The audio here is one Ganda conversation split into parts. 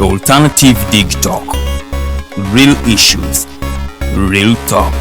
alternative Digitalk. Real issues, real talk.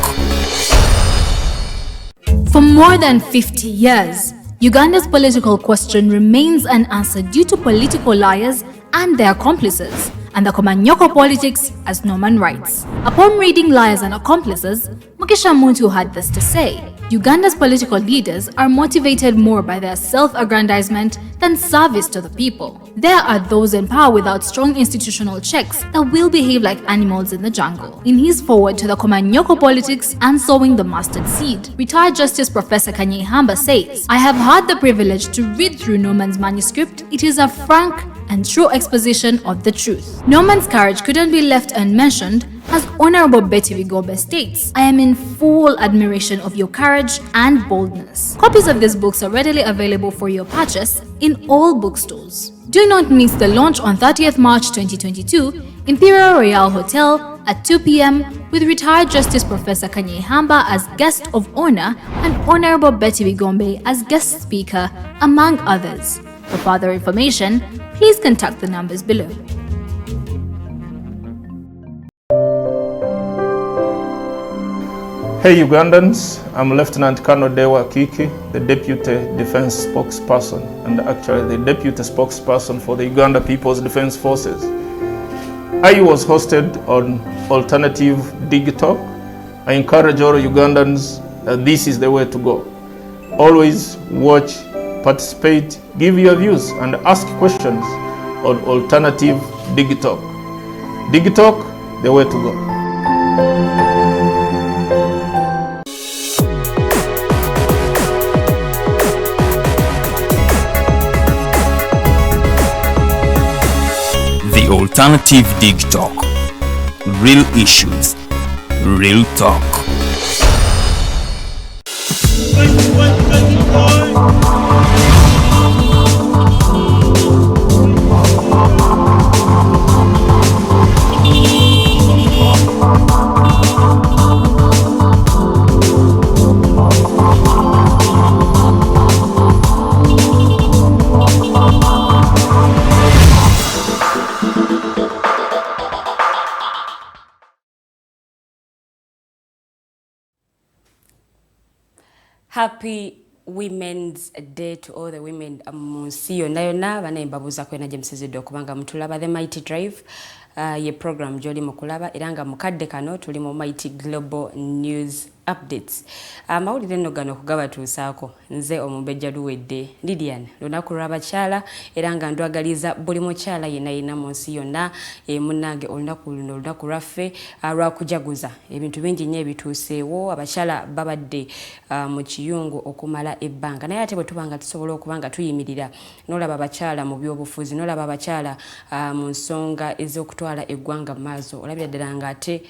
For more than 50 years, Uganda's political question remains unanswered due to political liars and their accomplices, and the Komanyoko politics as Norman writes. Upon reading Liars and Accomplices, Mukisha Muntu had this to say: Uganda's political leaders are motivated more by their self-aggrandizement than service to the people. There are those in power without strong institutional checks that will behave like animals in the jungle. In his foreword to the Komanyoko politics and sowing the mustard seed, retired Justice Professor Kanyehamba says, "I have had the privilege to read through Norman's manuscript. It is a frank and true exposition of the truth. Norman's courage couldn't be left unmentioned. As Honorable Betty Bikobere states, I am in full admiration of your courage and boldness." Copies of these books are readily available for your purchase in all bookstores. Do not miss the launch on 30th March 2022, Imperial Royal Hotel at 2 p.m. with retired Justice Professor Kanyehamba as guest of honor and Honorable Betty Bikobere as guest speaker, among others. For further information, please contact the numbers below. Hey Ugandans, I'm Lieutenant Colonel Dewa Kiki, the Deputy Defense Spokesperson and actually the Deputy Spokesperson for the Uganda People's Defense Forces. I was hosted on Alternative Digitalk. I encourage all Ugandans that this is the way to go. Always watch, participate, give your views and ask questions on Alternative Digitalk. Digitalk, the way to go. The alternative Digitalk. Real issues, real talk. Happy Women's Day to all the women munsi yonna yonna banaye mbabuuza kwena gye musizidde okubanga mutulaba The Mighty Drive ye program gy'oli mu kulaba era nga mukadde kano tuli mu Mighty Global News Updates. Amawulire nno gano okugabatuusaako nze Omumbejja Luwedde Lilian, lunaku lw'abakyala era nga ndwagaliza buli mukyala yenna mu nsi yonna munnange olunaku luno olunaku lwaffe lwakujaguza. Ebintu bingi nnyo ebituuseewo, abakyala babadde mu kiyungu okumala ebbanga, naye ate bwe tuba nga tusobola okuba nga tuyimirira n'olaba abakyala mu byobufuzi, n'olaba abakyala mu nsonga ez'okutwala eggwanga mu maaso, olabira ddala nga ate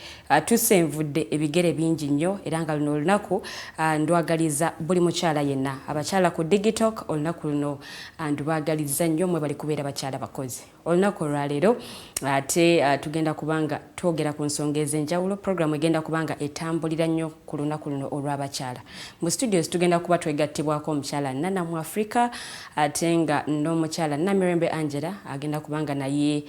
tusenvudde ebigere bingi nnyo era nga luno olunaku ndwagaliza buli mukyala yenna. Abakyala ku Digitalk olunaku luno ndwagaliza nnyo mwe bali kubeera bakyala bakozi. Olunaku olwaleero ate tugenda kubanga twogera ku nsonga ez'enjawulo. Programu egenda kubanga etambulira nnyo ku lunaku luno olw'abakyala. Mu studios tugenda kuba twegattibwako omukyala Nana Mwafrika ate nga n'omukyala Namirembe Angella agenda kubanga naye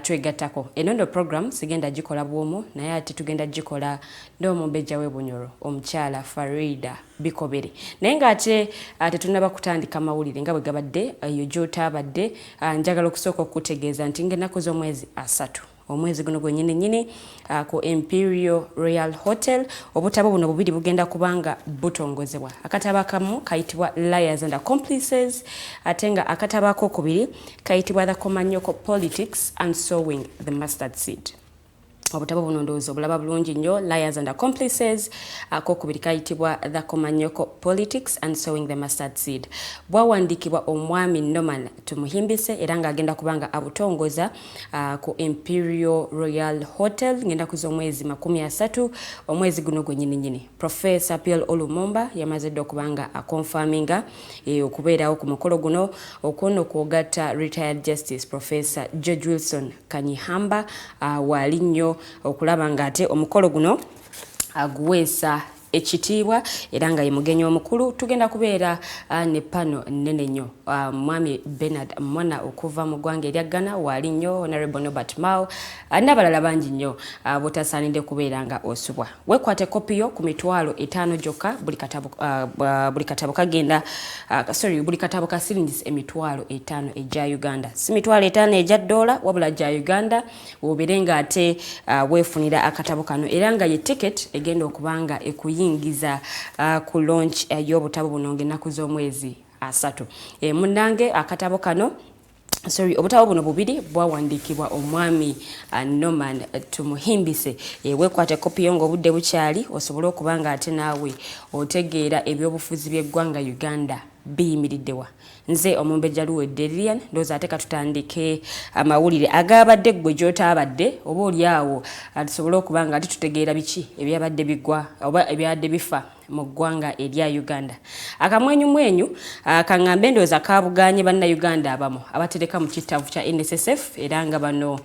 twegattako. Eno ndo program sigenda gikola bwomu, naye ate tugenda gikola n'Omumbejja w'Ebunyoro omukyala Farida Bikobere. Naye nga ate tetunaba kutandika mawulire nga bwe gabadde eyo gy'otaabadde, njagala okusooka okutegeeza nti ng'ennaku z'omwezi 3 omwezi guno gwennyini ku Imperial Royal Hotel obutabo buno bubiri bugenda kubanga butongozebwa. Akatabo akamu kayitibwa Liars and Accomplices ate nga akatabo akokubiri kayitibwa The Komanyoko Politics and Sowing the Mustard Seed. Obutabo buno ndowooza obulaba bulungi nnyo, Liars and Accomplices, akokubiri kayitibwa The Komanyoko Politics and Sowing the Mustard Seed. Bwawandiikibwa omwami Norman tumuhimbise era ng'agenda kubanga abutongoza ku Imperial Royal Hotel ngenda kuz'omwezi 30 omwezi guno gwennyini. Professor Pierre Olumumba yamaze dde okubanga akonfaminga okubeerawo ku mukolo guno okwono kwogatta retired Justice Professor George Wilson Kanyehamba waali nnyo okulaba ng'ate omukolo guno aguweesa ekitiibwa era nga ye mugenyi omukulu tugenda kubeera ne pano nnene nnyo mwami Bernard mwana okuva mu ggwanga erya Ghana wali nnyo Honorable Norbert Mao n'abalala bangi nnyo botasaanidde kubeera nga osubwa wekwate kopiyo ku mitwalo 5 gyokka buli katabo kagenda buli katabo ka siringis emitwalo 5 egya Uganda si mitwalo 5 egya dola wabula gya Uganda oberenga ate wefunira akatabo kano era nga ye ticket egenda okubanga ekuyingiza ku launch y'obutabo buno ng'ennaku z'omwezi 3 munnange akatabo kano obutabo buno bubiri bwawandiikibwa omwami Norman tumuhimbise wekwate kopiyo ng'obudde bukyali osobole okubanga ate naawe otegeera ebyobufuzi by'eggwanga Uganda biyimiriddewa nze Omumbejja Luwedde Lilian ndoza ate katutandike amawulire agabadde gwe gy'otaabadde oba oli awo tusobole okubanga ate tutegeera biki ebyabadde bigwa oba ebyabadde bifa mu ggwanga erya Uganda akamwenyumwenyu kaŋŋambe ndooza kaabuganye bannayuganda abamu abatereka mu kitavu kya NSSF era nga bano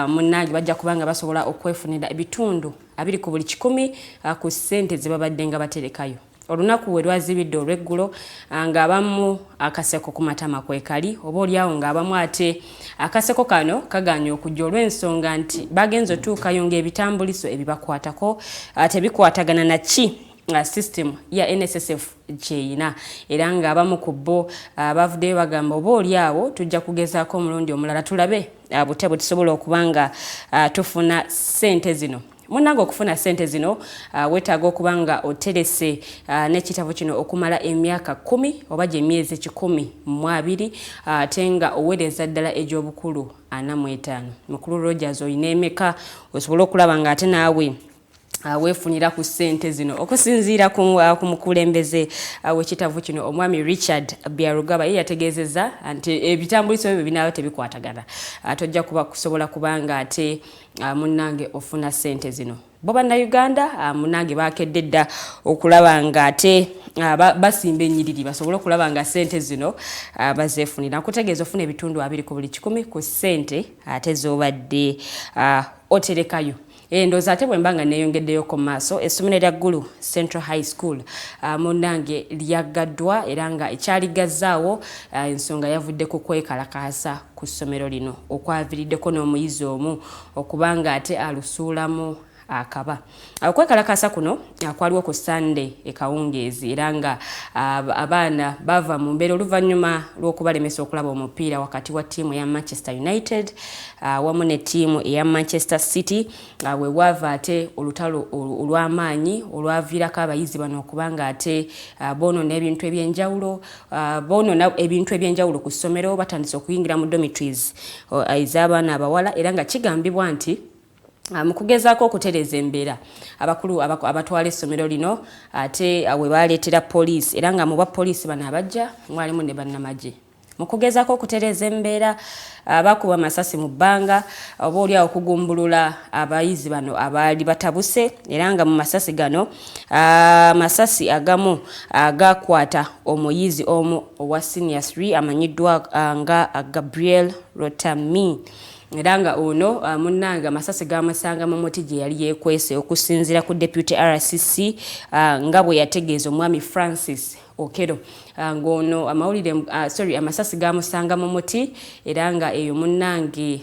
munnange bajja kubanga basobola okwefunira ebitundu 2 ku buli 100 ku ssente ze babadde nga baterekayo olunaku we lwazibidde olw'eggulo ng'abamu akaseko ku matama kwekali oba oliawo ng'abamu ate akaseko kano kaganya okujja olw'ensonga nti bagenza otuukayo ng'ebitambuliso ebibakwatako tebikwatagana na ki system ya NSSF kyeyina era ng'abamu ku bo bavuddeyo bagamba oba oliawo tujja kugezaako omulundi omulala tulabe bute bwe tusobola okubanga tufuna ssente zino munnange okufuna ssente zino weetaaga okubanga oterese n'ekitabo kino okumala emyaka 10 oba gye myezi 12 ate nga oweereza ddala egy'obukulu 45 mukulu Rogers oyina emeka osobole okulaba nga ate naawe weefunira ku ssente zino okusinziira ku mukulembeze w'ekitavu kino omwami Richard Byarugaba ye yategeezezza nti ebitambuliso ebyo binaayo tebikwatagana tojja kusobola kubanga ate munnange ofuna ssente zino bo bannayuganda munnange bakedde dda okulaba nga ate basimba ennyiriri basobole okulaba nga ssente zino bazeefunira kutegeeza ofuna ebitundu 2 ku buli 100 ku ssente ate z'obadde oterekayo ndooza ate bwe mbanga neeyongeddeyo ku maaso essomero lya ggulu Central High School munnange lyaggaddwa era nga ekyaligazzaawo ensonga yavudde ku kwekalakaasa ku ssomero lino okwaviiriddeko n'omuyizi omu okubanga ate alusuulamu akaba okwekalakaasa kuno kwaliwo ku Sunday ekawungeezi era nga abaana bava mu mbeera oluvannyuma lw'okubalemesa okulaba omupiira wakati wa ttiimu ya Manchester United wamu ne ttiimu eya Manchester City we wava ate olutalo olw'amaanyi olwaviirako abayizi bano okubanga ate boonona ebintu eby'enjawulo ku ssomero batandise okuyingira mu dormitories ez'abaana abawala era nga kigambibwa nti mu kugezaako okutereeza embeera abakulu abatwala essomero lino ate we baleetera poliisi era nga mu bapoliisi bano abajja mwalimu ne bannamagye mu kugezaako okutereeza embeera bakuba amasasi mu bbanga oba oliawo okugumbulula abayizi bano abaali batabuse era nga mu masasi gano amasasi agamu gakwata omuyizi omu owa senior 3 amanyiddwa nga Gabriel Rotami era nga ono munnanga amasasi gamusanga mu muti gye yali yeekwese okusinziira ku Deputy RCC nga bwe yategeeza omwami Francis Okero ngono amawulire amasasi gamusanga mu muti era nga eyo munnange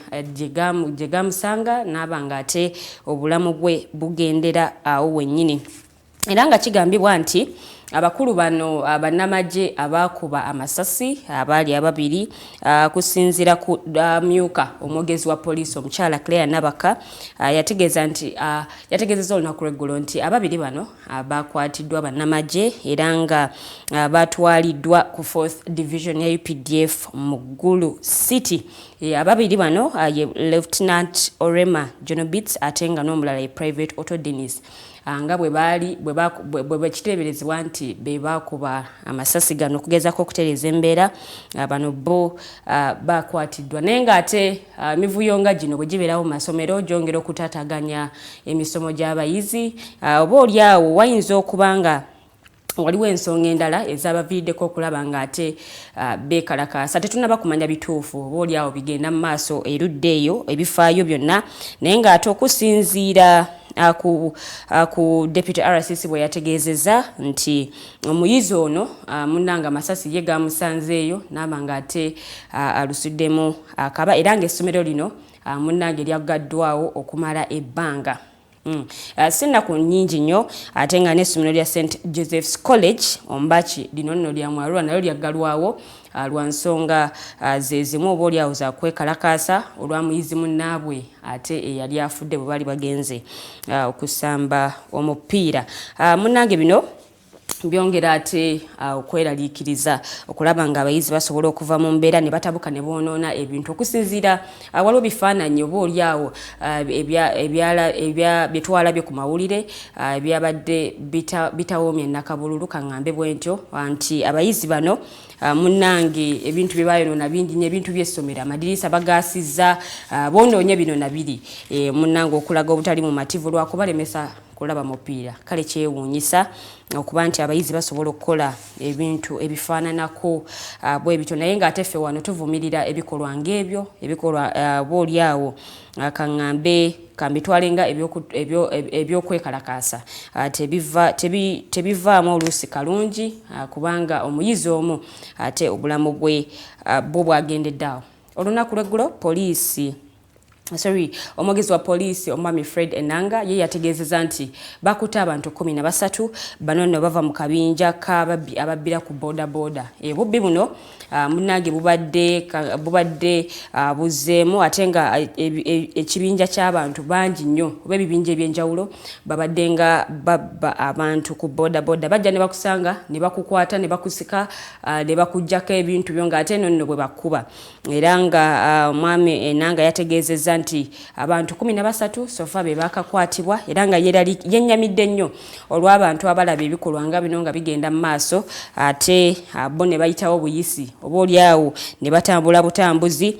gye gamusanga n'abanga ate obulamu bwe bugendera awo wennyini era nga kigambibwa nti abakulu bano bannamagye abakuba amasasi abaali 2 kusinziira ku myuka omwogezi wa poliisi omukyala Claire Nabaka yategeezezza olunaku lw'eggulo nti 2 bano bakwatiddwa bannamagye era nga batwaliddwa ku 4th Division ya UPDF mu Gulu City 2 bano ye Lieutenant Orema Jonobits ate nga n'omulala ye Private Otto Dennis nga bwe kiteeberezebwa nti be bakuba amasasi gano okugezaako okutereeza embeera bano bo bakwatiddwa naye ng'ate emivuyo nga gino bwe gibeerawo mu masomero gyongera okutaataganya emisomo gy'abayizi oba oliawo wayinza okuba nga waliwo ensonga endala ezabaviiriddeko okulaba nga ate beekalakaasa. Tetunnaba kumanya bituufu oba awo bigenda mu maaso erudda eyo ebifaayo byonna, naye ng'ate okusinziira ku Deputy RCC bwe yategeezezza nti omuyizi ono munnanga amasasi ye gamusanzeeyo n'aba ng'ate alusuddemu akaba, era ng'essomero lino munnange lyaggaddwawo okumala ebbanga. Sinnaku nnyingi nnyo ate nga n'essomero lya St Joseph's College Ombaki lino nno lya Mwarura nalyo lyaggalwawo lwa nsonga ze zimu obaolyawo za kwekalakaasa olwa muyizi munnaabwe ate eyali afudde bwe baali bagenze okusamba omupiira. Munnange bino byongera ate okweraliikiriza okulaba nga abayizi basobola okuva mu mbeera ne batabuka ne boonoona ebintu okusinziira waliwo bifaananyi oba olyawo bye twalabye ku mawulire ebyabadde bitawoomye nnakabululu kaŋŋambe bwe ntyo nti abayizi bano munnange ebintu bye bayonoona bingi nnyo, ebintu by'essomero amadirisa bagaasizza, boonoonye bino na biri munnange okulaga obutali mu mativu lwakubalemesa kulaba mupiira. Kale kyewuunyisa okuba nti abayizi basobola okukola ebintu ebifaananako bwe bityo, naye ng'ate ffe wano tuvumirira ebikolwa ng'ebyo, ebikolwa boolyawo kaŋŋambe kambitwale nga ebyokwekalakaasa tebivaamu oluusi kalungi kubanga omuyizi omu ate obulamu bwe bwo bwagendeddeawo. Olunaku lw'eggulo omwogezi wa poliisi omwami Fred Enanga ye yategeezezza nti bakutte abantu 13 bano nno bava mu kabinja ababbira ku bodaboda. Bubbi buno munnange bubadde buzzeemu ate nga ekibinja ky'abantu bangi nnyo oba ebibinja ebyenjawulo babadde nga babba abantu ku bodaboda, bajja ne bakusanga ne bakukwata ne bakusika ne bakuggyako ebintu byo ng'ate nno bwe bakuba. Era nga omwami Enanga yategeezezza nti abantu 13 sofa be bakakwatibwa era nga yennyamidde nnyo olw'abantu abalaba ebikolwa nga bino nga bigenda mu maaso ate bo ne bayitawo buyisi oba olyawo ne batambula butambuzi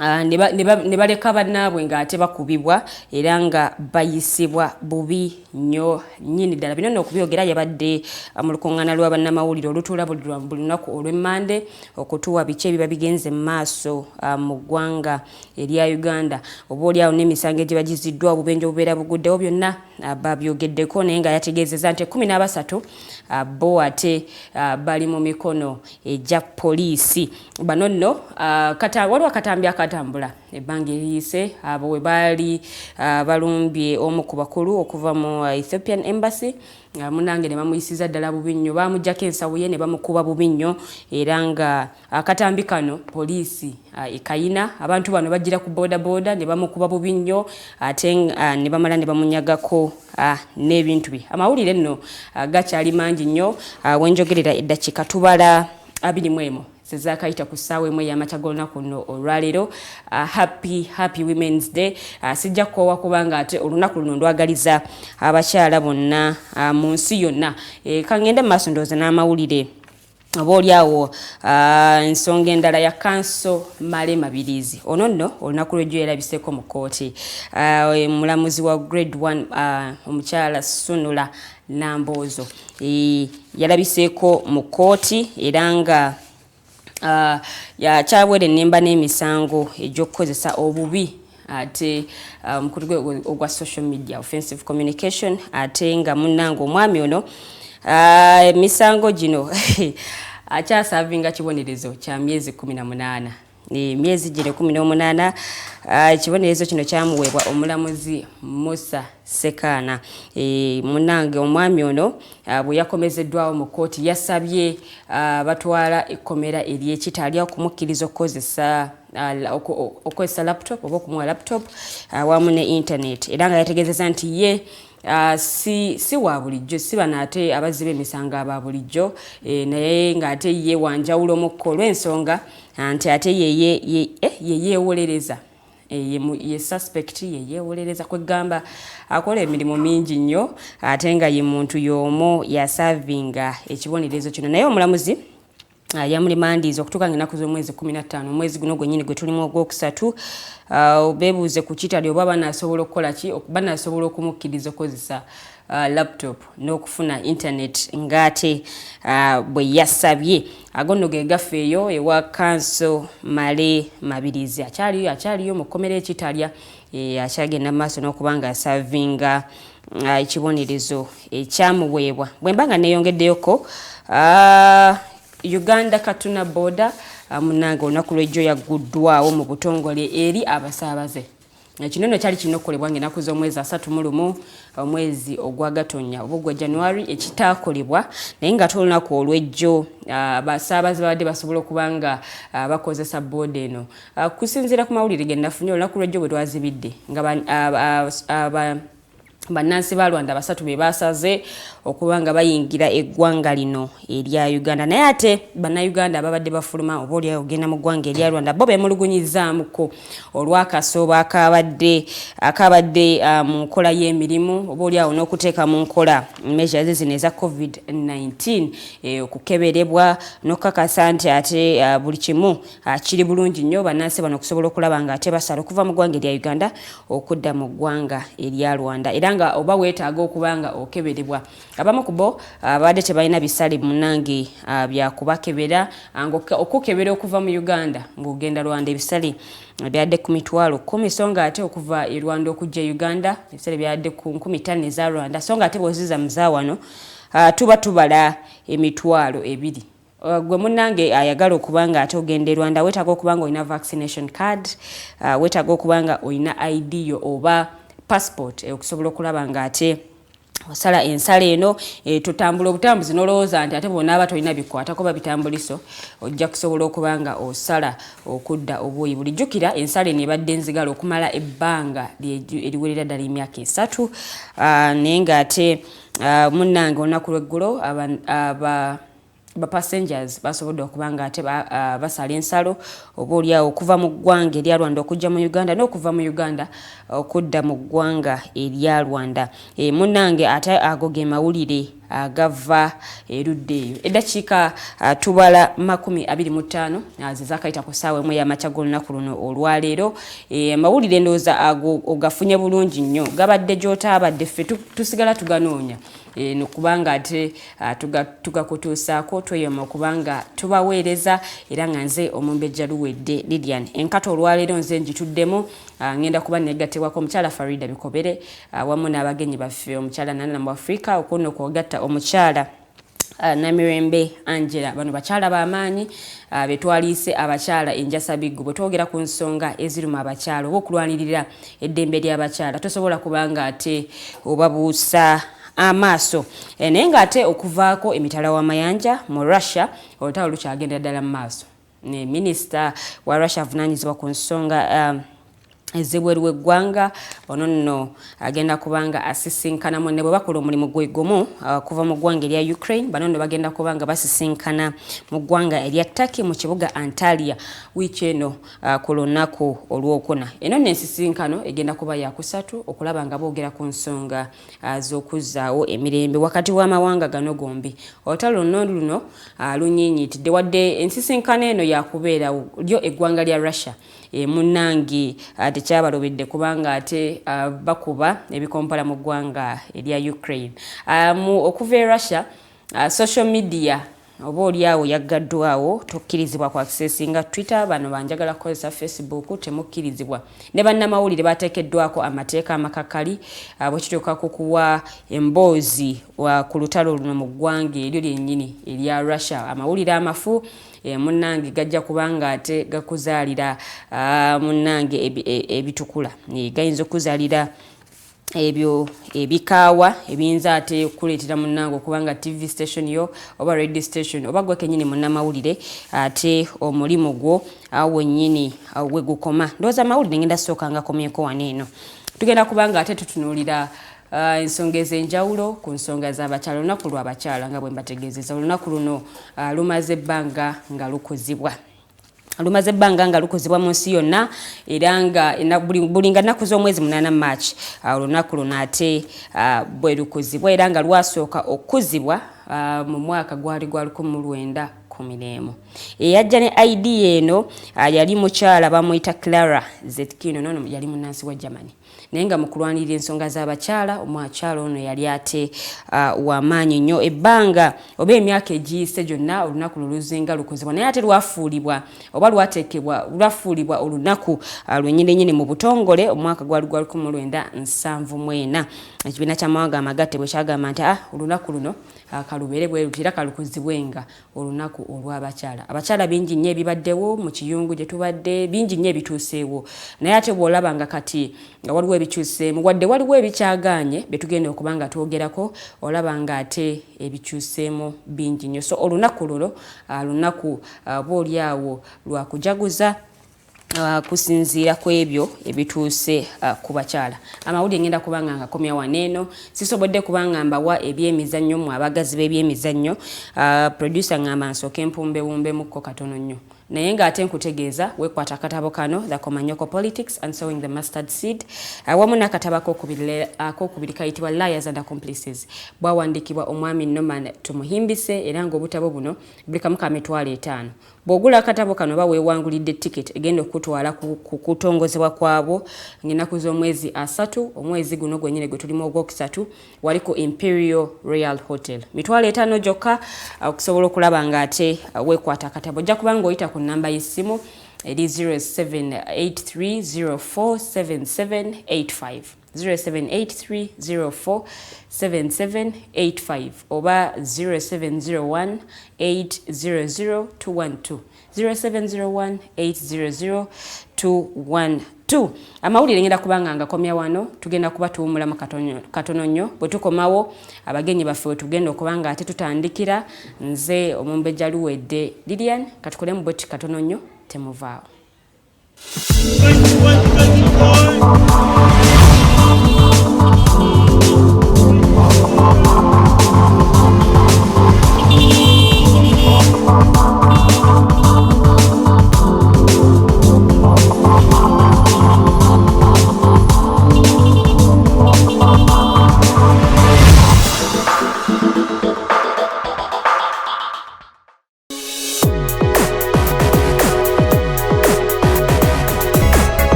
ne baleka bannaabwe ng'ate bakubibwa era nga bayisibwa bubi nnyo nnyini ddala. Bino nno okubyogera yabadde mu lukuŋŋaana lwa bannamawulire olutuula buli lunaku olw'Emmande okutuwa biki ebiba bigenze mu maaso mu ggwanga erya Uganda. Oba olyawo n'emisango egiba giziddwa obubenje obubeera buguddewo byonna babyogeddeko, naye nga yategeezezza nti 13 bo ate bali mu mikono egya poliisi. Bano nno waliwo akatambi akatambula ebbanga eriyise abo we baali balumbye omu ku bakulu okuva mu Ethiopian Embassy munnange ne bamuyisiza ddala bubi nnyo, bamuggyako ensawo ye ne bamukuba bubi nnyo era nga akatambi kano poliisi ekayina abantu bano bajjira ku bodaboda ne bamukuba bubi nnyo ate ne bamala ne bamunyagako n'ebintu bye. Amawulire nno gakyali mangi nnyo wenjogerera eddakiika tubala 21 sezakayita ku ssaawa emu ey'amakya g'olunaku luno olwaleero. Happy Women's Day. Sijja kukoowa kubanga ate olunaku luno ndwagaliza abakyala bonna mu nsi yonna. Kangende mu maaso ndowooza n'amawulire oba olyawo ensonga endala ya kanso Male Mabirizi. Ono nno olunaku lw'ejjo yalabiseeko mu kkooti. Mulamuzi wa grade 1 omukyala Sunula Namboozo yalabiseeko mu kkooti era nga yakyabwera ennemba n'emisango egy'okukozesa obubi ate mukulu ogwa social media offensive communication ate nga munnange omwami ono emisango gino akyasavinga kibonerezo kya myezi 18. Myezi gino 18 ekibonerezo kino kyamuweebwa omulamuzi Musa Sekaana. Munnange omwami ono bwe yakomezeddwawo mu kkooti yasabye batwala ekkomera ery'ekitaalya okumukkiriza okukozesa laptop oba okumuwa laptop wamu ne internet era nga yategeezezza nti ye si wa bulijjo si bano ate abaziba emisango aba bulijjo naye ng'ate ye wanjawulo mukko olw'ensonga nti ate yeyeewolereza ye suspect yeyeewolereza kwegamba akola emirimu mingi nnyo ate nga ye muntu y'omu yasavinga ekibonerezo kino. Naye omulamuzi yamulimandiza okutuuka ng'ennaku z'omwezi 15 omwezi guno gwennyini gwe tulimu ogwokusatu beebuuze ku kitali oba banaasobola okukola ki, banaasobola okumukkiriza okukozesa laptop n'okufuna internet ngate bwe yasabye. Agono ge gafeeyo ewa Kanso Male Mabirizi akyaliyo mu kkomera ekitalya akyagenda maaso n'okubanga asavinga ekibonerezo ekyamuweebwa. Bwe mbanga neeyongeddeyoko Uganda Katuna Border munange olunaku lw'ejjo yagguddwawo mu butongole eri abasaabaze. Kino nno kyali kinokolebwa ng'ennaku z'omwezi 31 omwezi ogwa Gatonnya oba ogwa January ekitaakolebwa naye nga olunaku olw'ejjo abasaabaze babadde basobola okuba nga bakozesa booda eno. Kusinziira ku mawulire ge nafunye olunaku lw'ejjo bwe lwazibidde nga bannansi ba Rwanda basatu be basaze okuba nga bayingira eggwanga lino erya Uganda. Naye ate bannayuganda ababadde bafuluma oba oli ogenda mu ggwanga erya Rwanda bo bemulugunyizaamuko olw'akasoobo akabadde mu nkola y'emirimu oba oli awo n'okuteeka mu nkola measures zino eza COVID-19 okukeberebwa n'okukakasa nti ate buli kimu kiri bulungi nnyo bannansi bano okusobola okulaba nga ate basala okuva mu ggwanga erya Uganda okudda mu ggwanga erya Rwanda. Nga oba weetaaga okuba nga okeberebwa. Abamu ku bo abadde tebalina bisale munange bya kubakebera okukebera okuva mu Uganda ng'ogenda Rwanda ebisale byadde ku mitwalo 10 so nga ate okuva e Rwanda okujja Uganda ebisale byadde ku 15 eza Rwanda so nga ate bw'oziza muzaawano tuba tubala emitwalo 2. Gwe munange ayagala okuba nga ate ogenda e Rwanda weetaaga okuba nga olina vaccination card weetaaga okuba nga olina ID yo oba passport okusobola okulaba nga ate osala ensala eno tutambula obutambuzi nolowooza nti ate bw'onaaba tolina bikwatako babitambuliso ojja kusobola okuba nga osala okudda obuuyi. Bulijjukira ensala eno ebadde enzigala okumala ebbanga eriwerera ddala emyaka 3 naye ng'ate munnange olunaku lw'eggulo ba passengers basobodde okubanga ate basala ensalo oba oliawo okuva mu ggwanga erya Rwanda okujja mu Uganda n'okuva mu Uganda okudda mu ggwanga erya Rwanda. Munnange ate ago ge mawulire agava erudde eyo. Eddakiika tubala 25 zizakayita ku ssaawa emu ey'amakya g'olunaku luno olwaleero. Amawulire ndowooza ago ogafunye bulungi nnyo gabadde gy'otaabadde ffe tusigala tuganoonya nokubanga ate tugakutuusaako tweyoma okubanga tubaweereza era nga nze Omumbejja Luwedde Lilian enkato olwaleero nze njituddemu ngenda kuba negatewako omukyala Farida Bikobere wamu n'abagenyi baffe omukyala Mwafrika okuno okwogatta omukyala Namirembe Angella. Bano bakyala b'amaanyi betwaliise abakyala enjasa biggu bwe twogera ku nsonga eziruma abakyala oba okulwanirira eddembe ly'abakyala tosobola kubanga ate obabuusa amaaso naye ng'ate okuvaako emitala w'amayanja mu Russia olutalo lukyagenda ddala mu maaso. Minisita wa Russia avunaanyizibwa ku nsonga ezebweru w'eggwanga ono nno agenda kubanga asisinkana ne bwe bakola omulimu gwe gumu kuva mu ggwanga erya Ukraine bano nno bagenda kubanga basisinkana mu ggwanga erya Turkey mu kibuga Antalya wiiki eno ku lunaku olwokuna. Eno n'ensisinkano egenda kuba yakusatu okulaba nga boogera ku nsonga z'okuzzaawo emirembe wakati w'amawanga gano gombi. Olutalo luno lunyinyitidde wadde ensisinkano eno yakubeera lyo eggwanga lya Russia munnange tekyabalobedde kubanga ate bakuba ebikompala mu ggwanga erya Ukraine. Okuva e Russia social media oba oliawo yaggaddwawo tokkirizibwa ku accessinga Twitter bano banjagala kukozesa Facebook temukkirizibwa ne bannamawulire bateekeddwako amateeka amakakali bwe kituuka ku kuwa emboozi ku lutalo luno mu ggwanga eryo lyennyini erya Russia. Amawulire amafu munnange gajja kubanga ate gakuzaalira munnange ebitukula gayinza okuzaalira ebyo ebikaawa ebiyinza ate kuleetera munnange okubanga TV station yo oba radio station oba gwe kennyini munnamawulire ate omulimu gwo awo wennyini we gukoma. Ndowooza amawulire ngenda sooka nga komyeko wano eno tugenda kubanga ate tutunuulira ensonga ez'enjawulo ku nsonga z'abakyala. Olunaku lw'abakyala nga bwe mbategeezeza olunaku luno lumaze ebbanga nga lukozibwa. Lumaze ebbanga nga lukozibwa mu nsi yonna era nga buli nga nnaku z'omwezi 8 March olunaku luno ate bwe lukozibwa era nga lwasooka okuzibwa mu mwaka gwali gwa 1994 11. Eyajja ne ID eno yali mukyala bamuyita Clara Zetkino nono yali munansi wa Germany. Naye nga mu kulwanirira ensonga z'abakyala omukyala ono yali ate w'amaanyi nnyo ebbanga oba emyaka egiyise gyonna olunaku luluzinga lukozebwa naye ate lwafuulibwa oba lwafuulibwa olunaku lwennyininyini mu butongole omwaka gwali 1974. Ekibiina ky'amawanga amagatte bwe kyagamba nti olunaku luno kalubeere bwe lutira kalukuzibwenga olunaku olw'abakyala. Abakyala bingi nnyo ebibaddewo mu kiyungu gye tubadde bingi nnyo ebituuseewo naye ate bw'olaba nga kati nga waliwo ebikyuseemu wadde waliwo ebikyagaanye bye tugenda okuba nga twogerako olaba nga ate ebikyuseemu bingi nnyo. So olunaku luno lunaku boolyawo lwa kujaguza kusinziira ku ebyo ebituuse ku bakyala. Amawulire ngenda kubanga ngakomya waneeno sisobodde kubanga mbawa ebyemizannyo mu abagazi b'ebyemizannyo. Producer ngamba nsooke mpumbewumbemukko katono nnyo naye ng'ate nkutegeeza weekwata akatabo kano The Komanyoko Politics and Sowing the Mustard Seed awamu n'akatabo ak'okubiri kayitibwa Liars and Accomplices bwawandiikibwa omwami Norman Tumuhimbise era ng'obutabo buno buli kamu ka $5. Bw'ogula akatabo kano ba weewangulidde ticket egenda okutwala ku kutongozebwa kwabo ng'ennaku z'omwezi 3 omwezi guno gwennyini gwe tulimu ogwokusatu waliko Imperial Royal Hotel. $5 gyokka okusobola okulaba ng'ate weekwata akatabo. Ojja kubanga oyita ku namba y'essimu eri 0783047785 0783047785 oba 0701800212 0701800212. Amawulire ngenda kubanga ngakomya wano tugenda kuba tuwumulamu katono nnyo bwe tukomawo abagenyi baffe tugenda okubanga ate tutandikira nze Omumbejja Luwedde Lilian katukole mu bweti katono nnyo temuvaawo.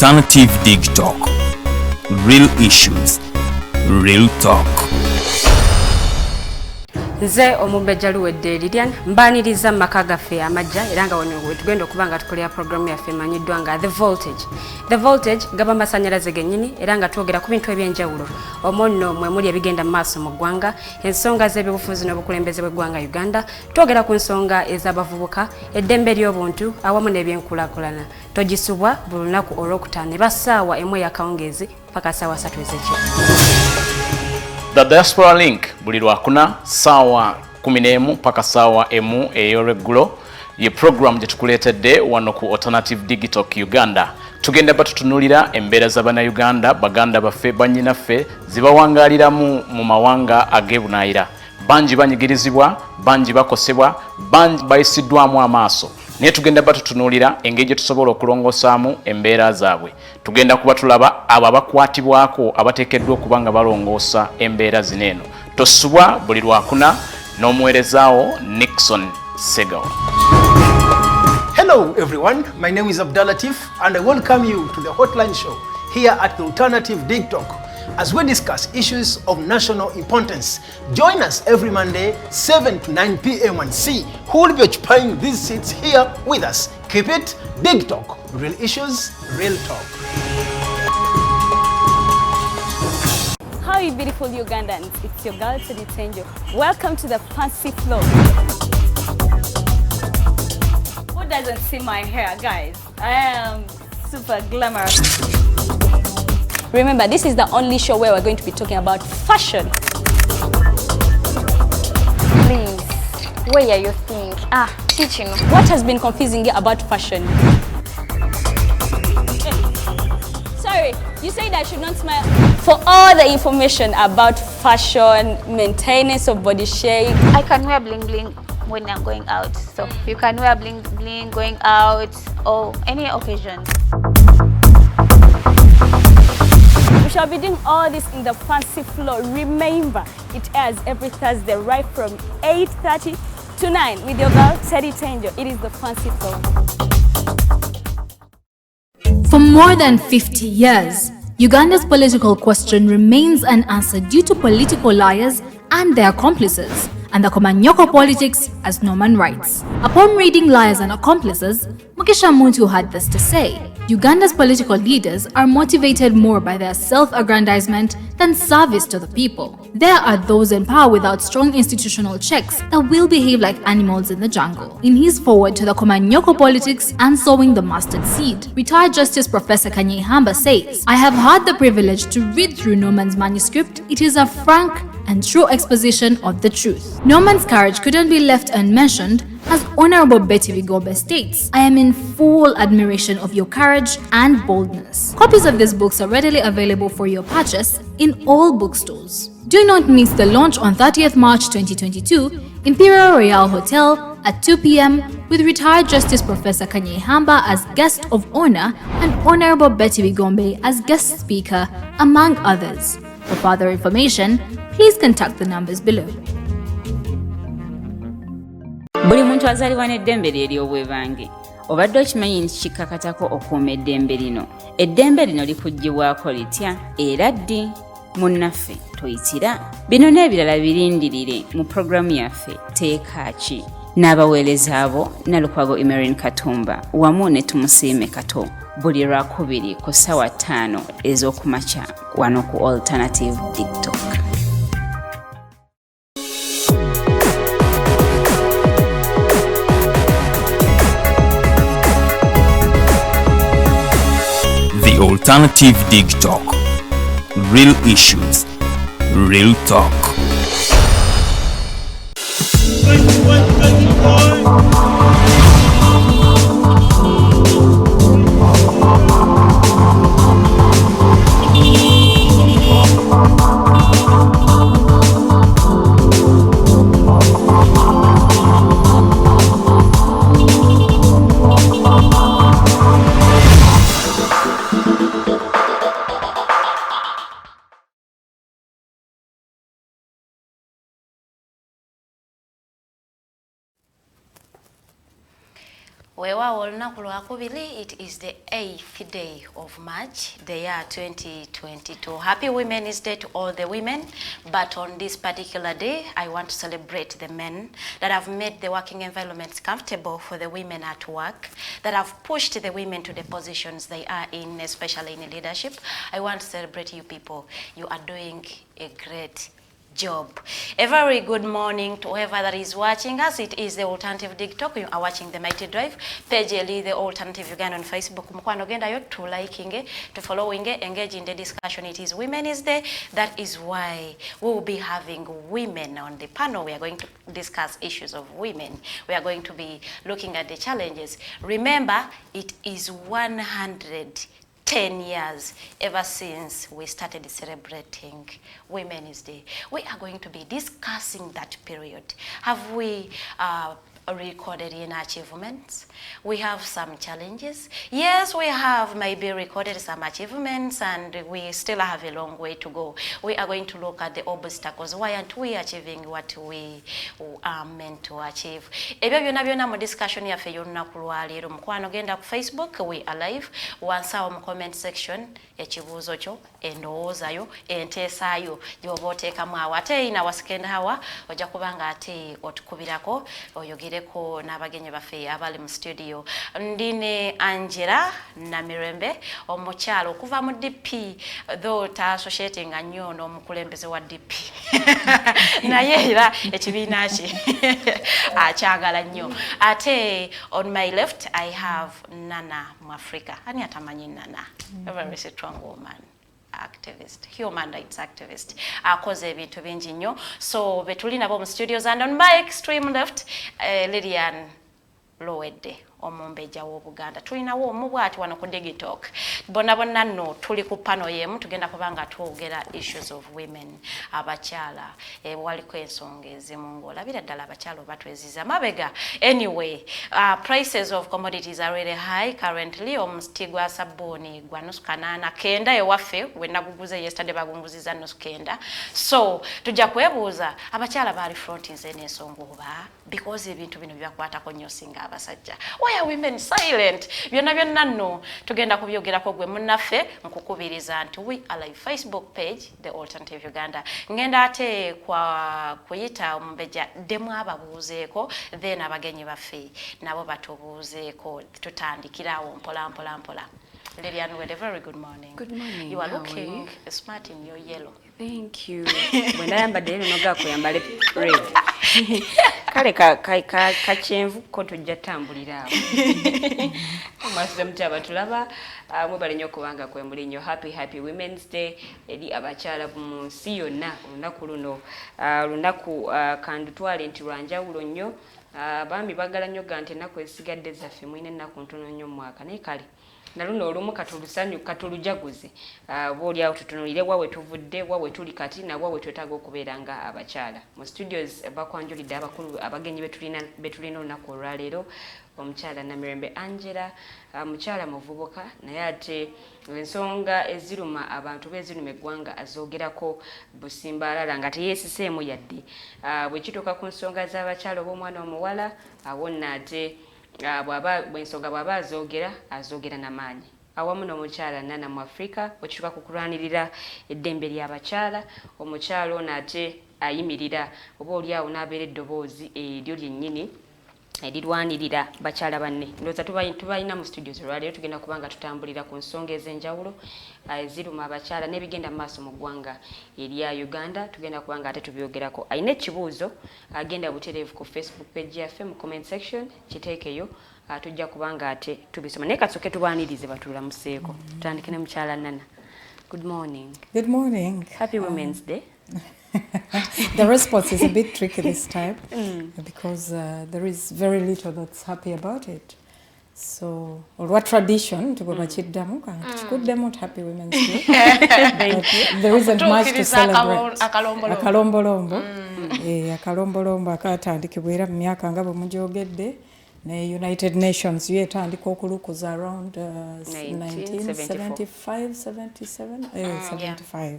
Alternative Digitalk. Real issues, real talk. Nze Omumbejja Luwedde Lilian mbaniriza maka gaffe amajja era nga wano tugenda okubanga tukolera programu yaffe emanyiddwa nga The Voltage gaba masanyalaze gennyini era nga twogera ku bintu ebyenjawulo omonno mwe muli ebigenda maaso mu ggwanga ensonga z'ebyobufuzi n'obukulembeze bw'eggwanga Uganda twogera ku nsonga ez'abavubuka eddembe ly'obuntu awamu n'ebyenkulaakulana togisubwa buli lunaku olwokutaano eba ssaawa emu ey'akawungeezi paka ssaawa 3 ez'ekiro. The Diaspora Link buli lwakuna ssaawa 11 paka ssaawa 1 ey'olweggulo ye program gye tukuleetedde wano ku Alternative Digitalk Uganda. Tugenda batutunulira embeera z'Abannayuganda baganda baffe bannyinaffe zibawangaaliramu mu mawanga ag'ebunaayira. Bangi banyigirizibwa, bangi bakosebwa, bangi bayisiddwamu amaaso. Naye tugenda batutunulira engeri gye tusobola okulongosaamu embeera zaabwe. Tugenda kuba tulaba abo abakwatibwako abateekeddwa okuba nga balongoosa embeera zino eno. Tosubwa buli lwakuna n'omuweerezaawo Nixon Segawa. Hello everyone, my name is Abdulatif and I welcome you to the Hotline Show here at the Alternative Digitalk as we discuss issues of national importance. Join us every Monday 7 to 9 p.m. and see who will be occupying these seats here with us. Keep it Digitalk, real issues, real talk. How are you beautiful Ugandans? It's your girl Teddy. Welcome to the Fancy Flow. Who doesn't see my hair, guys? I am super glamorous. Remember, this is the only show where we're going to be talking about fashion. Please, where are you think? Teaching. What has been confusing you about fashion? Sorry, you said I should not smile. For all the information about fashion, maintenance of body shape. I can wear bling bling when I'm going out. So you can wear bling bling going out or any occasion. shall be doing all this in the fancy floor. Remember, it airs every Thursday right from 8:30 to 9 with your girl, Teddy Tenjo. It is the fancy floor. For more than 50 years, Uganda's political question remains unanswered due to political liars and their accomplices, and the Komanyoko politics as Norman writes. Upon reading Liars and Accomplices, Mukisha Muntu had this to say: Uganda's political leaders are motivated more by their self-aggrandizement than service to the people. There are those in power without strong institutional checks that will behave like animals in the jungle. In his foreword to the Komanyoko politics and sowing the mustard seed, retired Justice Professor Kanyehamba says, "I have had the privilege to read through Norman's manuscript. It is a frank and true exposition of the truth. Norman's courage couldn't be left unmentioned. As Honorable Betty Bikobere states, I am in full admiration of your courage and boldness." Copies of these books are readily available for your purchase in all bookstores. Do not miss the launch on 30th March 2022, Imperial Royal Hotel at 2 p.m. with retired Justice Professor Kanyehamba as guest of honor and Honorable Betty Bikobere as guest speaker, among others. For further information, please contact the numbers below. Buli muntu azalibwa n'eddembe lye ery'obwebange. Obadde okimanyi nti kikakatako okuuma eddembe lino. Eddembe lino likuggyibwako litya era ddi? Munnaffe toyitira. Bino n'ebirala birindirire mu programu yaffe Teeka Ki. N'abaweereza abo Nalukwago Emerin Katumba wamu ne Tumusiime Kato. Buli Lwakubiri ku ssaawa 5 ez'okumakya wano ku Alternative Digitalk. The Alternative Digitalk. Real issues, real talk. Wewa olunaku lwakubiri, it is the 8th day of March, the year 2022. Happy Women's Day to all the women, but on this particular day, I want to celebrate the men that have made the working environments comfortable for the women at work, that have pushed the women to the positions they are in, especially in leadership. I want to celebrate you people. You are doing a great job. A very good morning to whoever that is watching us. It is the Alternative Digitalk. You are watching the Mighty Drive. Page the Alternative Uganda on Facebook. Mukwano genda yo to liking it, to following it, engage in the discussion. It is Women's Day. That is why we will be having women on the panel. We are going to discuss issues of women. We are going to be looking at the challenges. Remember, it is 110 years ever since we started celebrating Women's Day. We are going to be discussing that period. Have we recorded in achievements? We have some challenges. Yes, we have maybe recorded some achievements and we still have a long way to go. We are going to look at the obstacles. Why aren't we achieving what we are meant to achieve? Ebyo byonna byonna mu discussion yaffe y'olunaku lwaleero. Mukwano genda ku Facebook, we are live. Wansawo mu comment section ekibuuzo kyo, endowooza yo, enteesa yo gy'oba oteekamu awo. Ate ina wa second hour ojja kubanga ate otukubirako oyogereko n'abagenyi baffe abali mu studio. Ndine Angella Namirembe omukyalo okuva mu DP, though ta associating nnyo n'omukulembeze wa DP naye era ekibiina kye akyagala nnyo. Ate on my left I have Nana Mwafrika. Ani atamanyi Nana? A very strong woman. Activist, human rights activist. Akoze ebintu bingi nnyo. So betuli nabo mu studios, and on my extreme left, Lilian Luwedde Omumbejja w'Obuganda. Tulinawo omubwati wano ku Digitalk. Bonna nno tuli ku panel yemu tugenda kubanga twogera issues of women, abakyala. Waliko ensonga ezimu ng'olabira ddala abakyala batweziza mabega. Anyway, prices of commodities are really high currently. Omuti gwa sabbuuni gwa nusu kanaana kenda ewaffe we naguguze yesterday bagunguziza nusu kenda. So tujja kwebuuza abakyala baali frontinze n'ensonga oba because ebintu bino byakwatako nnyo singa abasajja. Why are women silent? Byonna nno tugenda kubyogerako gwe munnaffe nkukubiriza nti we are live Facebook page The Alternative Uganda. Ngenda ate kwa kuyita Omumbejja demu ababuuzeeko then abagenyi baffe nabo batubuuzeeko tutandikirawo mpola. Lilian, a very good morning. Good morning. You are looking smart in your yellow. Thank you. When I am bad, no ga kuyambala red. Kale kachenvu ko tujja tambulira. Omasem chaba tulaba mwebale nnyo kubanga kwembuli nnyo. Happy Women's Day eri abakyala mu nsi yonna olunaku luno. Lunaku kandutwale nti lwanjawulo nnyo. Bambi bagala nnyo gante ennaku esigadde zaffe mwine ennaku ntono nnyo mu mwaka naye kale na luno olumu katulusanyu katulujaguze boli awo tutunulire wawe tuvudde wawe tuli kati na wawe twetaaga okubeera nga abakyala mu studios bakwanjulidde abakulu abagenyi betulina olunaku olwaleero omukyala Namirembe Angella mukyala muvubuka naye ate ensonga eziruma abantu beziruma eggwanga azoogerako busimbalala nga teyeesiseemu yadde bwe kituuka ku nsonga z'abakyala ob'omwana omuwala awo nno ate bw'ensonga bw'aba azoogera n'amaanyi awamu n'omukyala Nana Mwafrika okituuka ku kulwanirira eddembe ly'abakyala omukyala ono ate ayimirira oba oli awo n'abeera eddoboozi eryo lyennyini erirwanirira bakyala banne ndowooza tubalina mu studios olwaleero tugenda kubanga tutambulira ku nsonga ez'enjawulo eziruma abakyala n'ebigenda mu maaso mu ggwanga erya Uganda tugenda kubanga ate tubyogerako alina ekibuuzo agenda butereevu ku Facebook page yaffe mu comment section kiteekeyo tujja kubanga ate tubisoma naye kasooke tubaanirize batulamuseeko tutandike ne mukyala Nana. Good morning. Good morning. Happy Women's Day. The response is a bit tricky this time because there is very little that's happy about it. So, what tradition to go bachiddamu kikuddemu Happy Women's Day. There isn't much to celebrate. Akalombolombo. Akalombolombo akatandikibwa era mu myaka nga bwe mujogedde ne United Nations yetandika okulukuza around 1975, 75.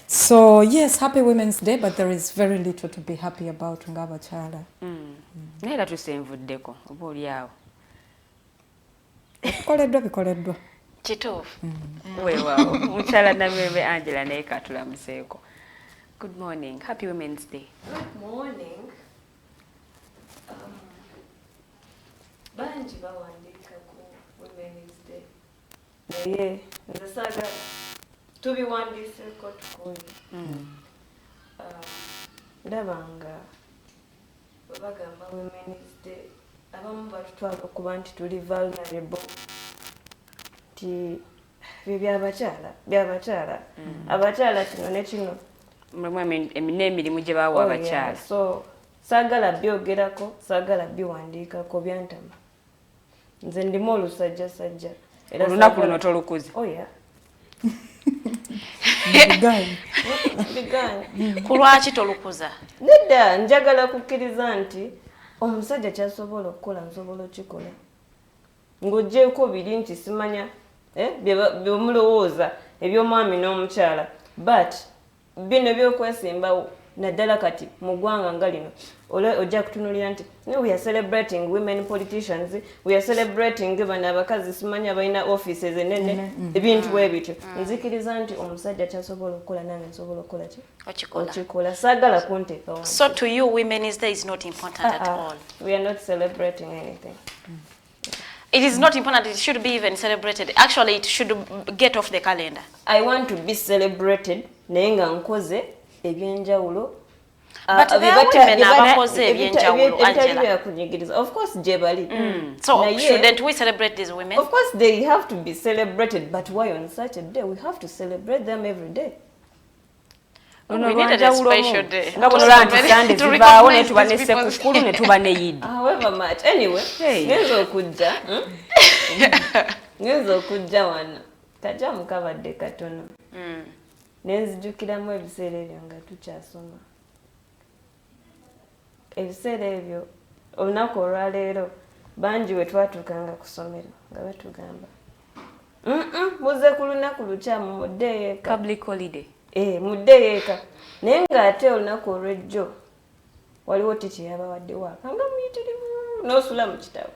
So yes, Happy Women's Day, but there is very little to be happy about ng'abakyala. Naye tusenvuddeko oba oli awo. Bikoleddwa. Kituufu. Weewaawo. Mukyala Namirembe Angella naye katulamuseeko. Good morning. Happy Women's Day. Good morning. Bangi bawandiika ku Women's Day. Naye nze saagala tubiwandiiseeko tukuli. Ndaba nga bwe bagamba Women's Day abamu batutwala okuba nti tuli vulnerable ti byabakyala abakyala kino ne kino n'emirimu gye bawa abakyala. So saagala byogerako saagala biwandiikako byantama nze ndimu olusajjasajja olunaku luno tolukuze. Kulwaki tolukuza? Nedda njagala kukkiriza nti omusajja kyasobola okukola nsobola okikola ng'oggyeko biri nti simanya byomulowooza eby'omwami n'omukyala but bino byokwesimbawo naddala kati mu ggwanga nga lino ojja kutunulira nti we are celebrating women politicians, we are celebrating bano abakazi simanya balina offices enene ebintu bwe bityo nzikiriza nti omusajja kyasobola okukola nange nsobola okukola ki okikola saagala kunteeka wansi. So to you Women's Day is not important at all? We are not celebrating anything. It is not important. It should be even celebrated. Actually, it should get off the calendar. I want to be celebrated naye nga nkoze ebyenjawulo. But there are women abakoze ebyenjawulo, Angela. Of course, jebali. So shouldn't we celebrate these women? Of course, they have to be celebrated. But why on such a day? We have to celebrate them every day. We needed a special day. Nga bono lanti sande zibaawo ne tuba ne sekukulu ne tuba ne yidi. However much. Anyway, ngezo kujja wana. Kajja mukabadde katono. Nenzijukiramu ebiseera ebyo nga tukyasoma. Ebiseera ebyo olunaku olwaleero bangi we twatuukanga ku ssomero nga batugamba muze ku lunaku lukyamu muddeeyo eka. Public holiday. Muddeeyo eka. Naye ng'ate olunaku olw'ejjo waliwo tiki yabawaddewo akanga muyitirivu n'osula mu kitabo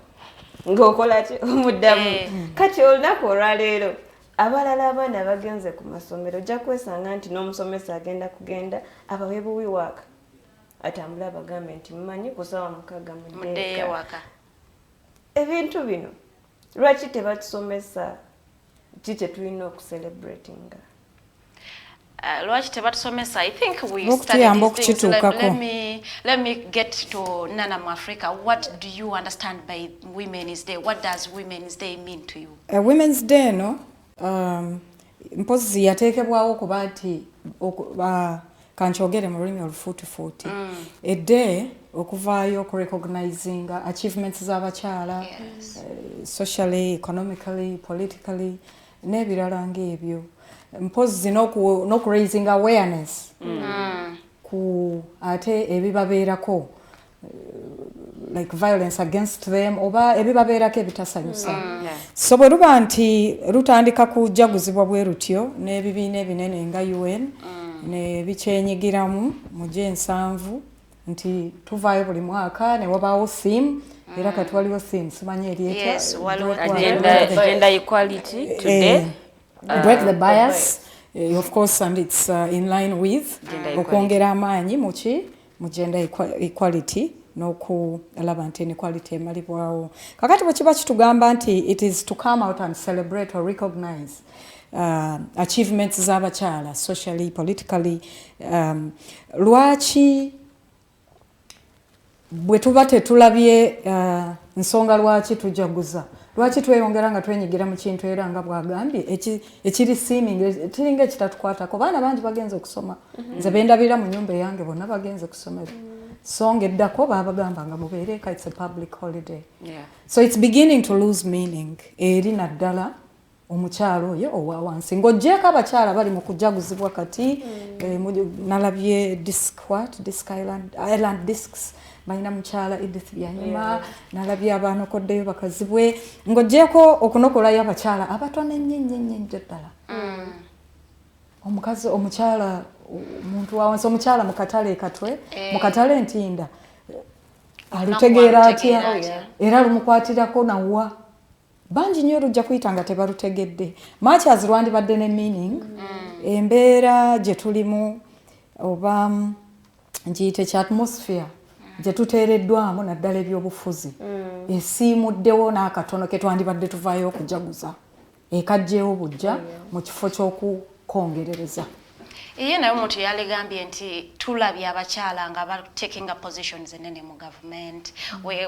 ng'okola ki omuddamu. Kati olunaku olwaleero abalala abaana bagenze ku masomero ojja kwesanga nti n'omusomesa agenda kugenda abawe buwi waaka atambula abagambe nti mumanyi ku ssaawa 6 muddeeyo waka. Ebintu bino lwaki tebatusomesa ki kye tulina okucelebratinga? Lwaki tebatusomesa? I think we studied these things. Let me get to Nana Mwafrika. What do you understand by Women's Day? What does Women's Day mean to you? Women's Day no mpozi yateekebwawo kuba nti kankyogere mu lulimi olufuutifuuti edde okuvaayo okurecognizinga achievements z'abakyala socially, economically, politically n'ebirala ng'ebyo mpozi n'okuraising awareness ku ate ebibabeerako like violence against them oba ebibabeerako ebitasanyusa. So bwe luba nti lutandika kujaguzibwa bwe rutyo n'ebibiina ebinene nga UN ne bikyenyigiramu mu G7 nti tuvaayo buli mwaka ne wabaawo theme era kati waliwo theme simanyi eryetya gender equality today. Break the bias of course and it's in line with okwongera amaanyi mu gender equality n'okulaba nti inequality emalibwawo. Kakati bwe kiba kitugamba nti it is to come out and celebrate or recognize achievements z'abakyala socially, politically. Lwaki bwe tuba tetulabye nsonga lwaki tujaguza, lwaki tweyongera nga twenyigira mu kintu era nga bwagambye ekiri seeming tiringa ekitatukwatako. Baana bangi bagenze okusoma, nze bendabira mu nyumba yange bonna bagenze kusomera. So ngeddako babagamba nga mubeereka it's a public holiday. So it's beginning to lose meaning eri naddala omukyalo oyo owa wansi ng'oggyeko abakyala bali mu kujaguzibwa kati nalabye island discs balina mukyala Edith Byanyuma nalabye abanokoddeyo bakazibwe ng'oggyeko okunokolayo abakyala abatono ennyo ddala omukazi omukyala omuntu wawansi omukyala mu katale katwe mu katale Ntinda alutegeera atya era lumukwatirako nawa bangi nnyo lujja kuyita nga tebalutegedde much as lwandibadde ne meaning embeera gye tulimu oba ngiyite kya atmosphere gye tuteereddwamu naddala ebyobufuzi esiimuddewo n'akatono ke twandibadde tuvaayo okujaguza ekajjeewo bujja mu kifo ky'okukongerereza. Iye naye omuntu yalegambye nti tulabye abakyala nga taking up positions enene mu government.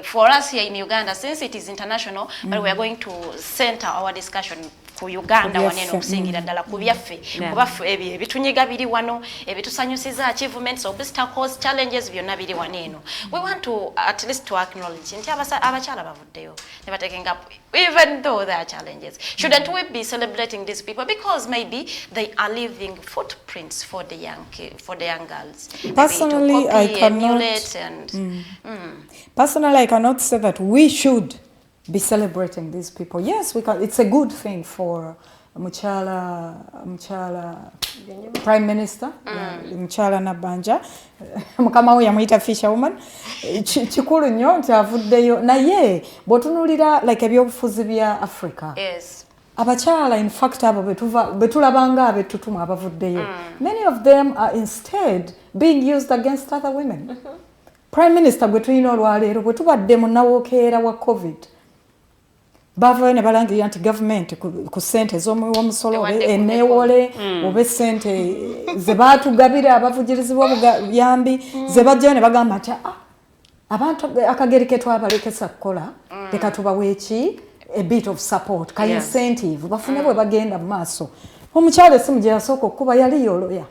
For us here in Uganda, since it is international, but we are going to center our discussion ku Uganda wanene okusingira ddala ku byaffe kuba ebitunyiga biri wano ebitusanyusiza achievements obstacles challenges byonna biri waneno. We want to at least to acknowledge nti abakyala bavuddeyo ne ba taking up even though there are challenges. Shouldn't we be celebrating these people because maybe they are leaving footprints for the young girls? Personally, I cannot say that we should be celebrating these people. Yes, we can. It's a good thing for Muchala Prime Minister, Muchala Nabanja. Mukama we yamuyita fisherwoman. Chikulu nnyo nti avuddeyo naye botunulira like ebyobufuzi bya Africa. Yes. Abakyala in fact abo betulabanga abetutuma abavuddeyo. Many of them are instead being used against other women. Prime Minister gwe tulina olwaleero bwe tubadde munnawokeera wa COVID bavayo ne balangirira nti gavumenti ku ssente z'omusolo eneewole oba essente ze baatugabira abavugirizibwa obuyambi ze bajjayo ne bagamba nti abantu akageri ke twabalekesa kukola leka tubawe eki a bit of support ka incentive bafune bwe bagenda mu maaso. Omukyala essimu gye yasooka okuba yali yoloya.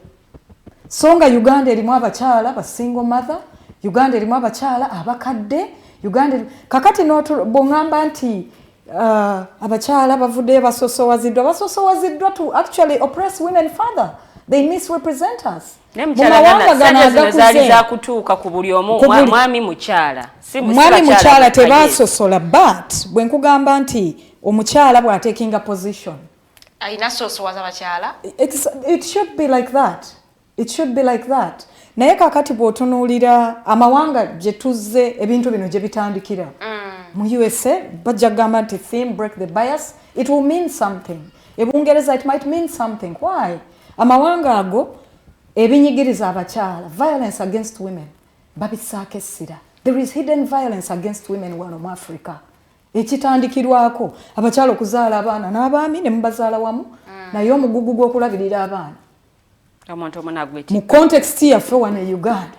so nga Uganda erimu abakyala ba single mother, Uganda erimu abakyala abakadde, Uganda kakati bongamba nti abakyala bavudde basosowaziddwa to actually oppress women further. They misrepresent us. Za kutuuka ku buli omu mwami mukyala. Mwami mukyala tebasosola, but bwe nkugamba nti omukyala bwa taking a position. Aina sosowaza abakyala. It should be like that. It should be like that. Naye kakati bw'otunuulira amawanga gye tuzze ebintu bino gye bitandikira. Mu USA bajagamba nti theme break the bias. It will mean something. Ebungereza it might mean something. Why? Amawanga ago ebinyigiriza abakyala, violence against women, babisaako essira. There is hidden violence against women wano mu Africa. Ekitandikirwako abakyala okuzaala abaana n'abaami ne mubazaala wamu, naye omugugu gw'okulabirira abaana. Mu context yaffe wano e Uganda,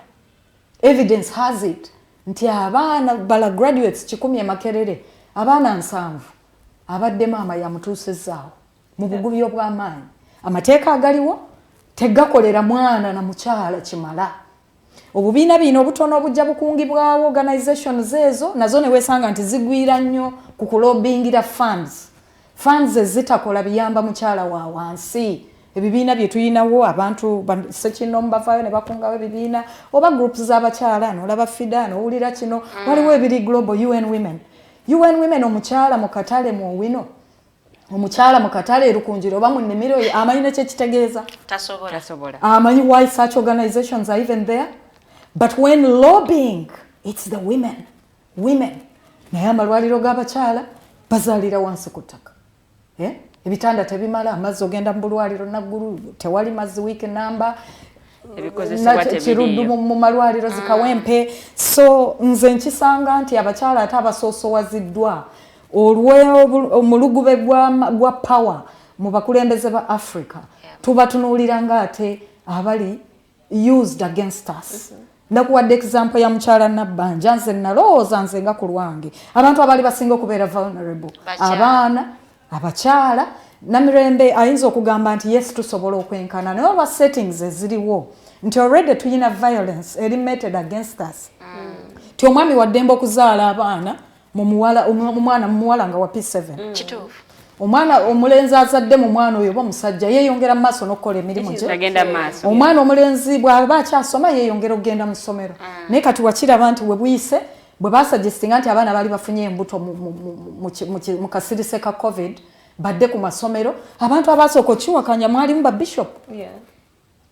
evidence has it nti abaana bala graduates 100 e Makerere, abaana 7 abadde maama yamutuusezaawo mu bugubi obw'amaanyi. Amateeka agaliwo tegakolera mwana na mukyala kimala. Obubiina bino obutono obujja bukungibwawo organizations ezo nazo ne weesanga nti zigwira nnyo ku kulobingira funds ezitakola biyamba mukyala wa wansi. Ebibiina bye tuyinawo abantu sekinno mbavayo ne bakungawo ebibiina oba groups z'abakyala n'olaba FIDA n'owulira kino waliwo ebiri global UN women omukyala mu katale mu wino omukyala mu katale erukunjiro oba mu nnimiro amanyi nekyo kitegeeza tasobola amanyi why such organizations are even there. But when lobbying, it's the women naye amalwaliro g'abakyala bazaalira wansi ku ttaka. Ebitanda tebimala, amazzi ogenda mu bulwaliro naggulu tewali mazzi week number, kiruddu mu malwaliro zikawempe. So nze nkisanga nti abakyala ate abasoosowaziddwa olw'omulugube gwa power mu bakulembeze ba Africa tubatunuulira nga ate abali used against us. Nakuwadde example ya mukyala Nabbanja, nze nalowooza nze nga ku lwange abantu abali basinga okubeera vulnerable abaana abakyala. Namirembe ayinza okugamba nti yes tusobola okwenkana naye olwa settings eziriwo nti already tuyina violence eri meted against us. Ti omwami waddembe okuzaala abaana omwana muwala nga wa P7 kituufu. Omwana omulenzi azadde mu mwana oyo oba musajja yeeyongera mu maaso n'okukola emirimu gye. Omwana omulenzi bw'aba akyasoma yeeyongera okugenda mu ssomero. Naye kati wakiraba nti we buyise bwe basuggestinga nti abaana baali bafunye embuto mu kasirise ka COVID badde ku masomero, abantu abasooka okiwakanya mwalimu ba bishop.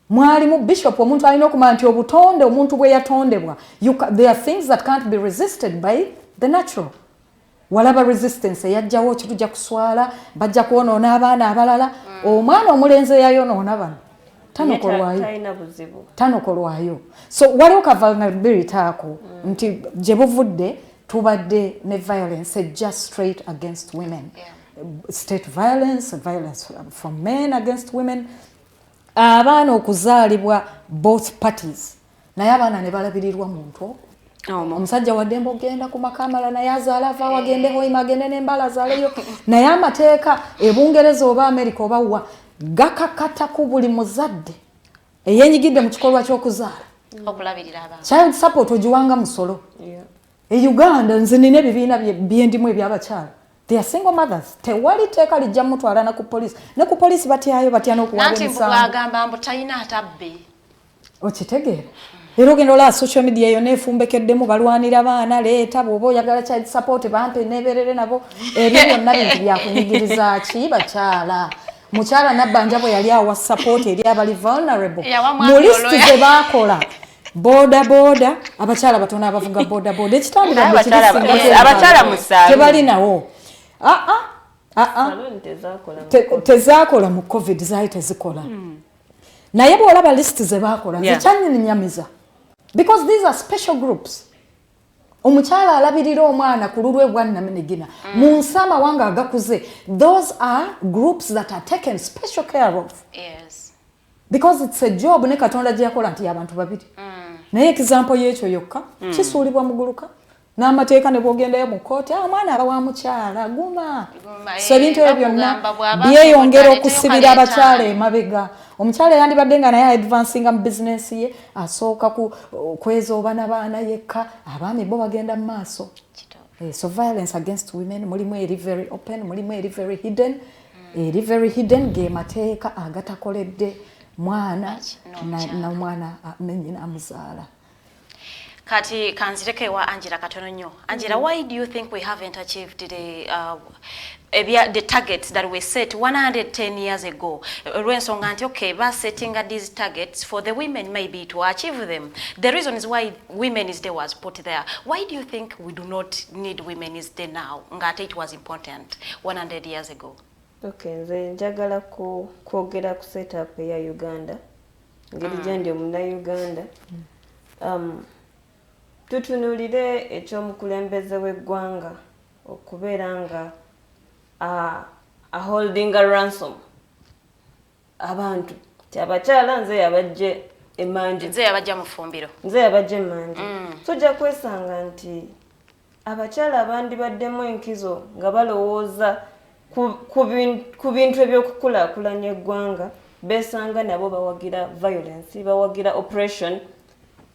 Mwalimu bishop omuntu alina okumanya nti obutonde omuntu bwe yatondebwa there are things that can't be resisted by the natural. Walaba resistance eyajjawo kitujja kuswala bajja kwonoona abaana abalala. Omwana omulenzi yayonoona bano tanokolwayo. So waliwo ka vulnerability ako nti gye buvudde tubadde ne violence just straight against women. State violence from men against women. Abaana okuzaalibwa both parties naye abaana ne balabirirwa muntu omusajja waddembe ogenda ku makamala naye azaala ava wagende hoima agende n'embala azaaleyo naye amateeka ebungereza oba America oba wa gakakata ku buli muzadde eyeenyigidde mu kikolwa ky'okuzaala okulabirira abaana. Child support ogiwanga musolo. E Uganda nze nina ebibiina byendimu eby'abakyala. They are single mothers. Tewali teeka lijja mutwala na ku police. Ne ku police batya n'okuwaba emisango. Nanti mbugagamba mbu talina atabbe. Okitegeera. Era ogenda olaba social media yonna efumbekeddemu balwanira baana leeta bw'oba oyagala child support bampe neeberere nabo. Ebyo byonna bintu byakunyigiriza ki bakyala. Mukyala Nabbanja bwe yali awa support eri abali vulnerable. Mu list ze baakola. Boda abakyala batono abavuga boda ekitambula abakyala musanvu tebalinawo. Tezaakola mu COVID zaali tezikola. Naye bw'olaba list ze baakola nze kyannyinnyamiza because these are special groups. Omukyala alabirira omwana ku lulwe bwa Naminegina mu nsi amawanga agakuze, those are groups that are taken special care of. Yes. Because it's a job ne Katonda gye yakola nti abantu babiri. Naye example y'ekyo yokka kisuulibwa muguluka n'amateeka ne bwogendayo mu kkooti omwana aba wa mukyala guma so ebintu ebyo byonna byeyongera okusibira abakyala emabega omukyala yandibadde nga naye advancinga mu bizinesi ye asooka kweza oba n'abaana yekka abaami bo bagenda mu maaso so violence against women mulimu eri very open mulimu eri very hidden ge mateeka agatakoledde mwana n'omwana nenyina amuzaala. Kati kanzireke wa Angella katono nnyo. Angella, why do you think we haven't achieved the targets that were set 110 years ago? Olw'ensonga nti okay, ba setting these targets for the women maybe to achieve them. The reason is why Women's Day was put there. Why do you think we do not need Women's Day now? Ngate it was important 100 years ago. Okay, nze njagala kwogera ku setup ya Uganda. Ngeri gyendi omuna Uganda. Tutunulire ekyomukulembeze w'eggwanga okubeera nga holding a ransom abantu ti abakyala nze yabajje emanju nze yabajja mu ffumbiro nze yabajje emanju tujja kwesanga nti abakyala abandibaddemu enkizo nga balowooza ku bintu ebyokukulaakulanya eggwanga beesanga nabo bawagira violence bawagira oppression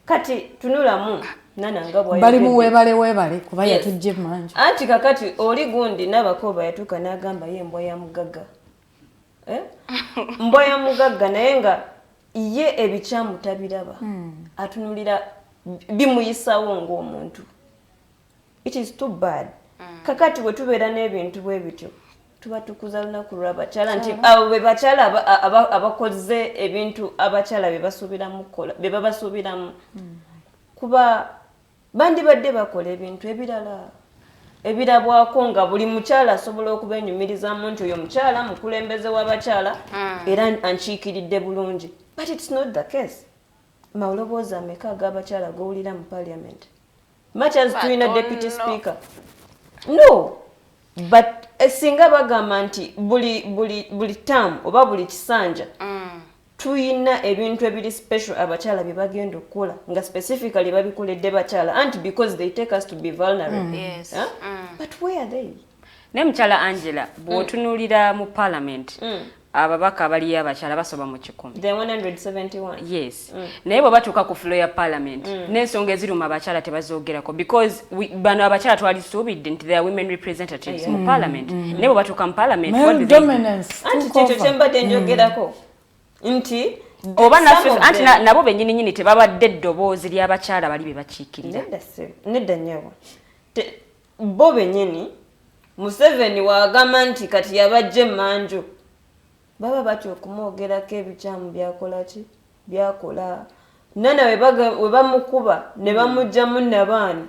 kati tunulamu nananga bwayo bali mu webale kuba yatujje manju anti kakati oli gundi nabakoba yatuka nagamba ye mbwa ya mugagga mbwa ya mugagga naye nga ye ebikyamu tabiraba atunulira bimuyisawo ng'omuntu. It is too bad. Kakati bwe tubeera n'ebintu bwe bityo tuba tukuza lunaku lw'abakyala nti abo be bakyala abakoze ebintu abakyala be babasuubiramu kuba bandibadde bakola ebintu ebirabwako nga buli mukyala asobola okubenyumirizamu nti oyo mukyala mukulembeze w'abakyala era ankiikiridde bulungi. But it's not the case. Mawulobooza ameka ag'abakyala gowulira mu parliament? Much as tulina deputy speaker. No. But singa bagamba nti buli term oba buli kisanja tuyina ebintu ebiri special abakyala bye bagenda okukola nga specifically babikoledde bakyala and because they take us to be vulnerable. Yes. But where are they? Ne mukyala Angella bw'otunuulira mu parliament ababaka abali abakyala basoba mu 100. The 171. Yes. Naye bwe batuuka ku floor ya parliament n'ensonga eziruma abakyala tebazoogerako because bano abakyala twali suubidde nti they are women representatives mu parliament. Naye bwe batuuka mu parliament male dominance. Anti kyekyo kyembadde njogerako nti oba naffe anti nabo bennyini tebabadde eddoboozi ly'abakyala bali be bakiikirira. Nedda nnyabo. Bo bennyini Museveni wagamba nti kati yabajje manju baba batyo okumwogerako ebikyamu byakola nana we bamukuba ne bamugjamu nabaani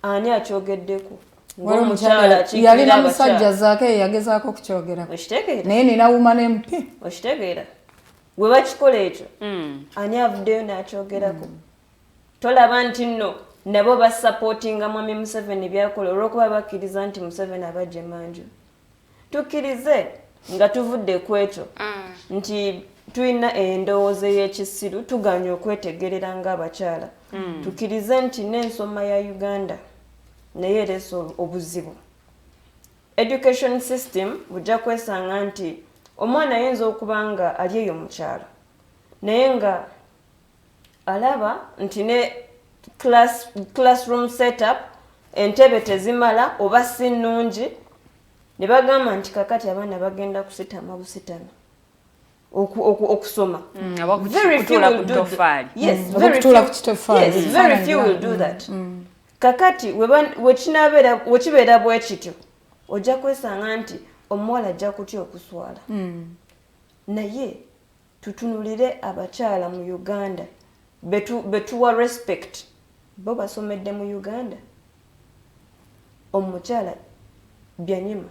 ani akyogeddeko ng'omukyala yali na musajja zaake yagezaako okukyogerako naye nina woman MP okitegeera we bakikola ekyo ani avuddeyo n'akyogerako tolaba nti nno nabo basupportinga mwami Museveni byakola olw'okuba bakkiriza nti Museveni abajje manju tukkirize nga tuvudde ku ekyo nti tulina endowooza y'ekisiru tuganya okwetegerera ng'abakyala tukkirize nti n'ensoma ya Uganda naye ereese obuzibu. Education system bujja kwesanga nti omwana ayinza okuba nga ali eyo mu kyalo naye nga alaba nti ne classroom setup entebe tezimala oba si nnungi ne bagamba nti kakati abaana bagenda kusitama busitami okusoma. Very few will do that. Yes, very few will do that. Kakati wekibeera bwe kityo ojja kwesanga nti omuwala ajja kutya okuswala. Naye tutunulire abakyala mu Uganda betuwa respect bo basomedde mu Uganda. Omukyala byanyima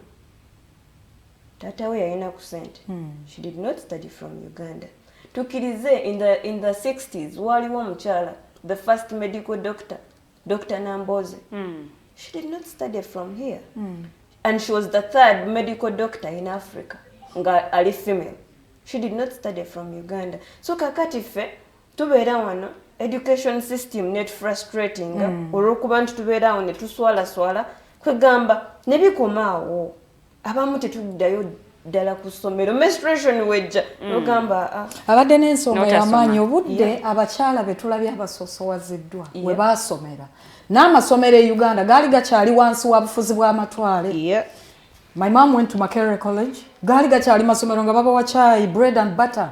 tata we yalina ku ssente. She did not study from Uganda. Tukirize in the 60s waliwo omukyala the first medical doctor Dr. Namboze. She did not study from here. And she was the third medical doctor in Africa nga ali female. She did not study from Uganda. So kakati ffe tubeera wano education system net frustrating olwokuba nti tubeerawo ne tuswalaswala kwegamba ne bikomaawo abamu tetuddayo ddala ku ssomero menstruation wejja nogamba abadde n'ensonga y'amaanyi obudde abakyala be tulabye abasoosowaziddwa we baasomera n'amasomero e Uganda gaali gakyali wansi wa bufuzi bw'amatwale. My mom went to Makerere College. Gaali gakyali masomero nga babawa chai, bread and butter.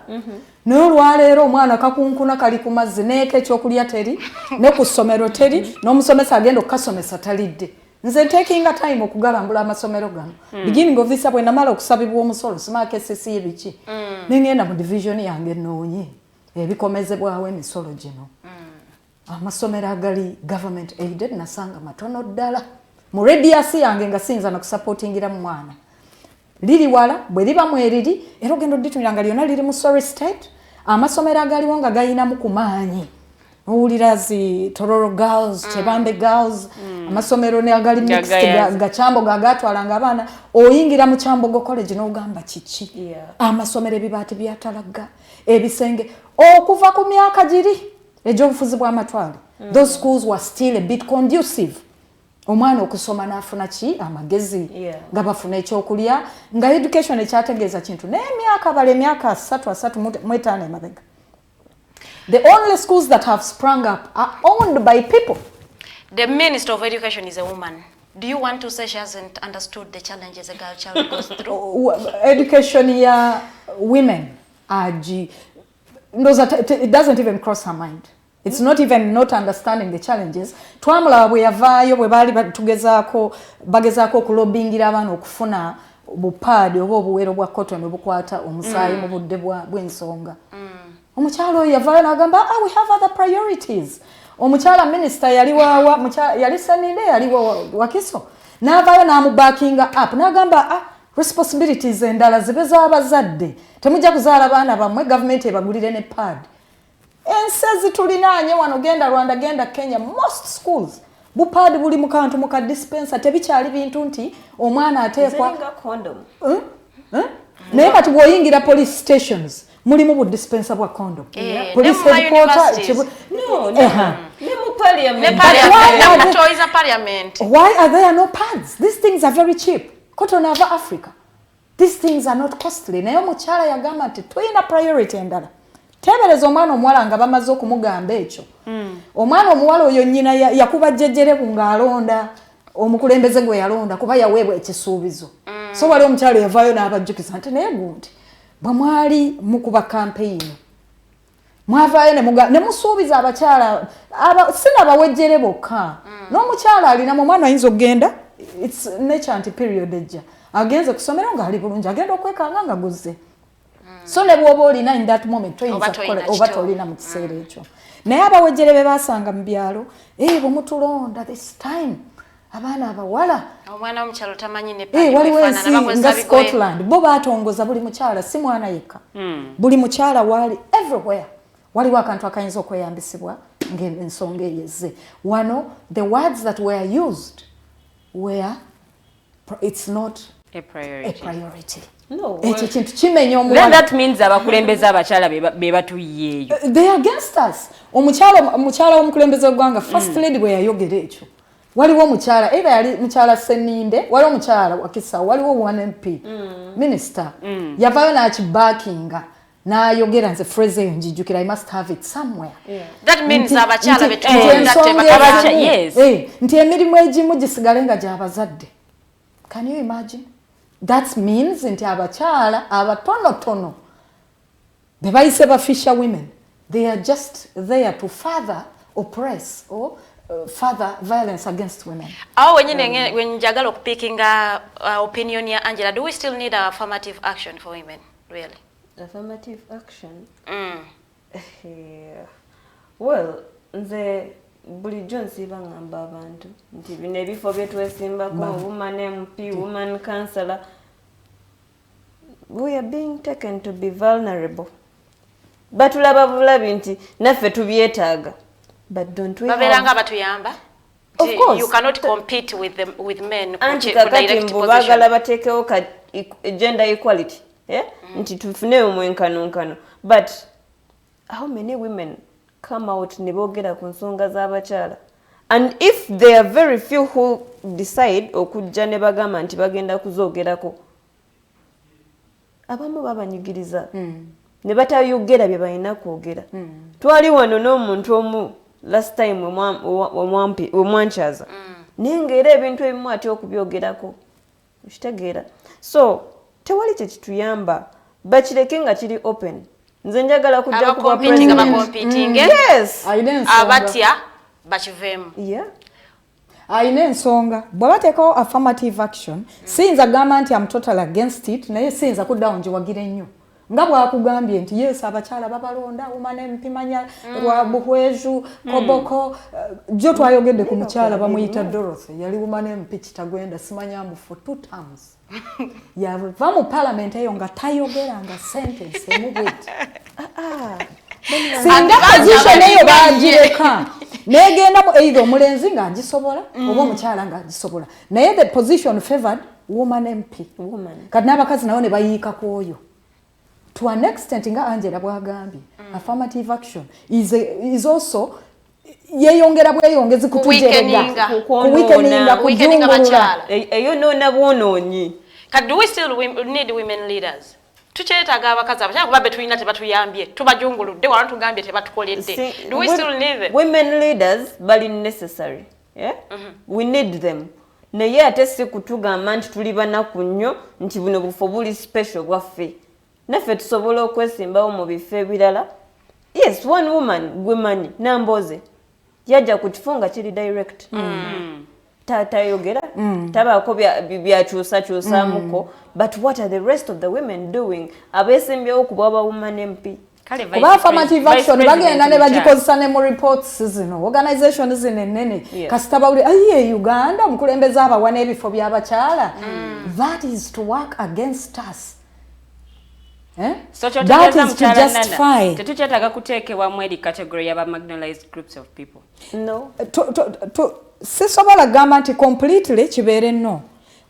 Naye olwaleero omwana kakunkuna kali ku mazzi neeka ekyokulya teri ne ku ssomero teri n'omusomesa agenda okukasomesa talidde. Nze taking a time okugalambula amasomero gano. Beginning of this bwe namala okusabibwa omusolo simaaka SSE biki. Nengenda mu division yange noonye ebikomezebwawo emisolo gino. Amasomero agali government aided nasanga matono ddala. Mu radius yange nga sinza na kusupportingira mu mwana. Liri wala bwe liba mu eriri era ogenda odditunira lyonna liri mu sorry state. Amasomero agaliwo nga gayina mu kumaanyi. Owulira zi Tororo Girls, Tebambe Girls, amasomero ne agali mixed gachambo gagatwalanga abaana oyingira mu Kyambogo College n'ogamba kiki. Amasomero ebibaati byatalaga ebisenge okuva ku myaka giri egy'obufuzi bw'amatwale. Those schools were still a bit conducive. Omwana okusoma n'afuna ki amagezi nga bafuna ekyokulya nga education ekyategeeza kintu n'emyaka bale emyaka 3 emabega. The only schools that have sprung up are owned by people. The Minister of Education is a woman. Do you want to say she hasn't understood the challenges a girl child goes through? Education ya women it doesn't even cross her mind. It's not even not understanding the challenges. Twamula bwe yavaayo bwe bali bagezaako okulobingira abaana okufuna bupaadi oba obuwero bwa cotton obukwata omusaayi mu budde bw'ensonga. Omukyala oyo yavaayo n'agamba we have other priorities. Omukyala minister yali Seninde yali Wakiso n'avaayo n'amubackinga up n'agamba responsibilities endala zibe z'abazadde temujja kuzaala baana bammwe gavumenti ebagulire ne pad. Ensezi tulinaanye wano genda Rwanda genda Kenya most schools bupadi buli mu kantu mu ka dispenser tebikyali bintu nti omwana ateekwa condom. Naye kati bw'oyingira police stations mulimu bu dispenser bwa condom. Police headquarters parliament. Why are there no pads? These things are very cheap. Cotton over Africa. These things are not costly. Naye omukyala yagamba nti tuyina priority endala. Tebereza omwana omuwala nga bamaze okumugamba ekyo. Omwana omuwala oyo nnyina yakuba jjejjerebu ng'alonda omukulembeze gwe yalonda kuba yaweebwa ekisuubizo. So wali omukyala yavaayo n'abajjukiza nti naye gundi bwe mwali mukuba campaign mwavaayo ne musuubiza abakyala sinabawejjere bokka. N'omukyala alinamu omwana ayinza okugenda it's nature anti period ejja agenze kusomero ng'ali bulungi agenda okwekanga nga guzze. So ne bw'oba olina in that moment toyinza kukola oba tolina mu kiseera ekyo. Naye abawejjere be baasanga mu byalo bwe mutulonda this time abaana abawala omwana omukyalo tamanyi ne padi waliwo ensi nga Scotland bo baatongoza buli mukyala si mwana yekka. Buli mukyala wali everywhere waliwo akantu akayinza okweyambisibwa ng'ensonga eyezze. Wano the words that were used were it's not a priority. No. Ekyo kintu kimenya omuwala. That means abakulembeze abakyala be batuyeeyo. They are against us. Omukyala w'omukulembeze gwanga first lady bwe yayogera ekyo. Waliwo omukyala either yali mukyala Seninde waliwo omukyala Wakisa waliwo one MP minister yavaayo n'akibackinga n'ayogera nze phrase eyo njijjukira I must have it somewhere. That means abakyala betulonda yes. Nti emirimu egimu gisigale nga gy'abazadde. Can you imagine? That means nti abakyala abatonotono be bayise ba fisher women they are just there to further oppress or further violence against women. When njagala okupickinga opinion ya Angela, do we still need affirmative action for women really? Affirmative action? Well, nze bulijjo nsiiba ngamba abantu nti bino ebifo bye twesimbako woman MP, woman councillor, we are being taken to be vulnerable. Batulaba bulabi nti naffe tubyetaaga. But don't we baberanga batuyamba? Of course. You cannot compete with men for direct position. Bagala batekewo gender equality. Nti tufune omwenkanonkano. But how many women come out ne boogera ku nsonga z'abakyala. And if there are very few who decide okujja ne bagamba nti bagenda kuzoogerako, abamu babanyigiriza ne batayogera bye balina kwogera. Twali wano n'omuntu omu last time wemwankyaza naye ng'era ebintu ebimu ate okubyogerako okitegeera. So tewali kye kituyamba, bakireke nga kiri open. Nze njagala kujja kuba competing. Yes. Abatya bakiveemu. Yeah. Ayina ensonga bwe bateekawo affirmative action siyinza gamba nti am total against it, naye siyinza kuddawo njiwagira ennyo nga bwakugambye nti yes abakyala babalonda umane mpimanya lwa buhweju koboko jo twayogedde ku mukyala bamuyita Dorothy yali umane mpi kitagwenda simanya mbu for 2 terms yava mu parliament eyo nga tayogeranga sentence emu bweti singa position eyo bagireka negenda mu either omulenzi nga agisobola oba omukyala nga agisobola, naye the position favored woman MP. Kati n'abakazi nabo ne bayiika ku oyo. To an extent nga Angela bwagambye affirmative action is also yeyongera bweyongezi kutujerega kuweakeninga kujungulula eyo nona bwonoonyi. Kati do we still need women leaders? Tukyetaaga abakazi abakyala kuba betulina tebatuyambye tubajunguludde wala tugambye tebatukoledde. Do we still need them? Women leaders bali necessary. Yeah? We need them. Naye ate si kutugamba nti tuli banaku nnyo nti buno bufo buli special bwaffe. Naffe tusobola okwesimbawo mu bifo ebirala. Yes, one woman gwemani namboze yajja ku kifunga kiri direct. Tayogera tabaako byakyusakyusaamuko, but what are the rest of the women doing? Abeesimbyewo ku bwaba woman MP. Kuba affirmative action bagenda ne bagikozesa ne mu reports zino organization zino ennene kasita bawuli aye Uganda omukulembeze abawa n'ebifo by'abakyala. That is to work against us. So that is to justify. Tetukyetaaga kuteekebwa mu eri category y'aba marginalized groups of people. No. Sisobola gamba nti completely kibeere no.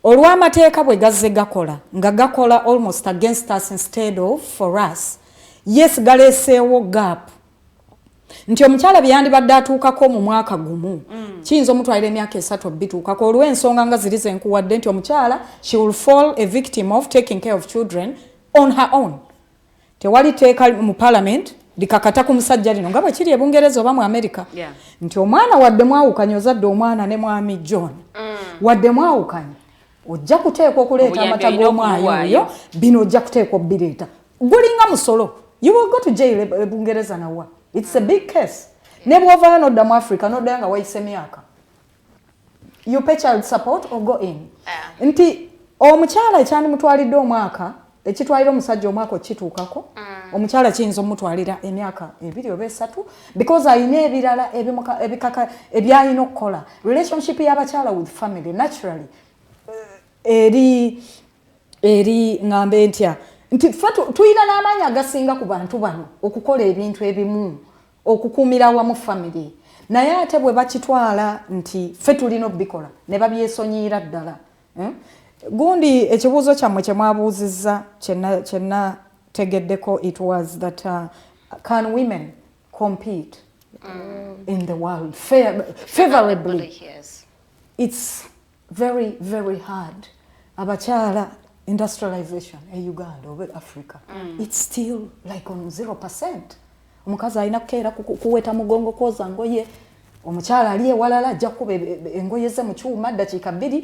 Olw'amateeka bwe gazze gakola nga gakola almost against us instead of for us. Yes, galeeseewo gap. Nti omukyala byandibadde atuukako mu mwaka gumu. Kiyinza omutwalira emyaka 3 bituukako olw'ensonga nga ziri zenkuwadde nti omukyala she will fall a victim of taking care of children on her own. Tewali teeka mu parliament likakata ku musajja lino nga bwe kiri e Bungereza oba mu America. Nti omwana wadde mwawukanye ozadde omwana ne mwami John. Wadde mwawukanye ojja kuteekwa okuleeta amata g'omwana oyo bino ojja kuteekwa obireeta. Gulinga musolo. You will go to jail e Bungereza nawa. It's a big case. Ne bw'ovaayo n'odda mu Africa n'oddayo nga wayise emyaka. You pay child support or go in. Nti omukyala ekyandimutwalidde omwaka ekitwalira omusajja omwaka okituukako omukyala kiyinza omutwalira emyaka 2 oba 3 because ayina ebirala ebikaka ebyalina okukola. Relationship y'abakyala with family naturally eri ngambe ntya nti tuyina n'amaanyi agasinga ku bantu bano okukola ebintu ebimu okukuumira wamu family, naye ate bwe bakitwala nti ffe tulina obikola ne babyesonyiira ddala. Gundi ekibuuzo kyammwe kye mwabuuzizza kyenna tegeddeko it was that can women compete in the world favorably? It's very, very hard. Abakyala industrialization in Uganda or Africa, it's still like on 0%. Omukazi alina kukeera kuweta mugongo koza ngoye omukyala ali ewalala ajja kuba engoye ze mu kyuma ddakiika 2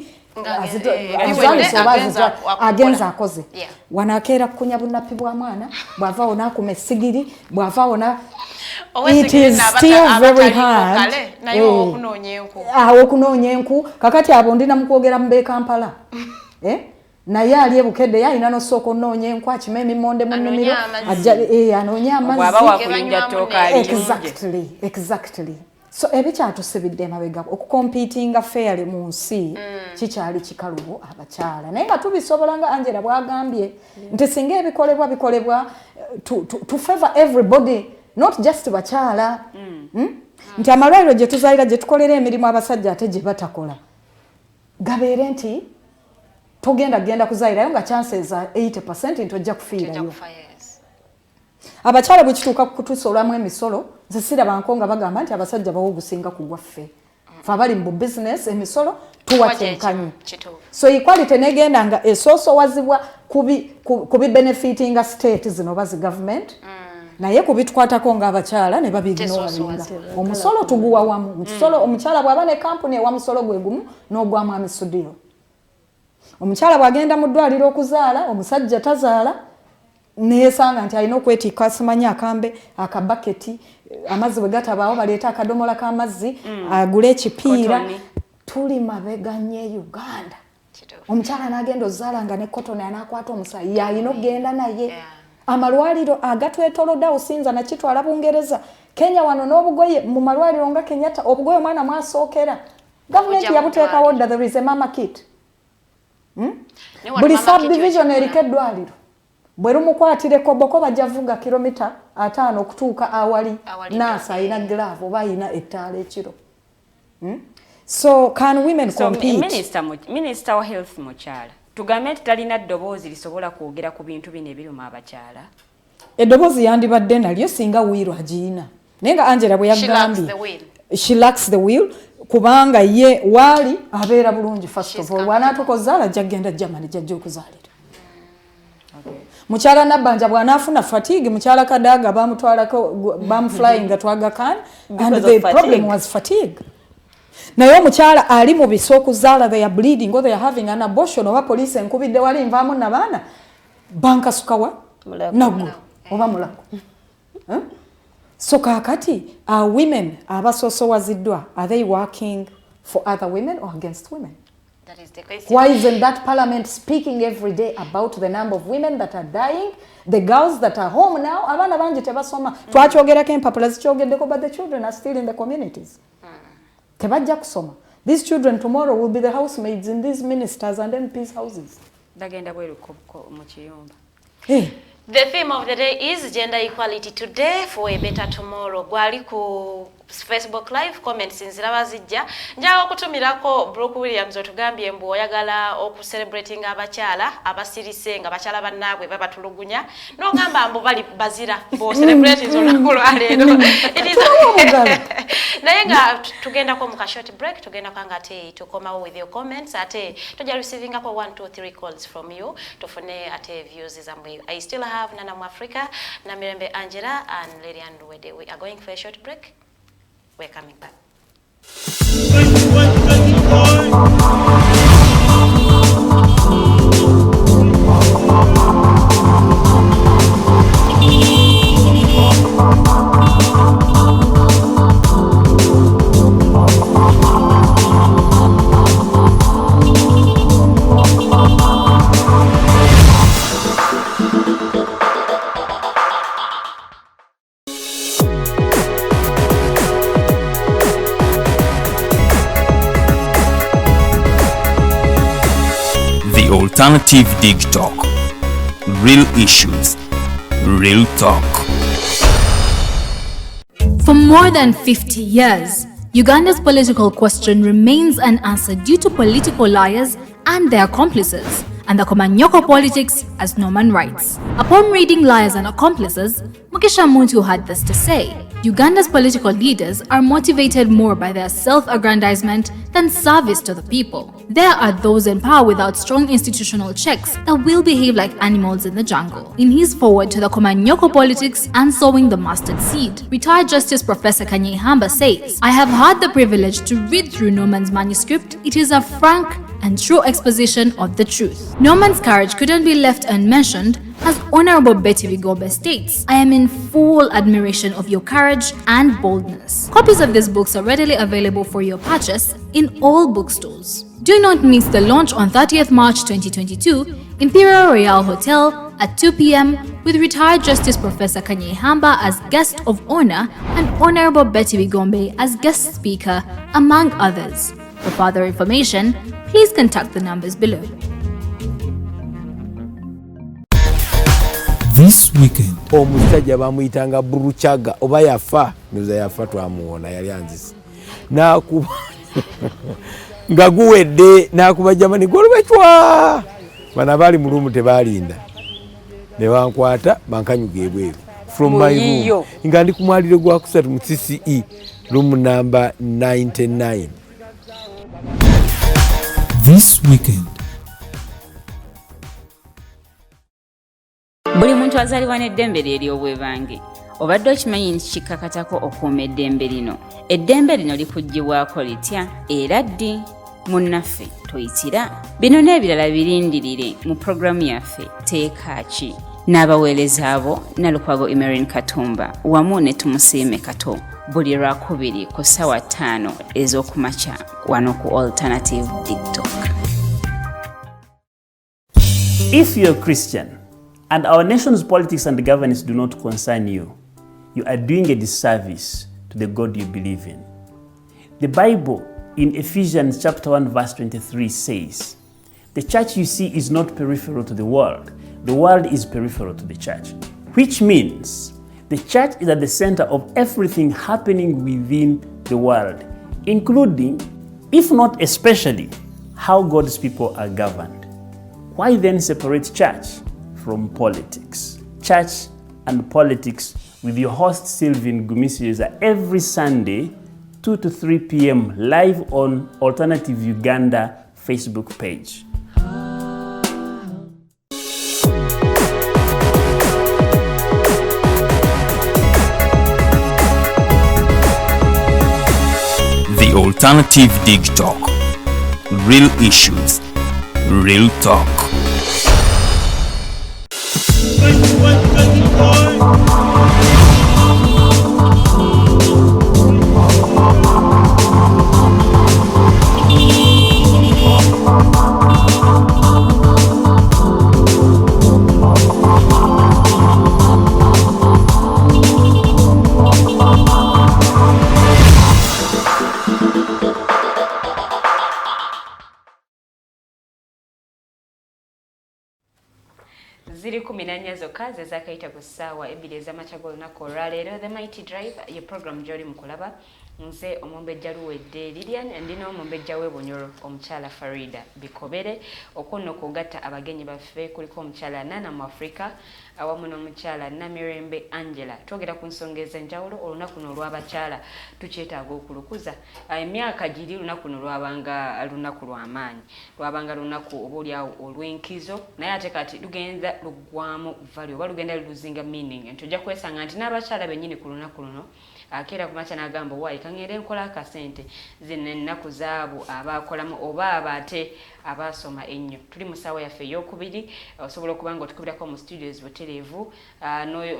agenza akoze wanakeera kukunya bunappi bwa mwana bw'avaawo n'akuma essigiri bw'avaawo na it is still very hard okunoonya enku kakati abo ndina mu kwogera mu Kampala naye ali ebukedde yalina n'osooka onoonya enku akima emimonde mu nnimiro anoonya amazzi. Exactly. So ebikyatusibidde emabega okukompitinga fairly mu nsi kikyali kikalubo abakyala naye nga tubisobola nga Angela bwagambye nti singa bikolebwa to favor everybody not just bakyala. Nti amalwaliro gye tuzaalira gye tukolera emirimu abasajja ate gye batakola gabeere nti togenda kuzaalirayo nga chances are 80% nti ojja kufiirayo. abakyala bwe kituuka kutusolamu emisolo nze siraba nkonga bagamba nti abasajja bawo ogusinga kugwa ffe fe abali mu business emisolo tuwa kyenkanyi so equality negenda nga esoosowazibwa kubi benefitinga state zino bazi government naye kubitukwatako ng'abakyala ne babignoringa omusolo tuguwa wamu omukyala bw'aba ne kampuni ewa musolo gwe gumu n'ogwamu amisudio omukyala bw'agenda mu ddwaliro okuzaala omusajja tazaala neesanga nti alina okwetiika simanyi akambe akabaketi amazzi bwe gatabaawo baleeta akadomola k'amazzi agule ekipiira tuli mabega nnyo Uganda omukyala n'agenda ozaala nga ne kotoni anaakwata omusaayi yalina okgenda naye amalwaliro agatwetolodde osinza nakitwala Bungereza Kenya wano n'obugoye mu malwaliro nga Kenyatta obugoye omwana mwasookera gavumenti yabuteekawo dda there is a mama kit buli subdivision eriko eddwaliro bwe lumukwatire koboko bajja vuga kilomita 5 okutuuka awali naasa alina glove oba alina ettaala ekiro so can women compete Minister wa health mukyala tugambe nti talina ddoboozi lisobola kwogera ku bintu bino ebiruma abakyala eddoboozi yandibadde nalyo singa wiiro agiina naye nga Angela bwe yagambye she lacks the will kubanga ye waali abeera bulungi first of all bw'anaatukozaala ajja kgenda Germany jajja okuzaalira mukyala Nabbanja bw'anaafuna fatigue mukyala Kadaga bamutwalako bamuflyinga twagakan and the problem was fatigue naye omukyala ali mu biso okuzaala they are bleeding or they are having an abortion oba police enkubidde wali nvaamu nabaana bankasukawa nagulu oba mulago so kakati women abasoosowaziddwa are they working for other women or against women? That is the question. Why isn't that parliament speaking every day about the number of women that are dying, the girls that are home now? Abana bangi tebasoma. Twakyogerako empapula zikyogeddeko but the children are still in the communities. Tebajja kusoma. These children tomorrow will be the housemaids in these ministers and MPs' houses. Dagenda bweru mu kiyumba. The theme of the day is gender equality today for a better tomorrow. Gwali ku Facebook live comments nziraba zijja njawo okutumirako Brooke Williams otugambye mbu oyagala okucelebrating abakyala abasirise nga bakyala bannaabwe babatulugunya n'ogamba mbu bali bazira bo celebrate olunaku lwaleero naye nga tugendako mu ka short break tugenda kwanga ate tukomawo with your comments ate tujja receiving ako 1 2 3 calls from you tufune ate views zamwe. I still have Nana Mwafrika, Namirembe Angella and Lilian Luwedde. We are going for a short break. We're coming back. Alternative Digitalk. Real issues, real talk. For more than 50 years, Uganda's political question remains unanswered due to political liars and their accomplices, and the Komanyoko politics as Norman writes. Upon reading Liars and Accomplices, Mukisha Muntu had this to say: Uganda's political leaders are motivated more by their self-aggrandizement than service to the people. There are those in power without strong institutional checks that will behave like animals in the jungle. In his foreword to the Komanyoko politics and sowing the mustard seed, retired Justice Professor Kanye Hamba says, "I have had the privilege to read through Norman's manuscript. It is a frank and true exposition of the truth. Norman's courage couldn't be left unmentioned. As Honorable Betty Bigobere states, I am in full admiration of your courage and boldness." Copies of these books are readily available for your purchase in all bookstores. Do not miss the launch on 30th March 2022, Imperial Royal Hotel at 2 p.m. with retired Justice Professor Kanye Hamba as guest of honor and Honorable Betty Bigombe as guest speaker, among others. For further information, please contact the numbers below. This weekend, omusajja bamuyitanga Buruchaga oba yafa nuza yafa twamuwona yali anzisi nakuba nga guwedde nakuba jamani golubechwa bana bali mu rumu tebalinda ne bankwata bankanyuga ebweru from my room nga ndi kumwaliro gwa kusatu mu CCE room number 99. This weekend. Buli muntu azalibwa n'eddembe lye ery'obwebange. Obadde okimanyi nti kikkakatako okuuma eddembe lino. Eddembe lino likuggyibwako litya era ddi? Munnaffe toyitira. Bino n'ebirala birindirire mu puroguramu yaffe Teeka Ki. N'abaweereza abo Nalukwago Emerin Katumba wamu ne Tumusiime Kato buli Lwakubiri ku ssaawa 5 ez'okumakya wano ku Alternative Digitalk. If you're a Christian and our nation's politics and governance do not concern you, you are doing a disservice to the God you believe in. The Bible in Ephesians chapter 1 verse 23 says, the church you see is not peripheral to the world is peripheral to the church, which means the church is at the center of everything happening within the world, including, if not especially, how God's people are governed. Why then separate church from politics? Church and politics with your host Sylvain Gumisiriza every Sunday 2 to 3 p.m. live on Alternative Uganda Facebook page. The Alternative Digitalk. Real issues, real talk. Ziri 14 zokka zezakayita ku ssaawa 2 ez'amakya g'olunaku olwaleero. The Mighty Drive ye program gy'oli mu kulaba. Nze Omumbejja Luwedde Lilian ndina Omumbejja we Bunyoro omukyala Farida Bikobere okunno okugatta abagenyi baffe kuliko omukyala Nana Mwafrika awamu n'omukyala Namirembe Angella. Twogera ku nsonga ez'enjawulo. Olunaku luno olw'abakyala tukyetaaga okulukuza. Emyaka giri olunaku luno lwabanga lunaku lw'amaanyi, lwabanga lunaku obaolyawo olw'enkizo, naye ate kati lugenza luggwamu value oba lugenda luzinga meaning. Ntujja kwesanga nti n'abakyala bennyini ku lunaku luno akera kumakya n'agamba waayi kangere nkola akasente zino ennaku zaabo abakolamu oba abate abasoma ennyo. Tuli mu ssaawa yaffe ey'okubiri, osobola okuba nga otukubirako mu studios butereevu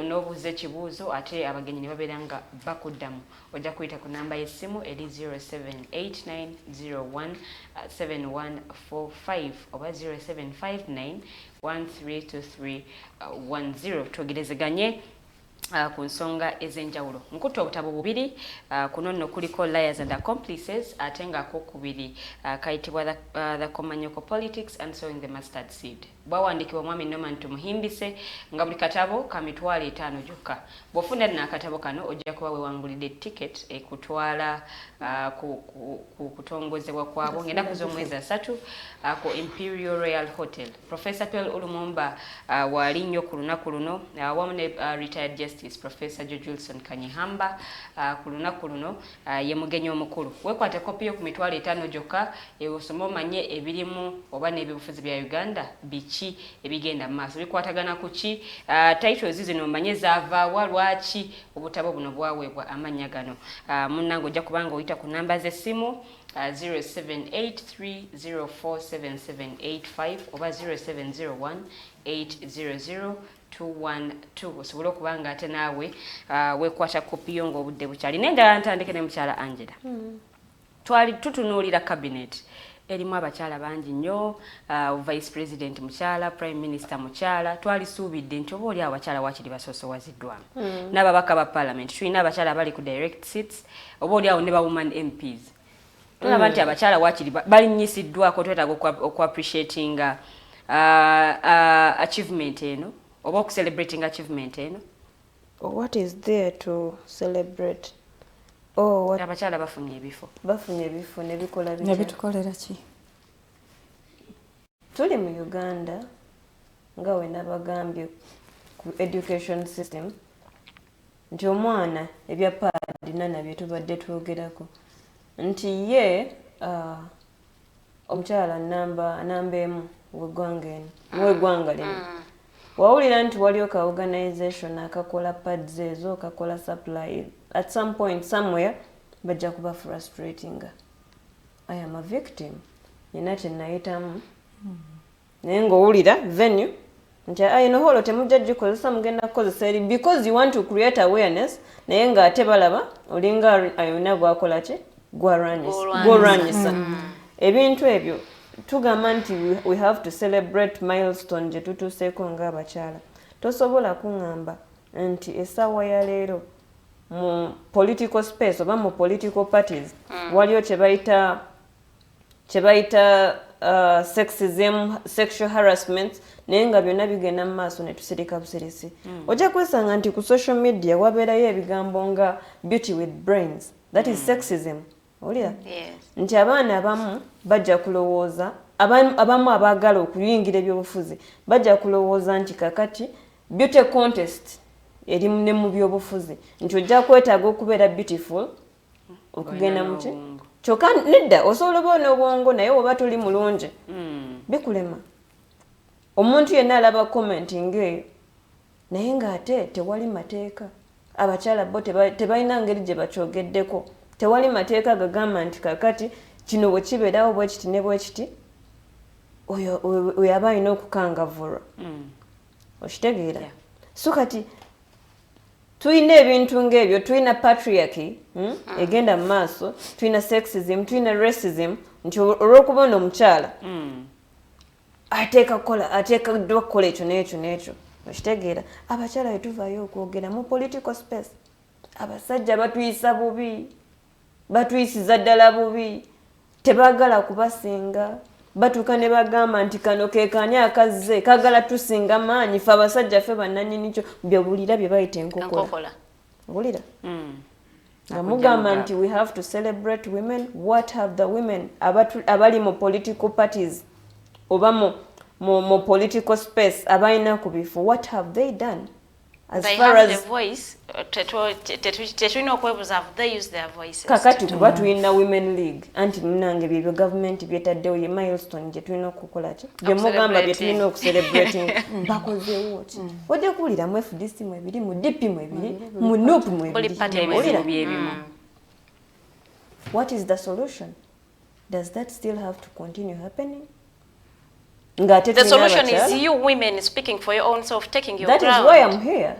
n'obuuza ekibuuzo ate abagenyi ne babeera nga bakuddamu. Ojja kuyita ku namba y'essimu eri 0789017145 oba 0759132310. Twogerezeganye ku nsonga ez'enjawulo. Nkutte obutabo bubiri, kuno nno kuliko Liars and Accomplices ate nga akokubiri kayitibwa The Komanyoko Politics and Sowing the Mustard Seed. Bwawandiikibwa mwami Norman Tumuhimbise nga buli katabo ka mitwalo 5 gyokka. Bw'ofunda nno akatabo kano ojja kuba weewangulidde ticket ekutwala ku kutongozebwa kwabo ng'ennaku z'omwezi 3 ku Imperial Royal Hotel. Professor Pel Ulumumba waali nnyo ku lunaku luno awamu ne retired Justice Professor George Wilson Kanyihamba ku lunaku luno ye mugenyi omukulu. Weekwate kopi yo ku mitwalo 5 gyokka osome omanye ebirimu oba n'ebyobufuzi bya Uganda biki ebigenda mu maaso bikwatagana ku ki, titles zino omanye zaavaawa lwaki obutabo buno bwaweebwa amannya gano. Munnange ojja kubanga oyita ku namba z'essimu 0783047785 oba 0701800212 osobola okuba nga ate naawe weekwata kopi yo ng'obudde bukyali. N'enjala ntandike ne mukyala Angella. Twali tutunuulira cabinet erimu abakyala bangi nnyo, vice president mukyala, prime minister mukyala. Twalisuubidde nti oba oli abakyala waakiri basoosowaziddwamu n'ababaka ba parliament. Tulina abakyala abali ku direct seats oba oli awo ne ba woman MPs. Tulaba nti abakyala waakiri balinyisiddwako. Twetaaga okwapreciatinga achievement eno oba okucelebrating achievement eno. What is there to celebrate? Abakyala bafunye ebifo nebikola bitya? Nebitukolera ki? Tuli mu Uganda nga we nabagambye ku education system nti omwana ebya paadi nana bye tubadde twogerako nti ye omukyala namba emu w'eggwanga lino wawulira nti waliwo ka organization akakola pads ezo kakola supply at some point somewhere bajja kuba frustrating. I am a victim nina kyenayitamu naye ng'owulira venue nti ayina holo temujja gikozesa mugenda kukozesa eri because you want to create awareness naye ng'ate balaba olinga ayina gwakola ki gwalwanyisa ebintu ebyo tugamba nti we have to celebrate milestone gye tutuuseeko ng'abakyala. Tosobola kuŋŋamba nti essaawa ya leero mu political space oba mu political parties waliyo kye bayita sexism, sexual harassment naye nga byonna bigenda mu maaso ne tusirika busirisi. Ojja kwesanga nti ku social media wabeerayo ebigambo nga beauty with brains, that is sexism. Olira nti abaana abamu bajja kulowooza abamu abaagala okuyingira ebyobufuzi bajja kulowooza nti kakati beauty contest eri ne mu byobufuzi nti ojja kwetaaga okubeera beautiful okugenda mu ki kyokka nedda osobola oba n'obwongo naye oba tuli mulungi bikulema. Omuntu yenna alaba commenti ng'eyo naye ng'ate tewali mateeka. Abakyala bo tebalina ngeri gye bakyogeddeko. Tewali mateeka gagamba nti kakati kino bwe kibeerawo bwe kiti ne bwe kiti oyo aba alina okukangavvulwa. Okitegeera? So kati tulina ebintu ng'ebyo, tulina patriarchy egenda mu maaso, tulina sexism, tulina racism nti olw'okubona omukyala ateekaddwa kukola ekyo n'ekyo n'ekyo. Okitegeera? Abakyala bwe tuvaayo okwogera mu political space abasajja batuyisa bubi, batuyisiza ddala bubi, tebaagala kubasinga, batuuka ne bagamba nti kano ke kaani akazze kaagala tusinga maanyi ffe abasajja ffe bannannyini kyo byobulira bye bayita enkokola. Obulira nga mugamba nti we have to celebrate women. What have the women abali mu political parties oba mu political space abalina ku bifo, what have they done? As they far have as the voice, tetulina okwebuuza, have they used their voices? Kakati kuba tulina women league anti munange byebyo gavumenti byetaddewo ye milestone gye tulina okukola ki bye mugamba bye tulina okucelebrating bakozeewo ki ojja kuwulira mu FDC mu ebiri mu DP mu ebiri mu NUP mu ebiri. What is the solution? Does that still have to continue happening? The solution is you women speaking for your own self, taking your ground. That is why I'm here.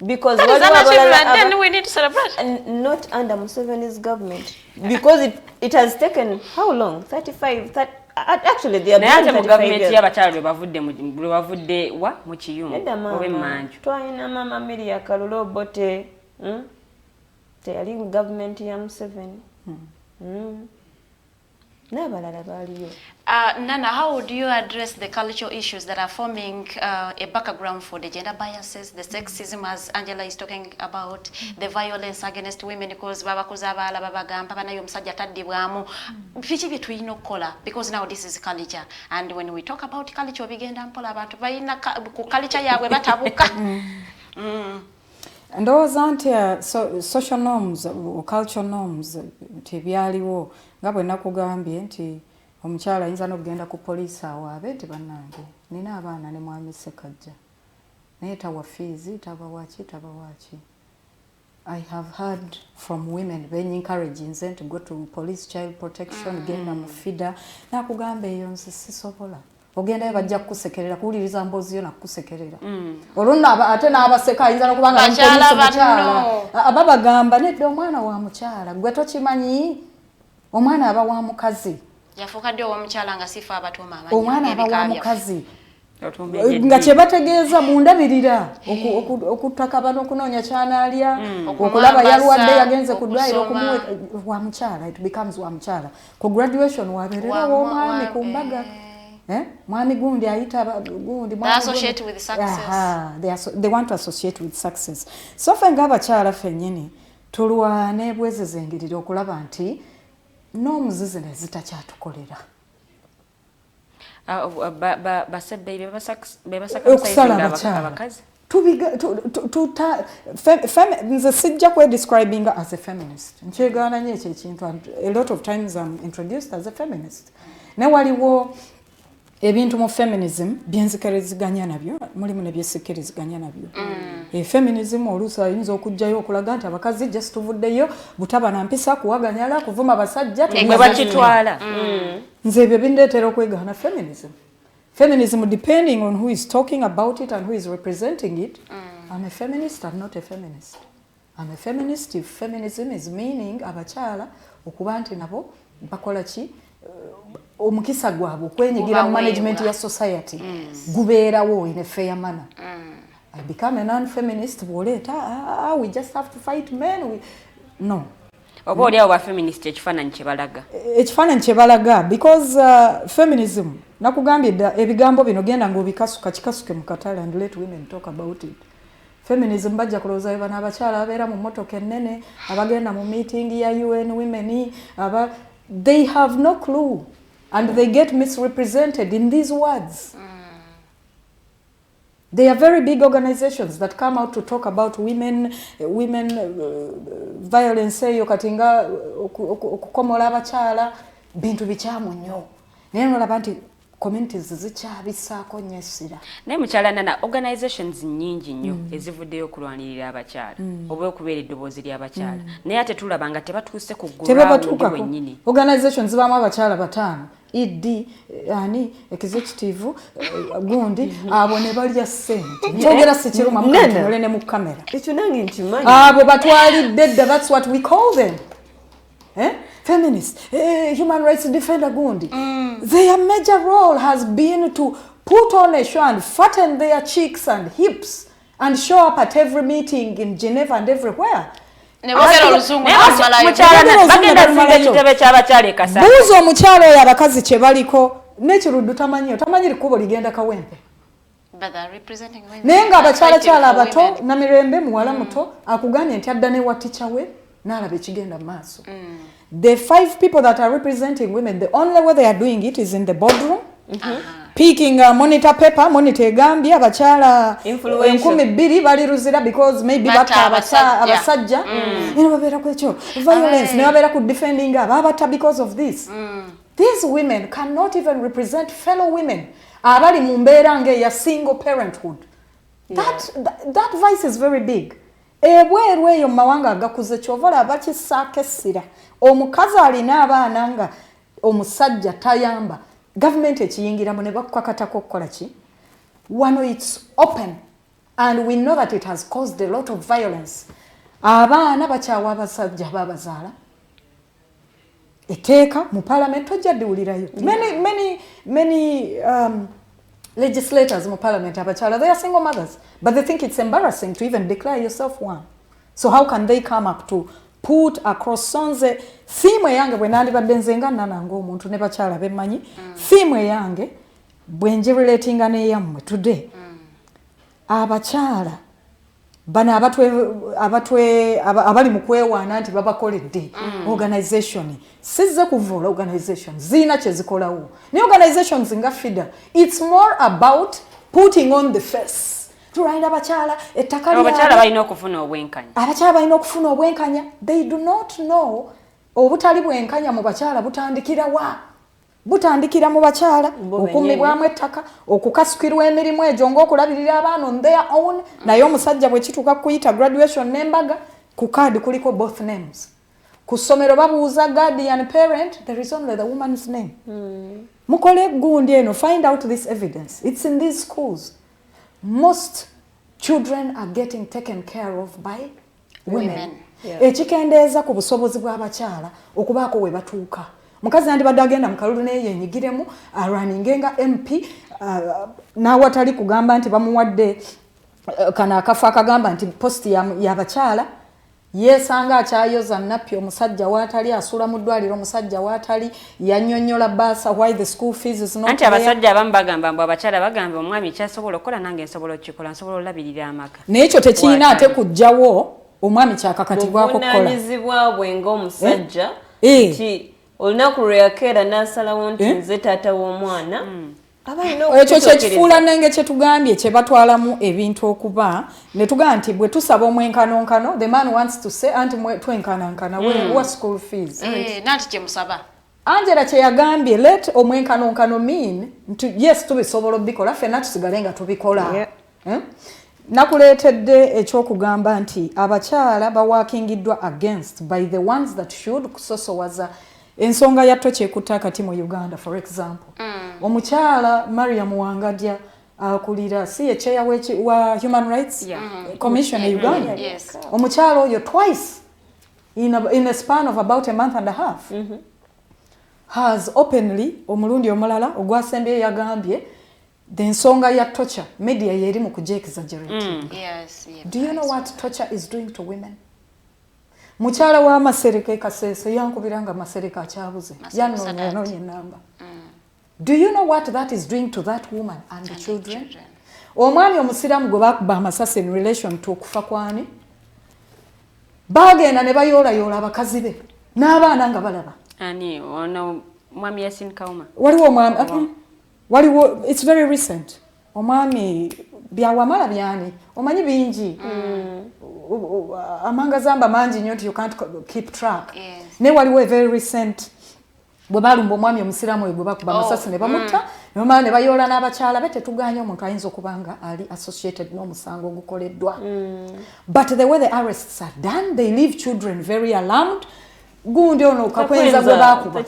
Because that is an achievement, and then we need to celebrate. And not under Museveni's government. Because it has taken how long? 35, 30, actually they are beyond 35 years. Twalina mama Miria Kalulu Bote. Teyali government ya Museveni. Nana, how would you address the cultural issues that are forming a background for the gender biases, the sexism as Angela is talking about, the violence against women because babakuza abala babagamba banayo musajja taddibwamu biki bye tulina okukola because now this is culture, and when we talk about culture bigenda mpola abantu balina ku culture yaabwe batabuka. Ndowooza nti social norms or cultural norms tebyaliwo nga bwe nakugambye nti omukyala ayinza n'okugenda ku poliisi awaabe nti bannange nina abaana ne mwami Ssekajja naye tawa fiizi taba waki. I have heard from women being encouraging them to go to police child protection genda mu FIDA nakugamba eyo nze sisobola ogenda bajja kukusekerera kuwuliriza mboozi yo nakusekerera olunna ate n'abaseka ayinza n'okubanga mukyala ababagamba nedda omwana wa mukyala gwe tokimanyi omwana aba wa mukazi yafuuka ddi ow'omukyala nga sifa abatuuma amanyi omwana aba wa mukazi nga kye bategeeza mundabirira okuttaka bano okunoonya kyanaalya okulaba yalwadde yagenze ku ddwaliro okumuwe wa mukyala it becomes wa mukyala ku graduation wabeerera w'omwami ku mbaga mwami gundi ayita gundi they associate with success. They want to associate with success. So ffe ng'abakyala ffennyini tulwane bwezezengirira okulaba nti n'omuzizi ne zitakyatukolera basebbeyi be basaka okusala abakyala nze sijja describing as a feminist. Nkyegana nnyo ekyo ekintu. A lot of times I'm introduced as a feminist. Ne waliwo ebintu mu feminism byenzikiriziganya nabyo, mulimu ne byesikkiriziganya nabyo. Feminism oluusi ayinza okujjayo okulaga nti abakazi just tuvuddeyo butaba na mpisa kuwaganyala kuvuma basajja mwe bakitwala. Nze ebyo bindeetera okwegaana feminism. Feminism, depending on who is talking about it and who is representing it, I'm a feminist, I'm not a feminist. I'm a feminist if feminism is meaning abakyala okuba nti nabo bakola ki omukisa gwabwe okwenyigira mu management ya society gubeerawo in a fair manner. I become a non-feminist bw'oleeta we just have to fight men. No. Oba oli awo bafeminist ekifaananyi kye balaga. Ekifaananyi kye balaga because feminism nakugambye dda ebigambo bino genda ng'obikasuka kikasuke mu katale and let women talk about it. Feminism bajja kulowooza be bano abakyala abeera mu mmotoka ennene abagenda mu meeting ya UN Women they have no clue and they get misrepresented in these words. They are very big organizations that come out to talk about women violence eyo katinga okukomola abakyala bintu bikyamu nnyo. Naye nolaba nti communities zikyabisaako nnyo essira. Naye mukyala Nana, organizations nnyingi nnyo ezivuddeyo okulwanirira abakyala oba okubeera eddoboozi ly'abakyala. Naye ate tulaba nga tebatuuse ku ground wennyini. Organizations zibaamu abakyala 5. ED executive gundi abo ne balya ssente. Njogera sikiruma mukatole ne mu kamera. Ekyo nange nkimanyi. Abo batwalidde dda, that's what we call them. Feminist, human rights defender gundi. Their major role has been to put on a show and fatten their cheeks and hips and show up at every meeting in Geneva and everywhere. Buuza omukyala oyo abakazi kye baliko n'ekiruddu tamanyiyo, tamanyi likubo ligenda kawempe. Naye ng'abakyalakyala abato Namirembe muwala muto akugambye nti adda ne waticha we n'alaba ekigenda mu maaso. The 5 people that are representing women, the only way they are doing it is in the boardroom. Picking a monitor paper, monitor egambye abakyala 2,000 baliruzira because maybe bata abasajja ne babeera ku ekyo violence ne babeera ku defending abata because of this. These women cannot even represent fellow women abali mu mbeera ng'eya single parenthood. That vice is very big. Ebweru eyo mu mawanga agakuze kyovola abakisaako essira. Omukazi alina abaana nga omusajja tayamba. Government ekiyingiramu ne bakukakatako okukola ki? Wano it's open and we know that it has caused a lot of violence. Abaana bakyawa abasajja babazaala. Eteeka mu parliament tojja diwulirayo. Many legislators mu parliament abakyala, they are single mothers, but they think it's embarrassing to even declare yourself one. So how can they come up to put across sonze theme yange bwe nandibadde nzenga nananga omuntu ne bakyala bemmanyi theme yange bwe njirelatinga n'eyammwe today abakyala bano abali mu kwewaana nti babakoledde organization sizze kuvoola organization zirina kye zikolawo ne organizations nga FIDA it's more about putting on the face. Abakyala balina okufuna obwenkanya. Abakyala balina okufuna obwenkanya. They do not know obutali bwenkanya mu bakyala butandikira wa? Butandikira mu bakyala okummibwamu ettaka, okukasukirwa emirimu egyo ng'okulabirira abaana on their own. Naye omusajja bwe kituuka kuyita graduation n'embaga ku kaadi kuliko both names. Ku ssomero babuuza guardian parent, there is only the woman's name. Mukole gundi eno, find out this evidence. It's in these schools. Most children are getting taken care of by women. Ekikendeeza ku busobozi bw'abakyala okubaako we batuuka. Mukazi yandibadde agenda mu kalulu naye yenyigiremu runningenga MP n'awatali kugamba nti bamuwadde kana akafa akagamba nti posti y'abakyala yeesanga akyayoza nappi omusajja waatali asula mu ddwaliro omusajja waatali yannyonnyola baasa why the school fees is not anti abasajja abamu bagamba mbu abakyala bagamba omwami kyasobola okukola nange nsobola okukikola nsobola olabirira amaka n'ekyo tekirina ate kujjawo omwami kyakakatibwako okukola buvunaanyizibwa bwe ng'omusajja nti olunaku lwe yakeera n'asalawo nti nze taata w'omwana ekyo kyekifuula nenge kyetugambye kyebatwalamu ebintu okuba ne tugamba nti bwe tusaba omwenkanonkano the man wants to say anti twenkanankana what school fees nanti kyemusaba Angella kyeyagambye let omwenkanonkano mean nti yes tubisobola obikola ffenna tusigale nga tubikola nakuleetedde ekyokugamba nti abakyala bawakingiddwa against by the ones that should kusosowaza ensonga yatto kyekutta akati mu Uganda for example omukyala Mariam Wangadya akulira si ye chair wa Human Rights Commission in Uganda omukyala oyo twice in a span of about a month and a half has openly omulundi omulala ogwasembye yagambye the ensonga ya torture media yeri mu exaggerate do you know what torture is doing to women mukyala wa Masereka Kasese yankubiranga Masereka akyabuze yanonye namba do you know what that is doing to that woman and the children omwami omusiramu gwe bakuba amasasi in relation to okufa kwani bagenda ne bayoola abakazi be n'abaana nga balaba ani ono mwami Yasin Kauma waliwo omwami waliwo it's very recent omwami byawamala byani omanyi bingi amanga zamba mangi nnyo you can't keep track ne waliwo a very recent bwe balumba omwami omusiramu gwe bakuba amasasi ne bamutta nomala ne bayoola n'abakyala be tetuganya omuntu ayinza okubanga ali associated n'omusango ogukoleddwa but the way the arrests are done they leave children very alarmed gundi ono kakwenza gwe bakuba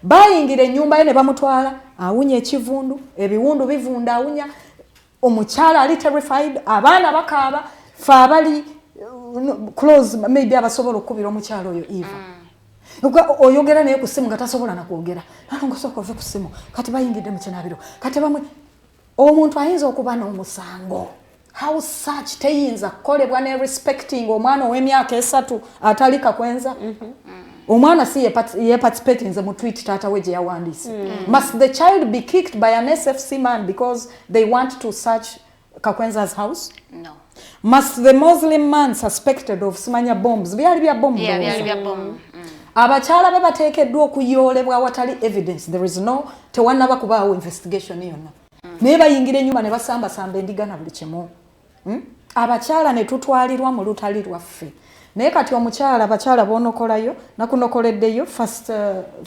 bayingira ennyumba ye ne bamutwala awunya ekivundu ebiwundu bivunda awunya omukyala ali terrified abaana bakaaba fe abali close maybe abasobola okukubira omukyala oyo Eva oyogera naye ku ssimu nga tasobola nakwogera ngosobola ove ku ssimu kati bayingidde mu kinabiro kati bamwe omuntu ayinza okuba n'omusango how such teyinza kukolebwa ne respecting omwana ow'emyaka 3 atali kakwenza omwana si yeparticipate nze mu tweet taata we gye yawandiise must the child be kicked by an SFC man because they want to search Kakwenza's house? No. Must the Muslim man suspected of simanya bombs byali bya bomb abakyala be bateekeddwa okuyoolebwa awatali evidence there is no tewannaba kubaawo investigation yonna naye bayingira ennyumba ne basambasamba endiga na buli kimu abakyala ne tutwalirwa mu lutali lwaffe naye kati omukyala abakyala boonokolayo nakunokoleddeyo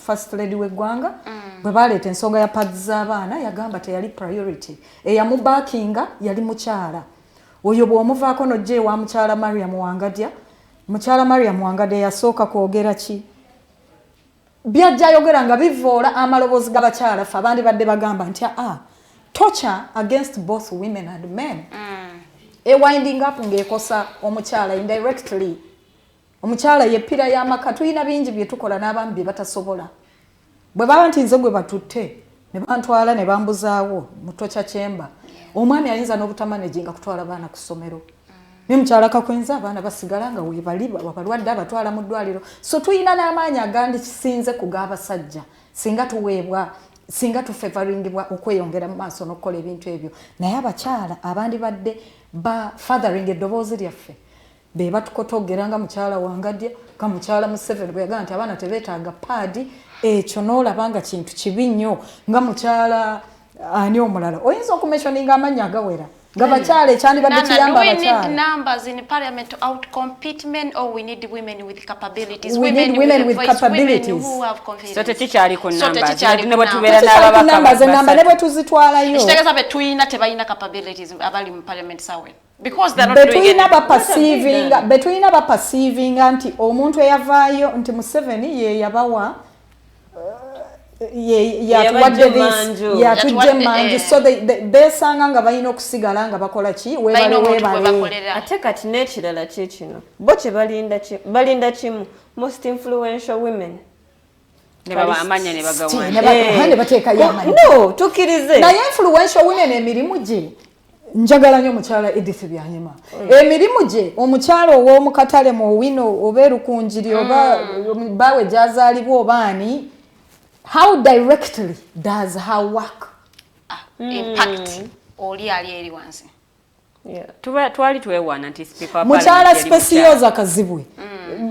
first lady w'eggwanga bwe baleeta ensonga ya pads z'abaana yagamba teyali priority eyamubakinga yali mukyala oyo bw'omuvaako nojja ewa mukyala Mariam Wangadya mukyala Mariam Wangadya yasooka kwogera ki byajja ayogera nga bivoola amaloboozi g'abakyala ffe abandi badde bagamba nti torture against both women and men winding up ng'ekosa omukyala indirectly omukyala yeppira y'amaka tulina bingi bye tukola n'abamu bye batasobola bwe baba nti nze gwe batutte ne bantwala ne bambuzaawo mu torture chamber omwami ayinza n'obutamanejinga kutwala baana ku ssomero ne mukyala Kakwenza abaana basigala nga weebali balwadde abatwala mu ddwaliro so tuyina n'amaanyi agandi kisinze kug'abasajja singa tufevaringibwa okweyongera mu maaso n'okukola ebintu ebyo naye abakyala abandi badde ba fathering eddoboozi lyaffe be batukotogera nga mukyala Wangadya nga mukyala Museveni bwe yagamba nti abaana tebeetaaga paadi ekyo n'olabanga kintu kibi nnyo nga mukyala ani omulala oyinza okumentioninga amannya agawera nga bakyala ekyandibadde kiyamba abakyala we need numbers in parliament to outcompete men or we need women with capabilities women with capabilities who have confidence so tekikyali ku numbers ne batubeera n'ababaka namba ne bwe tuzitwalayo kitegeeza be tuyina tebalina capabilities abali mu parliament sawe because they are not doing it between perceiving nti omuntu eyavaayo nti Museveni ye yabawa yatujje manju so besanga nga balina okusigala nga bakola ki webale ate kati n'ekirala kyekino bo kye balinda kimu most influential women amanya ne bagawa ne bateekayo amanyi tukirize naye influential women emirimu gye njagala nnyo omukyala Edith Byanyima emirimu gye omukyala ow'omukatale mu wino oba erukunjiri oba bawe gyazaalibwa obaani how directly does her work impact oli ali eri wansi twali twewaana nti mukyala Specioza Kazibwe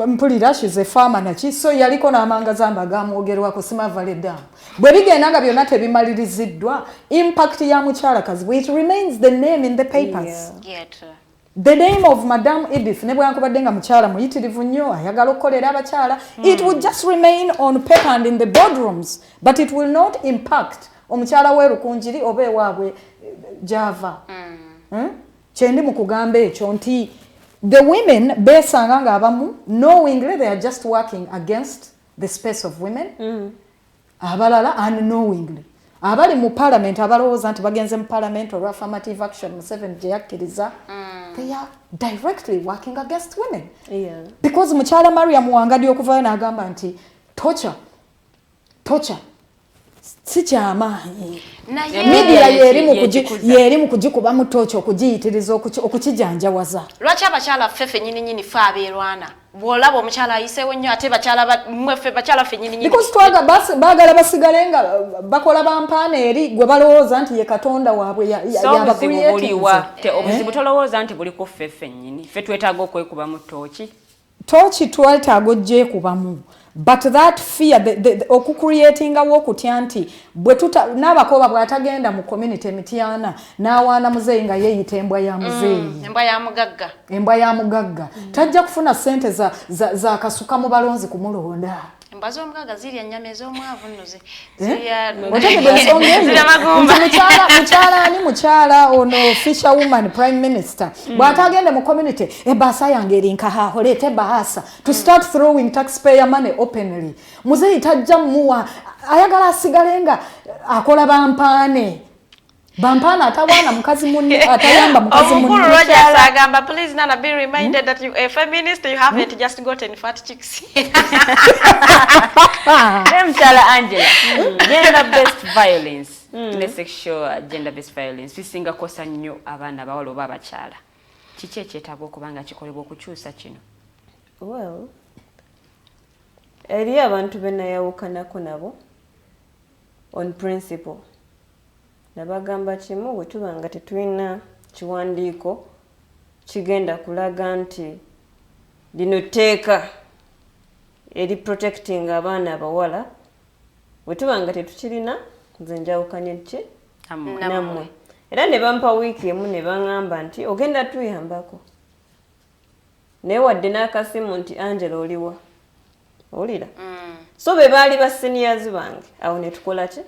mpulira she's a farmer naki so yaliko n'amangazamba gamwogerwako simavaliddamu bwe bigenda nga byonna tebimaliriziddwa impact ya mukyalakazi it remains the name in the papers. The name of Madame Edith ne bwankubadde nga mukyala muyitirivu nnyo ayagala okukolera abakyala it would just remain on paper and in the boardrooms but it will not impact omukyala w'erukunjiri oba ewaabwe java. Kyendi mu kugamba ekyo nti the women beesanga nga abamu knowingly they are just working against the space of women abalala unknowingly abali mu parliament abalowooza nti bagenze mu parliament olwa affirmative action Museveni gye yakkiriza they are directly working against women because mukyala Mariam Wangadi okuvayo n'agamba nti torture si kyamaanyi media yeri mu kugikuba mu tocha okugiyitiriza okukijanjawaza lwaki abakyala ffeffe nyininyini fe abeerwana bw'olaba omukyala ayiseewo nnyo ate mweffe bakyala ffe nyininyini because baagala basigale nga bakola bampaana eri gwe balowooza nti ye katonda waabwe yababuliwa obuzibu tolowooza nti buli ku ffeffe nnyini ffe twetaaga okwekuba mu tochi twetaaga ogyekubamu but that fear okucreatinga wokutya nti bwe n'abakoba bw'atagenda mu community emityana n'awaana muzeeyi nga yeeyita embwa ya muzeeyi embwa ya mugagga tajja kufuna ssente za kasuka mu balonzi kumulonda embwa z'omugagga zirya ennyama ez'omwavu nno mukyala ono fisher woman prime minister bw'atagende mu community ebaasa yange eri nkahaho leeta ebaasa to start throwing taxpayer money openly muzeeyi tajja muwa ayagala asigale nga akola bampaane atawaana mukazi munne atayamba mukazi munne omukulu Rogers agamba please Nana be reminded that you a feminist you haven't just gotten fat chicks Mukyala Angella gender based violence ne sexual gender based violence bisinga kosa nnyo abaana abawala oba abakyala kiki ekyetaaga okuba nga kikolebwa okukyusa kino well eri abantu benayawukanako nabo on principle nabagamba kimu bwe tuba nga tetulina kiwandiiko kigenda kulaga nti lino tteeka eri protecting abaana abawala bwe tuba nga tetukirina nze njawukanye ki nammwe era ne bampa wiiki emu ne baŋŋamba nti ogenda tuyambako naye wadde n'akasimu nti Angela oliwa olira so be baali ba seniors bange awo ne tukola ki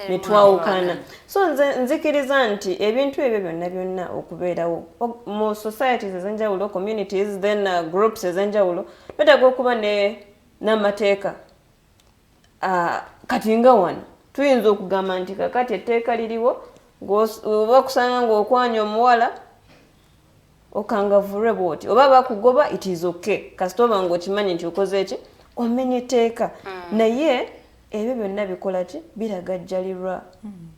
ne twawukana so nzikiriza nti ebintu ebyo byonna okubeerawo mu societies ez'enjawulo communities then groups ez'enjawulo betaaga okuba n'amateeka kati nga wano tuyinza okugamba nti kakati etteeka liriwo oba kusanga ng'okwanya omuwala okangavulwe bwoti oba bakugoba it is okay kasita oba ng'okimanyi nti okoze eki omenye etteeka naye ebyo byonna bikola ki biragajjalirwa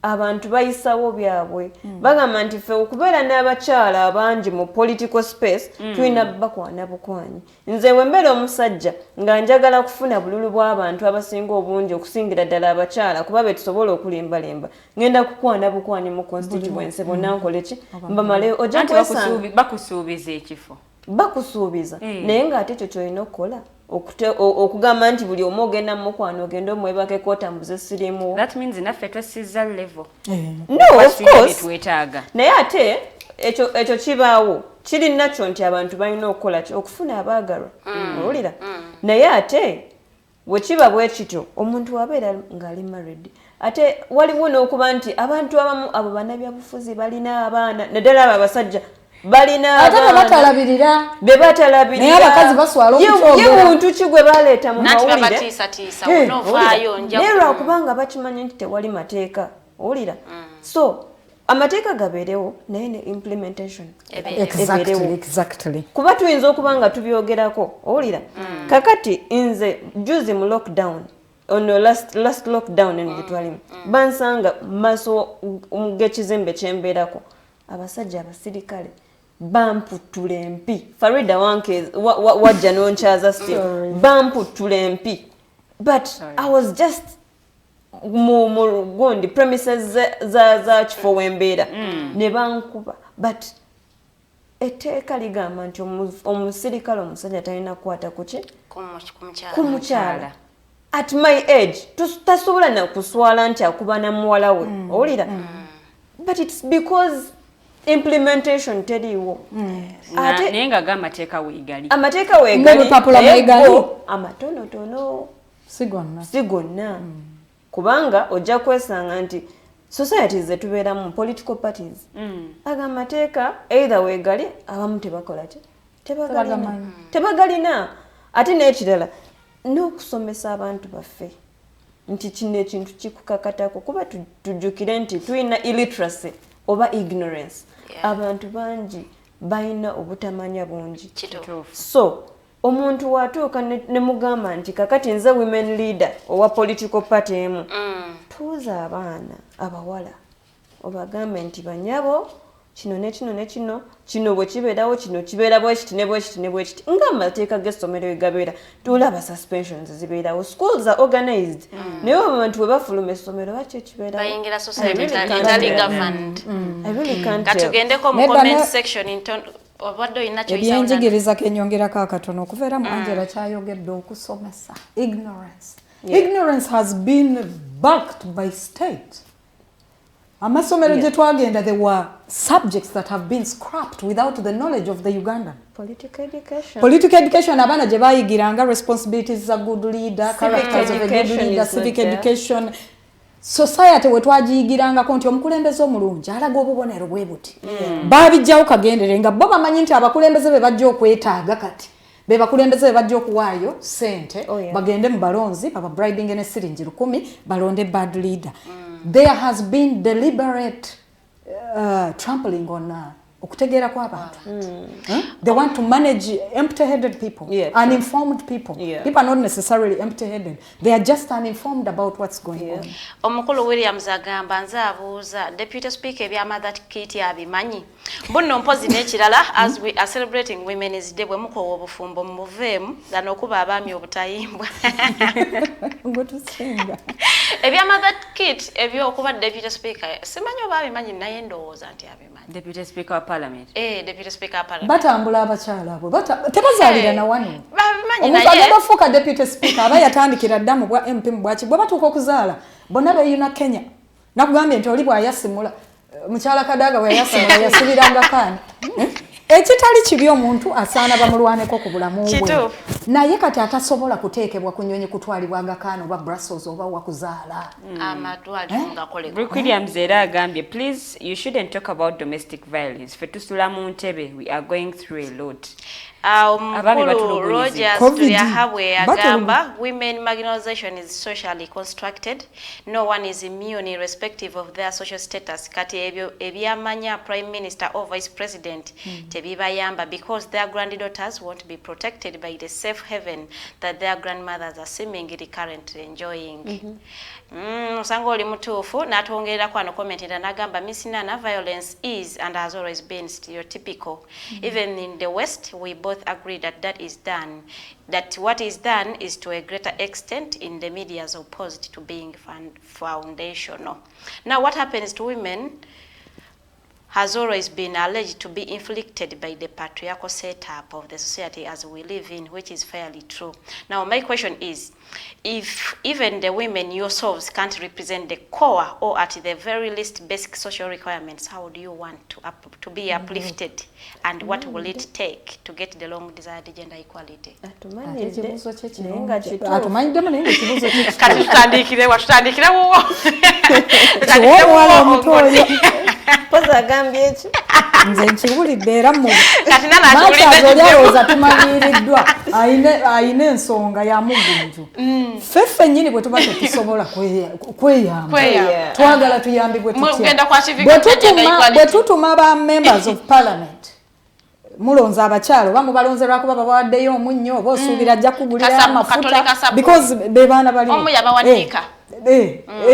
abantu bayisawo byabwe bagamba nti ffe okubeera n'abakyala abangi mu political space tulina bakwana bukwanyi nze bwe mbeera omusajja nga njagala kufuna bululu bw'abantu abasinga obungi okusingira ddala abakyala kuba be tusobola okulimbalimba ngenda kukwana bukwanyi mu constituency bonna nkole ki mbamale ojja kwesanga bakusuubiza ekifo bakusuubiza naye ng'ate ekyo kyolina okukola okugamba nti buli omu ogenda mukwano ogenda omwebaka ekwotambuza sirimu that means naffe twesiza level no of course naye ate ekyo kibaawo kiri nakyo nti abantu balina okukola ki okufuna abaagalwa owulira naye ate bwe kiba bwe kityo omuntu wabeera ng'ali married ate waliwo n'okuba nti abantu abamu abo bannabyabufuzi balina abaana naddala abo abasajja balina ate bebatalabirira naye abakazi baswala okukyogera ye muntu ki gwe baleeta mu mawulire naye lwakubanga bakimanyi nti tewali mateeka owulira so amateeka gabeerewo naye ne implementation exactly kuba tuyinza okuba nga tubyogerako owulira kakati nze juzi mu lockdown ono last lockdown engetwalimu bansanga maaso g'ekizimbe kyembeerako abasajja abasirikale bamputula empi Farida wanke wajja nonkyaza still bamputula empi but I was just mu gondi premises za kifo wembeera ne bankuba but etteeka ligamba nti omusirikale omusajja talina kukwata kuki ku mukyala. At my age tasobola na kuswala nti akuba na muwala we owulira but it's because implementation teriiwo naye nga ga amateeka weegali amatonotono si gonna kubanga ojja kwesanga nti societies zetubeeramu political parties aga amateeka either weegali abamu tebakola ki tebagalina ate n'ekirala n'okusomesa abantu baffe nti kino ekintu kikukakatako kuba tujjukire nti tulina illiteracy oba ignorance abantu bangi balina obutamanya bungi so omuntu watuuka ne mugamba nti kakati nze women leader owa political party emu tuuza abaana abawala obagambe nti banyabo kino nekino nekino kino bwe kibeerawo kino kibeera bwekiti ne bwekiti ne bwekiti nga amateeka g'essomero wegabeera tulaba suspensions zibeerawo schools are organized naye abantu bwe bafuluma essomero baki ekibeerawo bayingira society tali governed nga tugendeko mu comment section obadde olina ebyenjigiriza kenyongerako akatono okuva mu Angella kyayogedde okusomesa ignorance has been backed by state. Amasomero gye twagenda there were subjects that have been scrapped without the knowledge of the Ugandan. Political education abaana gye bayigiranga responsibilities za good leader, characters of a good leader, civic education. Society we twagiyigirangako nti omukulembeze omulungi alaga obubonero bwe buti baabijjawo kagendere nga bo bamanyi nti abakulembeze be bajja okwetaaga kati be bakulembeze be bajja okuwaayo ssente bagende mu balonzi bababribing ne siringi 10 balonde bad leader. There has been deliberate trampling on okutegeera kw'abantu. They want to manage empty-headed people, uninformed people. People are not necessarily empty-headed. They are just uninformed about what's going on. Omukulu Williams agamba nze abuuza Deputy Speaker ebyama that kit abimanyi. Bunno mpozi n'ekirala as we are celebrating Women's Day bwe mukowa obufumbo muveemu n'okuba abaami obutayimbwa. Ebyama that kit ebyokuba Deputy Speaker simanyi oba abimanyi naye ndowooza nti abimanyi. Deputy Speaker of Parliament. Deputy Speaker of Parliament. Batambula abakyala abo. Tebazaalira na wano. Omuntu agabafuuka Deputy Speaker aba yatandikira dda mu bwa MP mu bwaki bwe batuuka okuzaala bonna beeyuna Kenya. Nakugambye nti oli bw'ayasimula mukyala Kadaga bwe yasimula yasubiranga kaani. Ekitali kibi omuntu asaana bamulwaneko ku bulamu bwe. Naye kati atasobola kuteekebwa ku nnyonyi kutwalibwa agakaano oba Brussels oba wakuzaala. Williams era agambye please you shouldn't talk about domestic violence. Fe tusula mu ntebe we are going through a lot. Rogers Tuyahabwe agamba women marginalization is socially constructed. No one is immune irrespective of their social status. Kati ebyo ebyamanya prime minister or vice president tebibayamba because their granddaughters won't be protected by the safe haven that their grandmothers are seemingly currently enjoying. Musango oli mutuufu n'atwongerera kwano comment n'agamba Miss Nana, violence is and has always been stereotypical. Even in the West we both agree that is done. That what is done is to a greater extent in the media as opposed to being foundational. Now what happens to women has always been alleged to be inflicted by the patriarchal setup of the society as we live in, which is fairly true. Now my question is, if even the women yourselves can't represent the core or at the very least basic social requirements, how do you want to be uplifted and what will it take to get the long desired gender equality? Nze nkiwulidde era mu makyazolyawoza tumaliriddwa ayina ensonga ya mugunju ffeffe nnyini bwe tuba tetusobola kweyamba twagala tuyambibwe tutya bwe tutuma ba members of parliament mulonza abakyalo oba mubalonze lwakuba babawaddeyo omunnyo oba osuubira ajja kugulira amafuta because be baana bali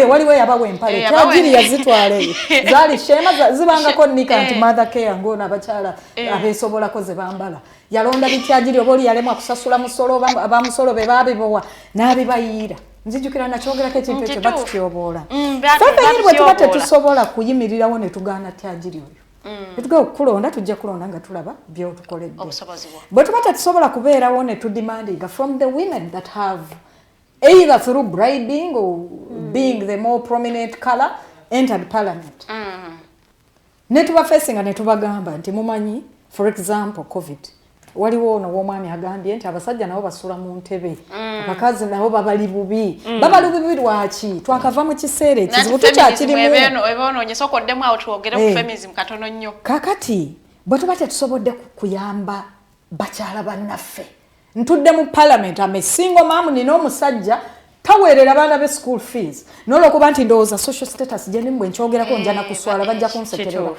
waliwo yabawa empale kyagiri yazitwala eyo zaali shema zibangako nika nti mother care ng'ono abakyala abeesobolako ze bambala yalonda bityagiri oba oli yalemwa kusasula musolo oba abamusolo be baabibowa n'abibayiira nzijukira nakyogerako ekintu ekyo batutyoboola ffe nyini bwe tuba tetusobola kuyimirirawo ne tugaana tyagiri oyo Tuga okulonda tujja kulonda nga tulaba byotukoledde. Bwe tuba tetusobola kubeerawo ne tudemandinga from the women that have either through bribing or being the more prominent color entered parliament. Ne tuba facing ne tubagamba nti mumanyi for example COVID. Waliwo ono w'omwami agambye nti abasajja nabo basula mu ntebe. Abakazi nabo babali bubi. Babali bubi lwaki? Twakava mu kiseera ekizibu tukyakirimu. Ebono nyesokoddemu awo twogere ku feminism katono nnyo. Kakati bwe tuba tetusobodde kuyamba bakyala bannaffe. Ntudde mu parliament ame single mom nina omusajja taweerera abaana be school fees. N'olwokuba nti ndowooza social status gye ndimu bwe nkyogerako nja nakuswala bajja kunsekerera.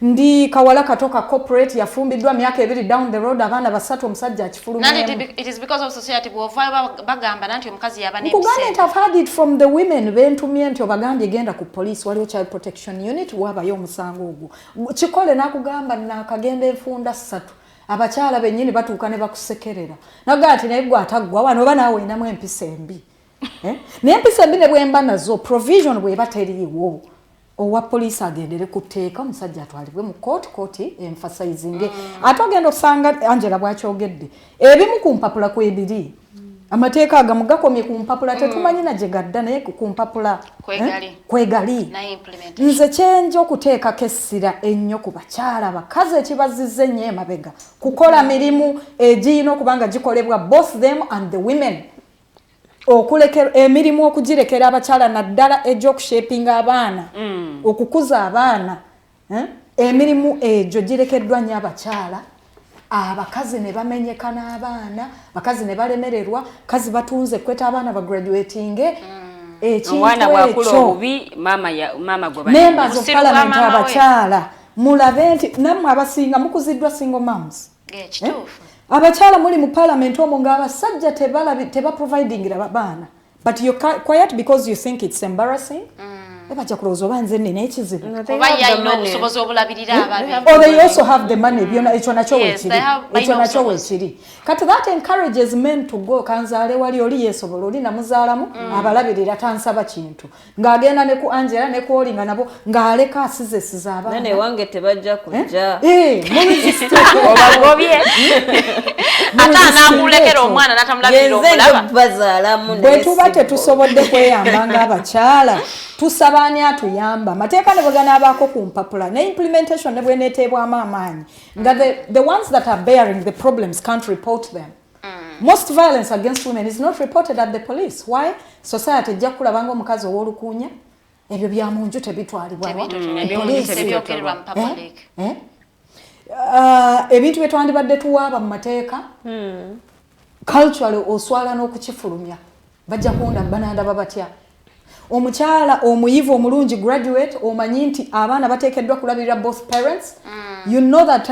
Ndi kawala katoka corporate yafumbiddwa myaka 2 down the road abaana basatu omusajja akifulumyemu. It is because of society bw'ovaayo bagamba nanti omukazi yaba ne government have heard it from the women bentumye nti obagambye genda ku police waliwo child protection unit wabayo omusango ogwo. Kikole nakugamba nakagenda enfunda 3 abakyala bennyini batuuka ne bakusekerera. Naga ati naye gwe ataggwa wano oba naawe inamu empisa embi. Naye empisa embi ne bwemba nazo provision bweba teriiwo. Owa police agendere kuteeka omusajja atwalibwe mu court emphasizing ate ogenda osanga Angela bwakyogedde ebimu ku mpapula kwebiri amateeka agamu gakomye ku mpapula tetumanyi na gye gadda naye ku mpapula kwegali nze kyenja okuteekako essira ennyo ku bakyala abakazi ekibazizza ennyo emabega kukola mirimu egiyina okuba nga gikolebwa both them and the women okulekera emirimu okugirekera abakyala naddala egy'okushapinga abaana okukuza abaana emirimu egyo girekeddwa nnyo abakyala abakazi ne bamenyeka n'abaana bakazi ne balemererwa kazi batunze kweta abaana bagraduatinge omwana bwakula obubi mama gwe members of parliament abakyala mulabe nti nammwe abasinga mukuziddwa single moms abakyala muli mu parliament omwo ng'abasajja teba providing abaana but you're quiet because you think it's embarrassing. Bajja kulowooza oba nze nnina ekizibu oba yalina obusobozi obulabirira ababi or they also have the money byonna ekyo nakyo weekiri kati that encourages men to go kanzaale wali oli yeesobola oli namuzaalamu abalabirira tansaba kintu ng'agenda ne ku Angela ne ku Oli nga nabo ng'aleka asizesiza abaana nane wange tebajja kujja obagobye ate anaamulekera omwana natamulabirira omulaba bwe tuba tetusobodde kweyamba ng'abakyala tusaba ani atuyamba mateeka ne bwegana abaako ku mpapula ne implementation ne bweneeteebwamu amaanyi nga the ones that are bearing the problems can't report them. Most violence against women is not reported at the police. Why? Society ejja kulabanga omukazi ow'olukuunya ebyo bya mu nju tebitwalibwa ebintu byetwandibadde tuwaaba mu mateeka culturally oswala n'okukifulumya bajja kuwunda banandaba batya omukyala omuyivu omulungi graduate omanyi nti abaana bateekeddwa kulabirira both parents. You know that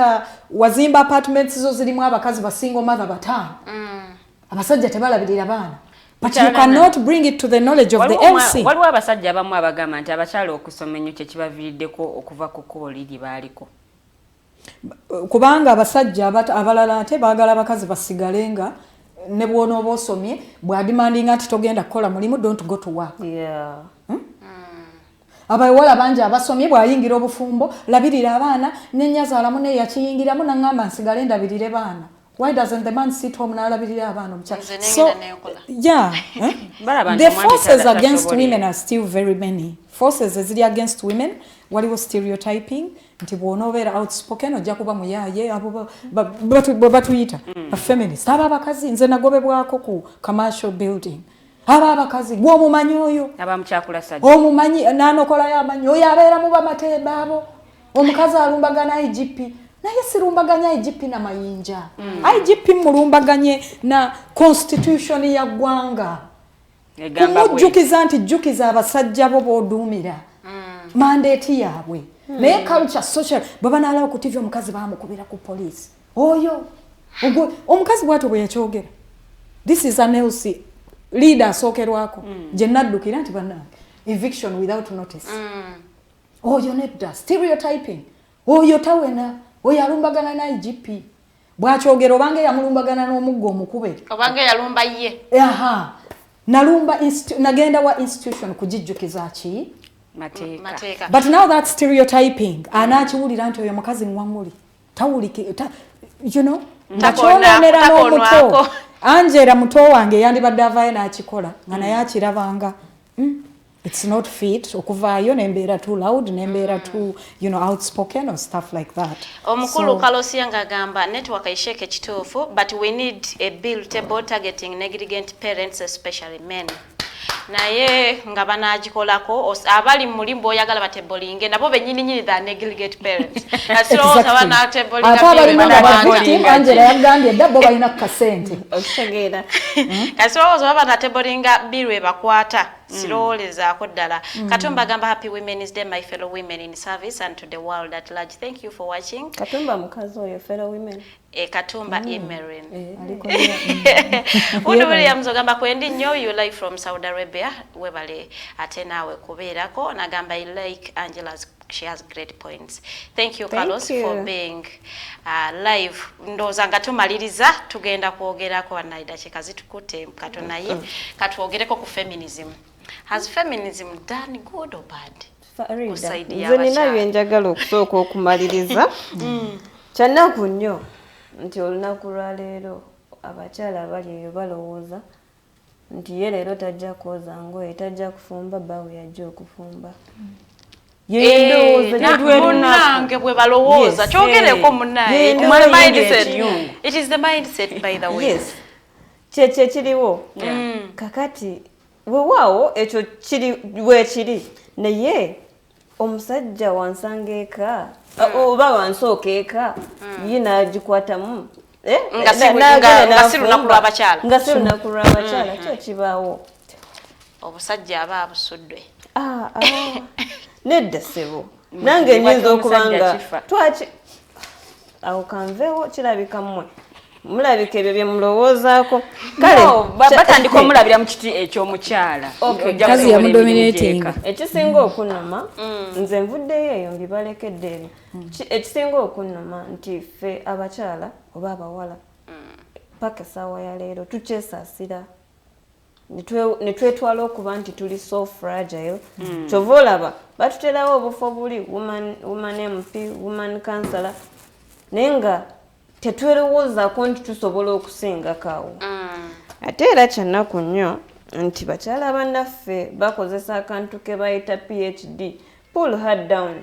wazimba apartments zo zirimu abakazi basingle mother batano abasajja tebalabirira baana but you cannot bring it to the knowledge of the LC. Waliwo abasajja abamu abagamba nti abakyala okusoma ennyo kyekibaviiriddeko okuva ku kkubo liri baaliko kubanga abasajja abalala ate baagala abakazi basigalenga ne bw'onooba osomye bw'adimandinga nti togenda kukola mulimu don't go to work. Abayiwala bangi abasomye bw'ayingira obufumbo labirira abaana n'ennyazaalamu naye yakiyingiramu n'aŋŋamba nsigale ndabirire baana. Why doesn't the man sit home n'alabirira abaana omukyala? So yeah, the forces against women are still very many. Forces eziri against women waliwo stereotyping nti bw'onoobeera outspoken ojja kuba muyaaye abo bwe batuyita bafeminist aba abakazi nze nagobebwako ku commercial building aba abakazi gw'omumanyi oyo abamukyakula sajja omumanyi n'anokolayo amanyi oyo abeera mu bamatemba abo omukazi alumbagana IGP naye sirumbaganya IGP na mayinja IGP mulumbaganye na constitution ya ggwanga kumujjukiza nti jjukiza abasajja bo b'oduumira mandate yaabwe naye culture social baba nalaba ku TV omukazi bamukubira ku police oyo omukazi bwato bwe yakyogera this is an LC leader asookerwako gye naddukira nti bannange eviction without notice oyo nedda stereotyping oyo tawena oyo alumbagana na IGP bwakyogera obange yamulumbagana n'omuggo omukube obange yalumba ye nalumba nagenda wa institution kugijjukiza ki But now that's stereotyping. Anachiwulira nti oyo mukazi ngwanguli. You know? Nakyononera n'omuto. Angela muto wange yandibadde avaayo n'akikola nga naye akirabanga. It's not fit okuvaayo nembeera too loud nembeera too outspoken or stuff like that. Omukulu Kalosi ngagamba network isheke kituufu, but we need a bill table targeting negligent parents, especially men. Naye nga banagikolako abali mu mulimbo oyagala batebolinge nabo benyini the negligent parents. Asiroza banatebolinga bano Angela yagambye dabo balina kasente okitegeera. Kasiroza banatebolinga birwe bakwata sirolezaako ddala. Katumba gamba happy women's day my fellow women in service and to the world at large. Thank you for watching. Katumba mukazi oyo fellow women. Katumba Emerin. Udu Williams ogamba kwendi nnyo you like from Saudi Arabia webale ate nawe kubeerako nagamba I like Angela's, she has great points. Thank you Carlos for being live. Ndoza nga tumaliriza tugenda kwogerako wanaida chikazi tukute mkato naye katuogereko ku feminism. Has feminism done good or bad? Farida. Nze ninayo njagala okusooka okumaliriza. Kyanaku nnyo nti olunaku lwaleero abakyala abali eyo balowooza nti ye leero tajja kwoza ngoye tajja kufumba bawe yajja okufumba. Munange bwe balowooza kyogereko munnaye. It is the mindset by the way. Yes. Kyekyo kiriwo. Kakati weewaawo ekyo kiri weekiri naye omusajja wansanga eka oba wansooka eka ye n'agikwatamu nga si lunaku lw'abakyala. Nga si lunaku lw'abakyala kyo kibaawo. Obusajja aba abusuddwe. Nedda ssebo nange nnyinza okubanga twaki awo kanveewo kirabika mmwe mulabika ebyo bye mulowoozaako kale batandika omulabira mu kiti eky'omukyala kazi ya mudominating ekisinga okunnuma nze nvuddeyo eyo mbibalekedde ebyo ekisinga okunnuma nti ffe abakyala oba abawala paka essaawa ya leero tukyesaasira ne twetwala okuba nti tuli so fragile kyova olaba batuterawo obufo buli woman MP woman counselor naye nga tetwerowoozaako nti tusobola okusingakaawo. Ate era kyanaku nnyo nti bakyala bannaffe bakozesa akantu ke bayita PhD pull her down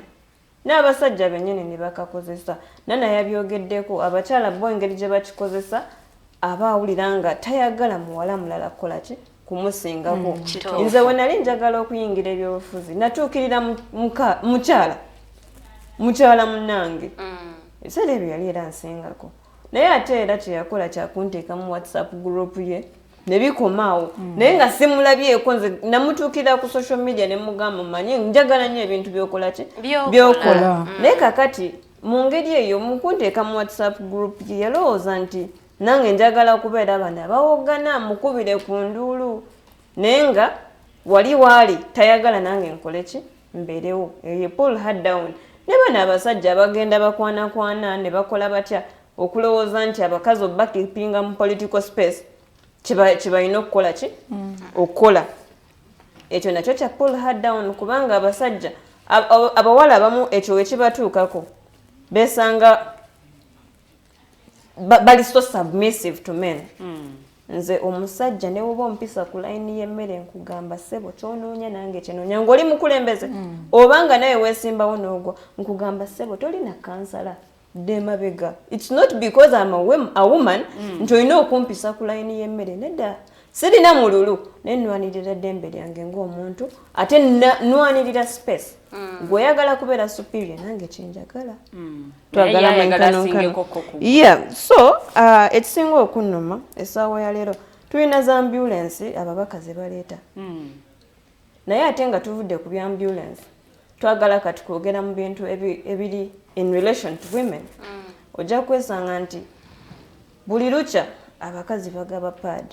n'abasajja bennyini ne bakakozesa nanaye abyogeddeko abakyala bo engeri gye bakikozesa aba awulira nga tayagala muwala mulala kukola ki kumusingako. Nze we nali njagala okuyingira ebyobufuzi natuukirira mukyala munnange ebiseera ebyo yali era nsingako naye ate era kyeyakola kyakunteeka mu WhatsApp group ye ne bikomaawo naye nga simulabyeko nze namutuukirira ku social media ne mugamba manye njagala nnyo ebintu byokola ki byokola naye kakati mu ngeri eyo mukunteeka mu WhatsApp group ye yalowooza nti nange njagala kubeera bano abawogana mukubire ku nduulu naye nga wali waali tayagala nange nkole ki mbeerewo ye pull her down. Ne bano abasajja abagenda bakwana ne bakola batya okulowooza nti abakazi obakipinga mu political space kibalina okukola ki okukola ekyo nakyo kya pull her down kubanga abasajja abawala abamu ekyo wekibatuukako besanga bali so submissive to men. Nze omusajja ne woba ompisa ku line y'emmere nkugamba ssebo kyonoonya nange kyenoonya ng'oli mukulembeze obanga naye weesimbawo n'ogwa nkugamba ssebo tolina kansala demabega. It's not because I'm a woman nti olina okumpisa ku line y'emmere nedda sirina mululu naye nnwanirira eddembe lyange ng'omuntu ate nnwanirira space gw'oyagala kubeera superior nange kyenjagala twagala mwenkanonkano. So ekisinga okunnuma essaawa ya leero tulina za ambulance ababaka ze baleeta naye ate nga tuvudde ku bya ambulance twagala kati kwogera mu bintu ebiri in relation to women. Ojja kwesanga nti buli lukya abakazi bagaba pad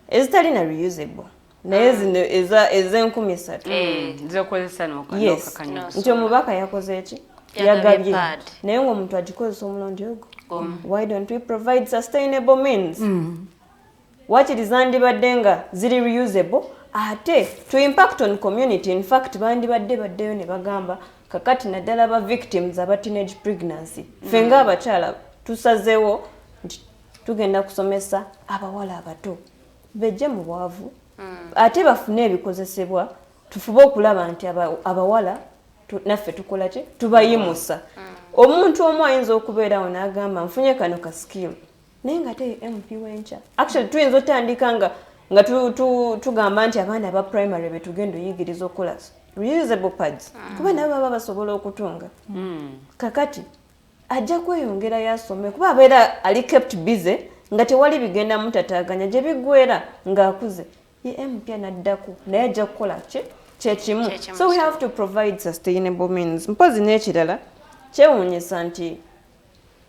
ezitalina reusable naye zino ez'enkumi 3 nti omubaka yakoze eki yagabye naye ng'omuntu agikozesa omulundi ogwo. Why don't we provide sustainable means? Wakiri zandibadde nga ziri reusable ate to impact on community. In fact baddeyo ne bagamba kakati naddala ba victims aba teenage pregnancy fenga abakyala tusazeewo tugenda kusomesa abawala abato bejje mu bwavu ate bafune ebikozesebwa tufube okulaba nti abawala naffe tukola ki tubayimusa omuntu omu ayinza okubeerawo n'agamba nfunye kano ka skill naye nga te MP wencha actually tuyinza otandika nga tugamba nti abaana aba primary betugenda oyigiriza okukola reusable pads kuba nabo baba basobola okutunga kakati ajja kweyongera yasome kuba abeera ali kept busy nga tewali bigenda mutataganya gye bigwera ng'akuze ye MP anaddako naye ajja kukola kyekimu. So we have to provide sustainable means. Mpozi n'ekirala kyewuunyisa nti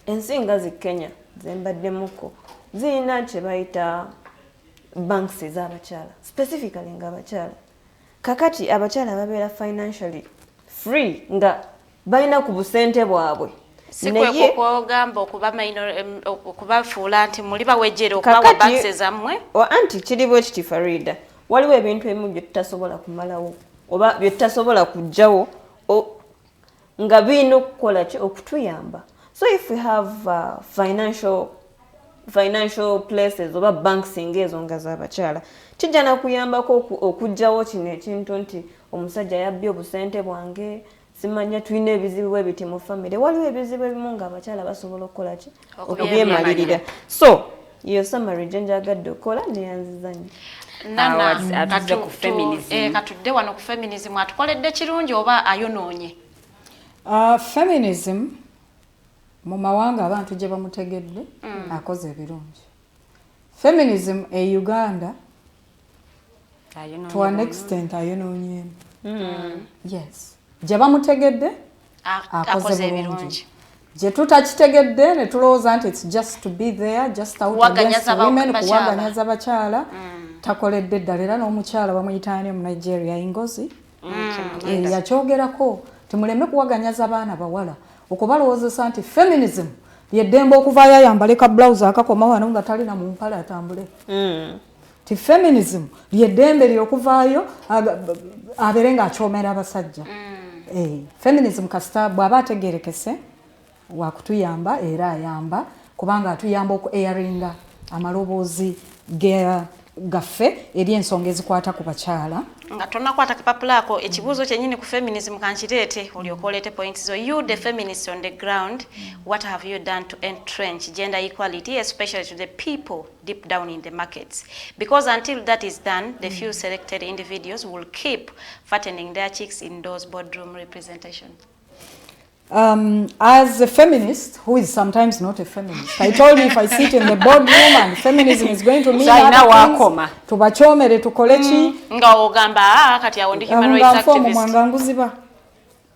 ensinga zi Kenya zembaddemuko zirina kye bayita banks ez'abakyala specifically ng'abakyala kakati abakyala babeera financially free nga balina ku busente bwabwe sikwe kugamba okubafuula nti muli bawejjera okuba wa banks zammwe anti kiri bwe kiti Farida waliwo ebintu ebimu bye tutasobola kumalawo oba bye tutasobola kujjawo nga birina okukola ki okutuyamba. So if we have financial places oba banks ng'ezo nga z'abakyala kijja nakuyambako okujjawo kino ekintu nti omusajja yabbye obusente bwange simanya tulina ebizibu bwe biti mu family waliwo ebizibu ebimu ng'abakyala basobola okukola ki okubyemalirira. So iyo summary gye njagadde okukola neyanziza nnyo. Katudde wano ku feminism atukoledde kirungi oba ayonoonye? Feminism mu mawanga abantu gye bamutegedde akoze ebirungi. Feminism e Uganda to an extent ayonoonyeemu. Yes. Gye bamutegedde akoze ebirungi. Gye tutakitegedde ne tulowooza nti it's just to be there just out against women kuwaganyaza abakyala takoledde ddala era n'omukyala bamuyitaane mu Nigeria Ingozi yakyogerako timuleme kuwaganyaza abaana bawala okubalowoozesa nti feminism yeddembe okuvaayo ayambale ka blouse akakoma wano nga talina mu mpale atambule ti feminism yeddembe lyokuvaayo abeere ng'akyomera abasajja. Feminism kasita bw'aba ategerekese wakutuyamba era ayamba kubanga atuyamba oku airinga amaloboozi gaffe eri ensonga ezikwata ku bakyala. Nga tonakwata kapapula ako ekibuuzo kyennyini ku feminism kankireete olyoka oleete points zo. You the feminists on the ground, what have you done to entrench gender equality especially to the people deep down in the markets? Because until that is done, the few selected individuals will keep fattening their chicks in those boardroom representations. As a feminist, who is sometimes not a feminist, I told you if I sit in the boardroom and feminism is going to mean other things, tubachomere tukolechi nga ogamba kati awondi human rights activist.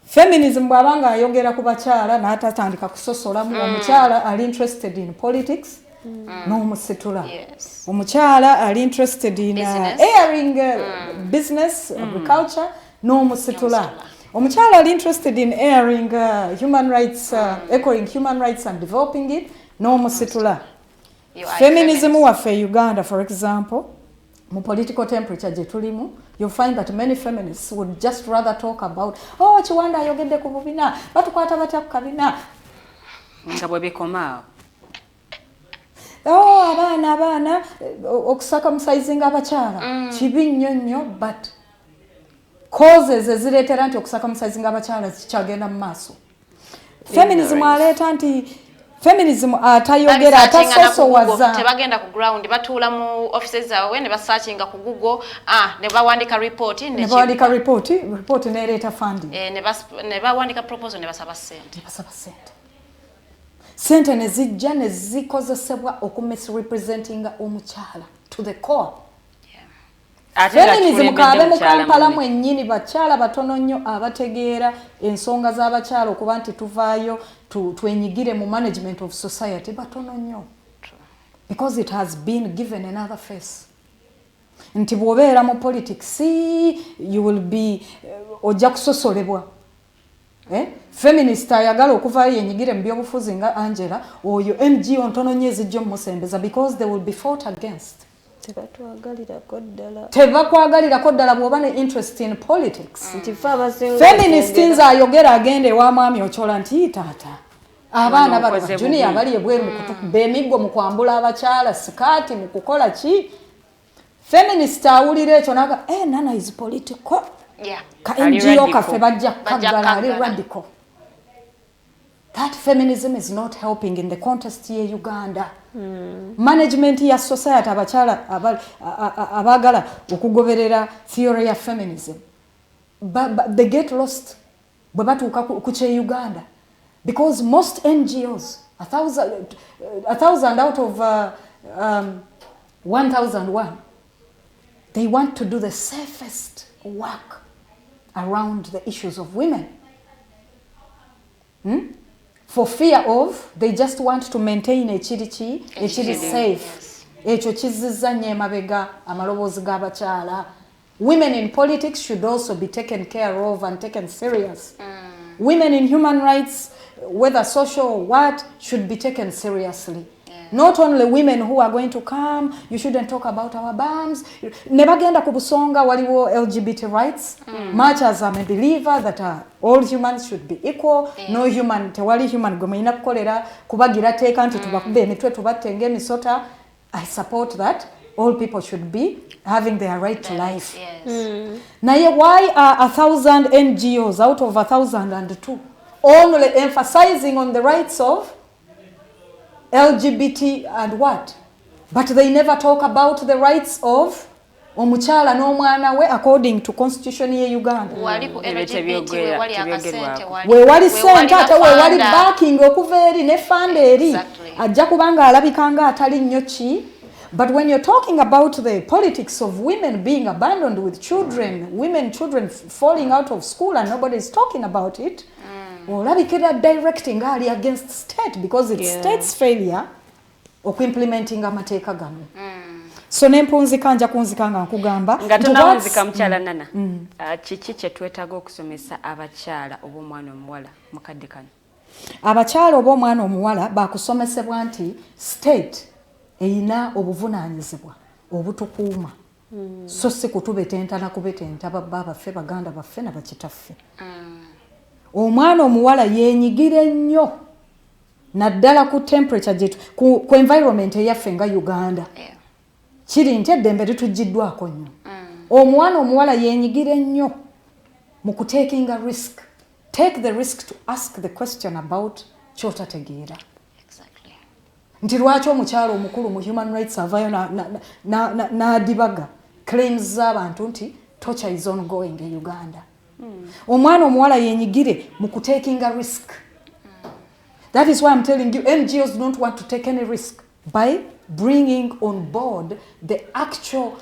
Feminism bwabanga ayogera ku bakyala n'atatandika kusosola mu omukyala ali interested in politics n'omusitula. Omukyala ali interested in airing business, agriculture n'omusitula. Omukyala ali interested in airing human rights, echoing human rights and developing it, n'omusitula. Feminism waffe Uganda, for example, mu political temperature gye tulimu, you'll find that many feminists would just rather talk about, oh, Kiwanda ayogedde ku bubina, batukwata batya ku kabina. Nga bwe bikomaawo. Oh, abaana, okusakamusizinga abakyala. Kibi nnyo nnyo, but causes ezireetera nti okusakamusizinga abakyala zikyagenda mu maaso. Feminism aleeta nti feminism atayogera atasosowaza. Tebagenda ku ground batuula mu offices zaabwe ne basearchinga ku Google ne bawandika report report neereeta funding. Ne bawandika proposal ne basaba ssente. Sente ne zijja ne zikozesebwa okumisrepresentinga omukyala to the core. Feminism kaabe mu Kampala mwennyini bakyala batono nnyo abategeera ensonga z'abakyala okuba nti tuvaayo twenyigire mu management of society batono nnyo. Because it has been given another face. Nti bw'obeera mu politics you will be ojja kusosolebwa. Feminist ayagala okuvaayo yenyigire mu byobufuzi nga Angella oyo NGO ntono nnyo ezijja omusembeza because they will be fought against. tebakwagalirako ddala bw'oba ne interest in politics. Feminist nze ayogera agende ewa mwami Ochola nti taata abaana bano junior bali ebweru mu kutukuba emiggo mu kwambula abakyala sikaati mu kukola ki. Feminist awulira ekyo naga nana is political. Ka NGO kaffe bajja kaggala ali radical. That feminism is not helping in the context ye Uganda. Management ya society abakyala abagala okugoberera theory ya feminism. But they get lost bwe batuuka ku kye Uganda. Because most NGOs, 1,000 out of 1,001, they want to do the safest work around the issues of women. For fear of, they just want to maintain ekiri safe. Ekyo kizizza nnyo emabega amaloboozi g'abakyala. Women in politics should also be taken care of and taken serious. Women in human rights, whether social or what, should be taken seriously. Not only women who are going to come, you shouldn't talk about our bums. Nebagenda ku busonga waliwo LGBT rights. Much as I'm a believer that all humans should be equal. No human, tewali human gwe mulina kukolera kubagira teeka nti tubakube emitwe tubattenge emisota. I support that. All people should be having their right to life. Naye why are 1,000 NGOs out of 1,002 only emphasizing on the rights of LGBT and what? But they never talk about the rights of omukyala n'omwana we according to constitution ye Uganda. We wali sente ate we wali backing okuva eri ne fund eri ajja kubanga alabikanga atali nnyo ki. But when you're talking about the politics of women being abandoned with children, children falling out of school and nobody is talking about it, olabikira directing ali against state because it's state's failure of implementing amateeka gano. So nempunzika nja kunzika nga nkugamba nga tunawunzika mukyala Nana. Kiki kye twetaaga okusomesa abakyala ob'omwana omuwala mukadde kano? Abakyala ob'omwana omuwala bakusomesebwa nti state eyina obuvunaanyizibwa obutukuuma. So si kutubetentana kubetenta baba baffe baganda baffe na bakitaffe. Omwana omuwala yenyigire nnyo naddala ku temperature jetu ku environment eyaffe nga Uganda. Kiri nti eddembe litujjiddwako nnyo. Omwana omuwala yenyigire nnyo mu taking a risk. Take the risk to ask the question about kyotategeera. Nti lwaki omukyala omukulu mu human rights avayo n'adibaga claims z'abantu nti torture is ongoing in Uganda. Omwana omuwala yenyigire mu taking a risk. That is why I'm telling you, NGOs don't want to take any risk by bringing on board the actual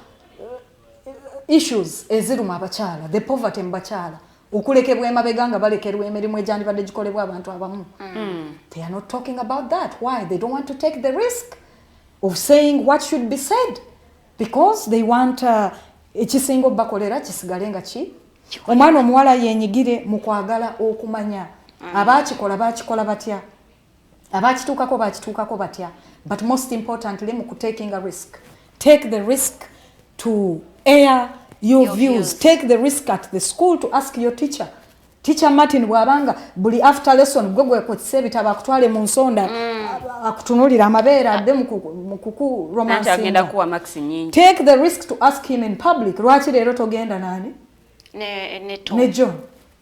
issues eziruma abakyala, the poverty mbakyala. Okulekebwa emabega nga balekerwa emirimu egyandibadde gikolebwa abantu abamu. They are not talking about that. Why? They don't want to take the risk of saying what should be said because they want ekisinga bakolera kisigale nga ki. Omwana omuwala yenyigire mu kwagala okumanya abakikola batya, abakituukako batya, but most importantly mu taking a risk. Take the risk to air your views. Take the risk at the school to ask your teacher. Teacher Martin bwabanga buli after lesson gwe kwotse bitaba akutwale mu nsonda akutunulira amabeera adde mu kuku romance agenda kuwa max nyingi. Take the risk to ask him in public. Lwaki leero togenda nani? Ne John.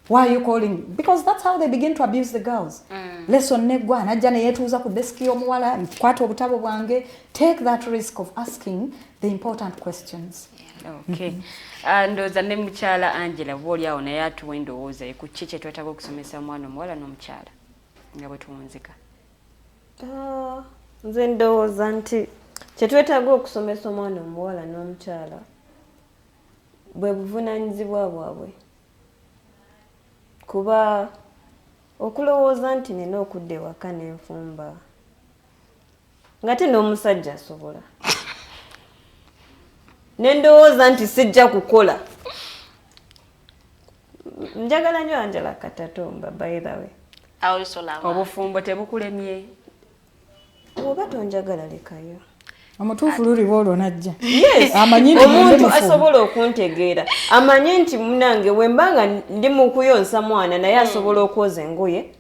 Why are you calling? Because that's how they begin to abuse the girls. Lesson negwa najja ne yetuuza ku desk y'omuwala kwata obutabo bwange. Take that risk of asking the important questions. Okay. Ndowooza ne mukyala Angella bw'oli awo naye atuwa endowooza ku ki kye twetaaga okusomesa omwana omuwala n'omukyala nga bwe tuwunzika. Nze ndowooza nti kye twetaaga okusomesa omwana omuwala n'omukyala bwe buvunaanyizibwa bwabwe. Kuba okulowooza nti nina okudda ewaka n'enfumba nga te n'omusajja asobola. Nendowooza nti sijja kukola. Njagala nnyo Angella Katatomba by the way. Obufumbo tebukulemye. Oba tonjagala lekayo. Omutuufu luliwo olwo najja. Yes. Omuntu asobola okuntegeera. Amanyi nti munange wembanga ndi mu kuyonsa mwana naye asobola okwoza engoye.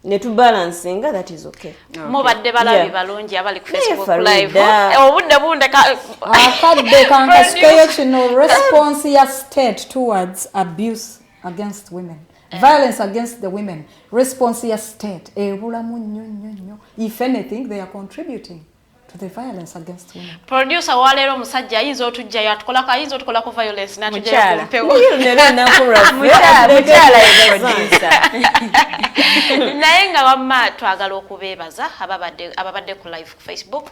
Ne tu balancinga, that is okay. Mubadde balabi balungi abali ku Facebook live. Obudde bunde akadde kankasikeyo kino response ya state towards abuse against women. Violence against the women. Response ya state. Ebulamu nnyo. If anything, they are contributing to the violence against women. Producer walero musajja ayinza otujjayo atukolako ayinza otukolako violence natujjayo kumpewo. Naye nga wamma twagala okubeebaza ababadde ku live ku Facebook.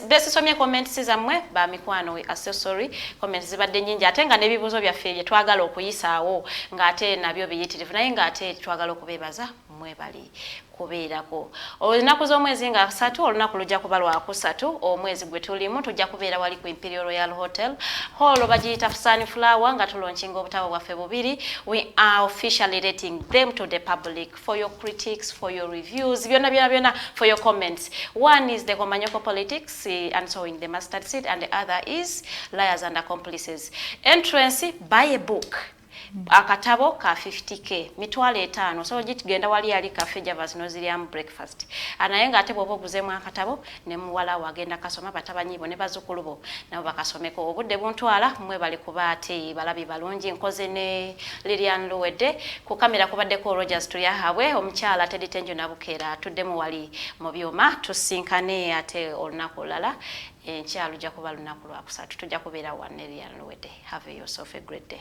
Besisomye comments zammwe ba mikwano we accessory comments zibadde nyingi ate nga n'ebibuuzo byaffe bye twagala okuyisaawo ng'ate nabyo biyitirivu naye ng'ate twagala okubeebaza mwebali kubeerako. Olunaku z'omwezi nga 3 olunaku lujja kuba lwa 3 omwezi gwe tulimu tujja kubeera wali ku Imperial Royal Hotel hall bagiyita Sunflower nga tulaunchinga obutabo bwaffe bubiri. We are officially letting them to the public for your critics, for your reviews, byonna for your comments. One is the Komanyoko politics and sowing the mustard seed, and the other is liars and accomplices. Entrance, buy a book. Akatabo ka 50k mitwalo 5 so gitgenda wali ali cafe javas noziriam breakfast anayenga ate bwobo guzemu akatabo ne muwala wagenda kasoma batabanyibo ne bazukulubo nabo bakasomeko obudde buntwala mwe bali kubaate balabi balungi nkoze ne Lilian Luwedde ku kamera kubadde ko Rogers tuyahabwe omukyala Teddy Tenjo nabukeera tuddemu wali mu byoma tusinkane ate olunaku lala enkyalo ja kuba lunaku lwa 3 tujja kubeera wa Lilian Luwedde. Have yourself a great day.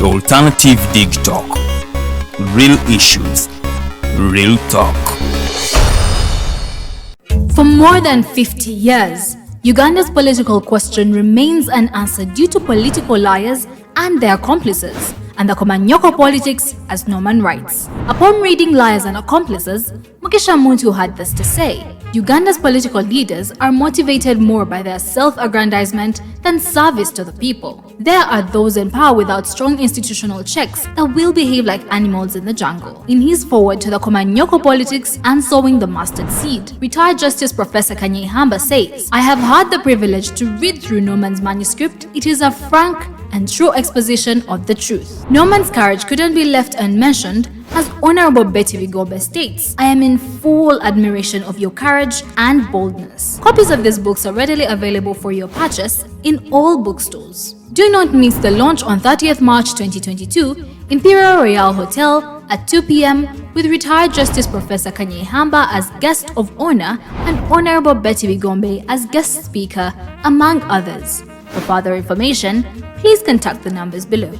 Alternative Digitalk. Real issues, real talk. For more than 50 years, Uganda's political question remains unanswered due to political liars and their accomplices, and the Komanyoko politics as Norman writes. Upon reading Liars and Accomplices, Mukisha Muntu had this to say: Uganda's political leaders are motivated more by their self-aggrandizement than service to the people. There are those in power without strong institutional checks that will behave like animals in the jungle. In his foreword to the Komanyoko politics and sowing the mustard seed, retired Justice Professor Kanyehamba says, "I have had the privilege to read through Norman's manuscript. It is a frank and true exposition of the truth. Norman's courage couldn't be left unmentioned. As Honorable Betty Bikobere states, I am in full admiration of your courage and boldness." Copies of these books are readily available for your purchase in all bookstores. Do not miss the launch on 30th March 2022, Imperial Royal Hotel at 2 p.m. with retired Justice Professor Kanyehamba as guest of honor and Honorable Betty Bikobere as guest speaker, among others. For further information, please contact the numbers below.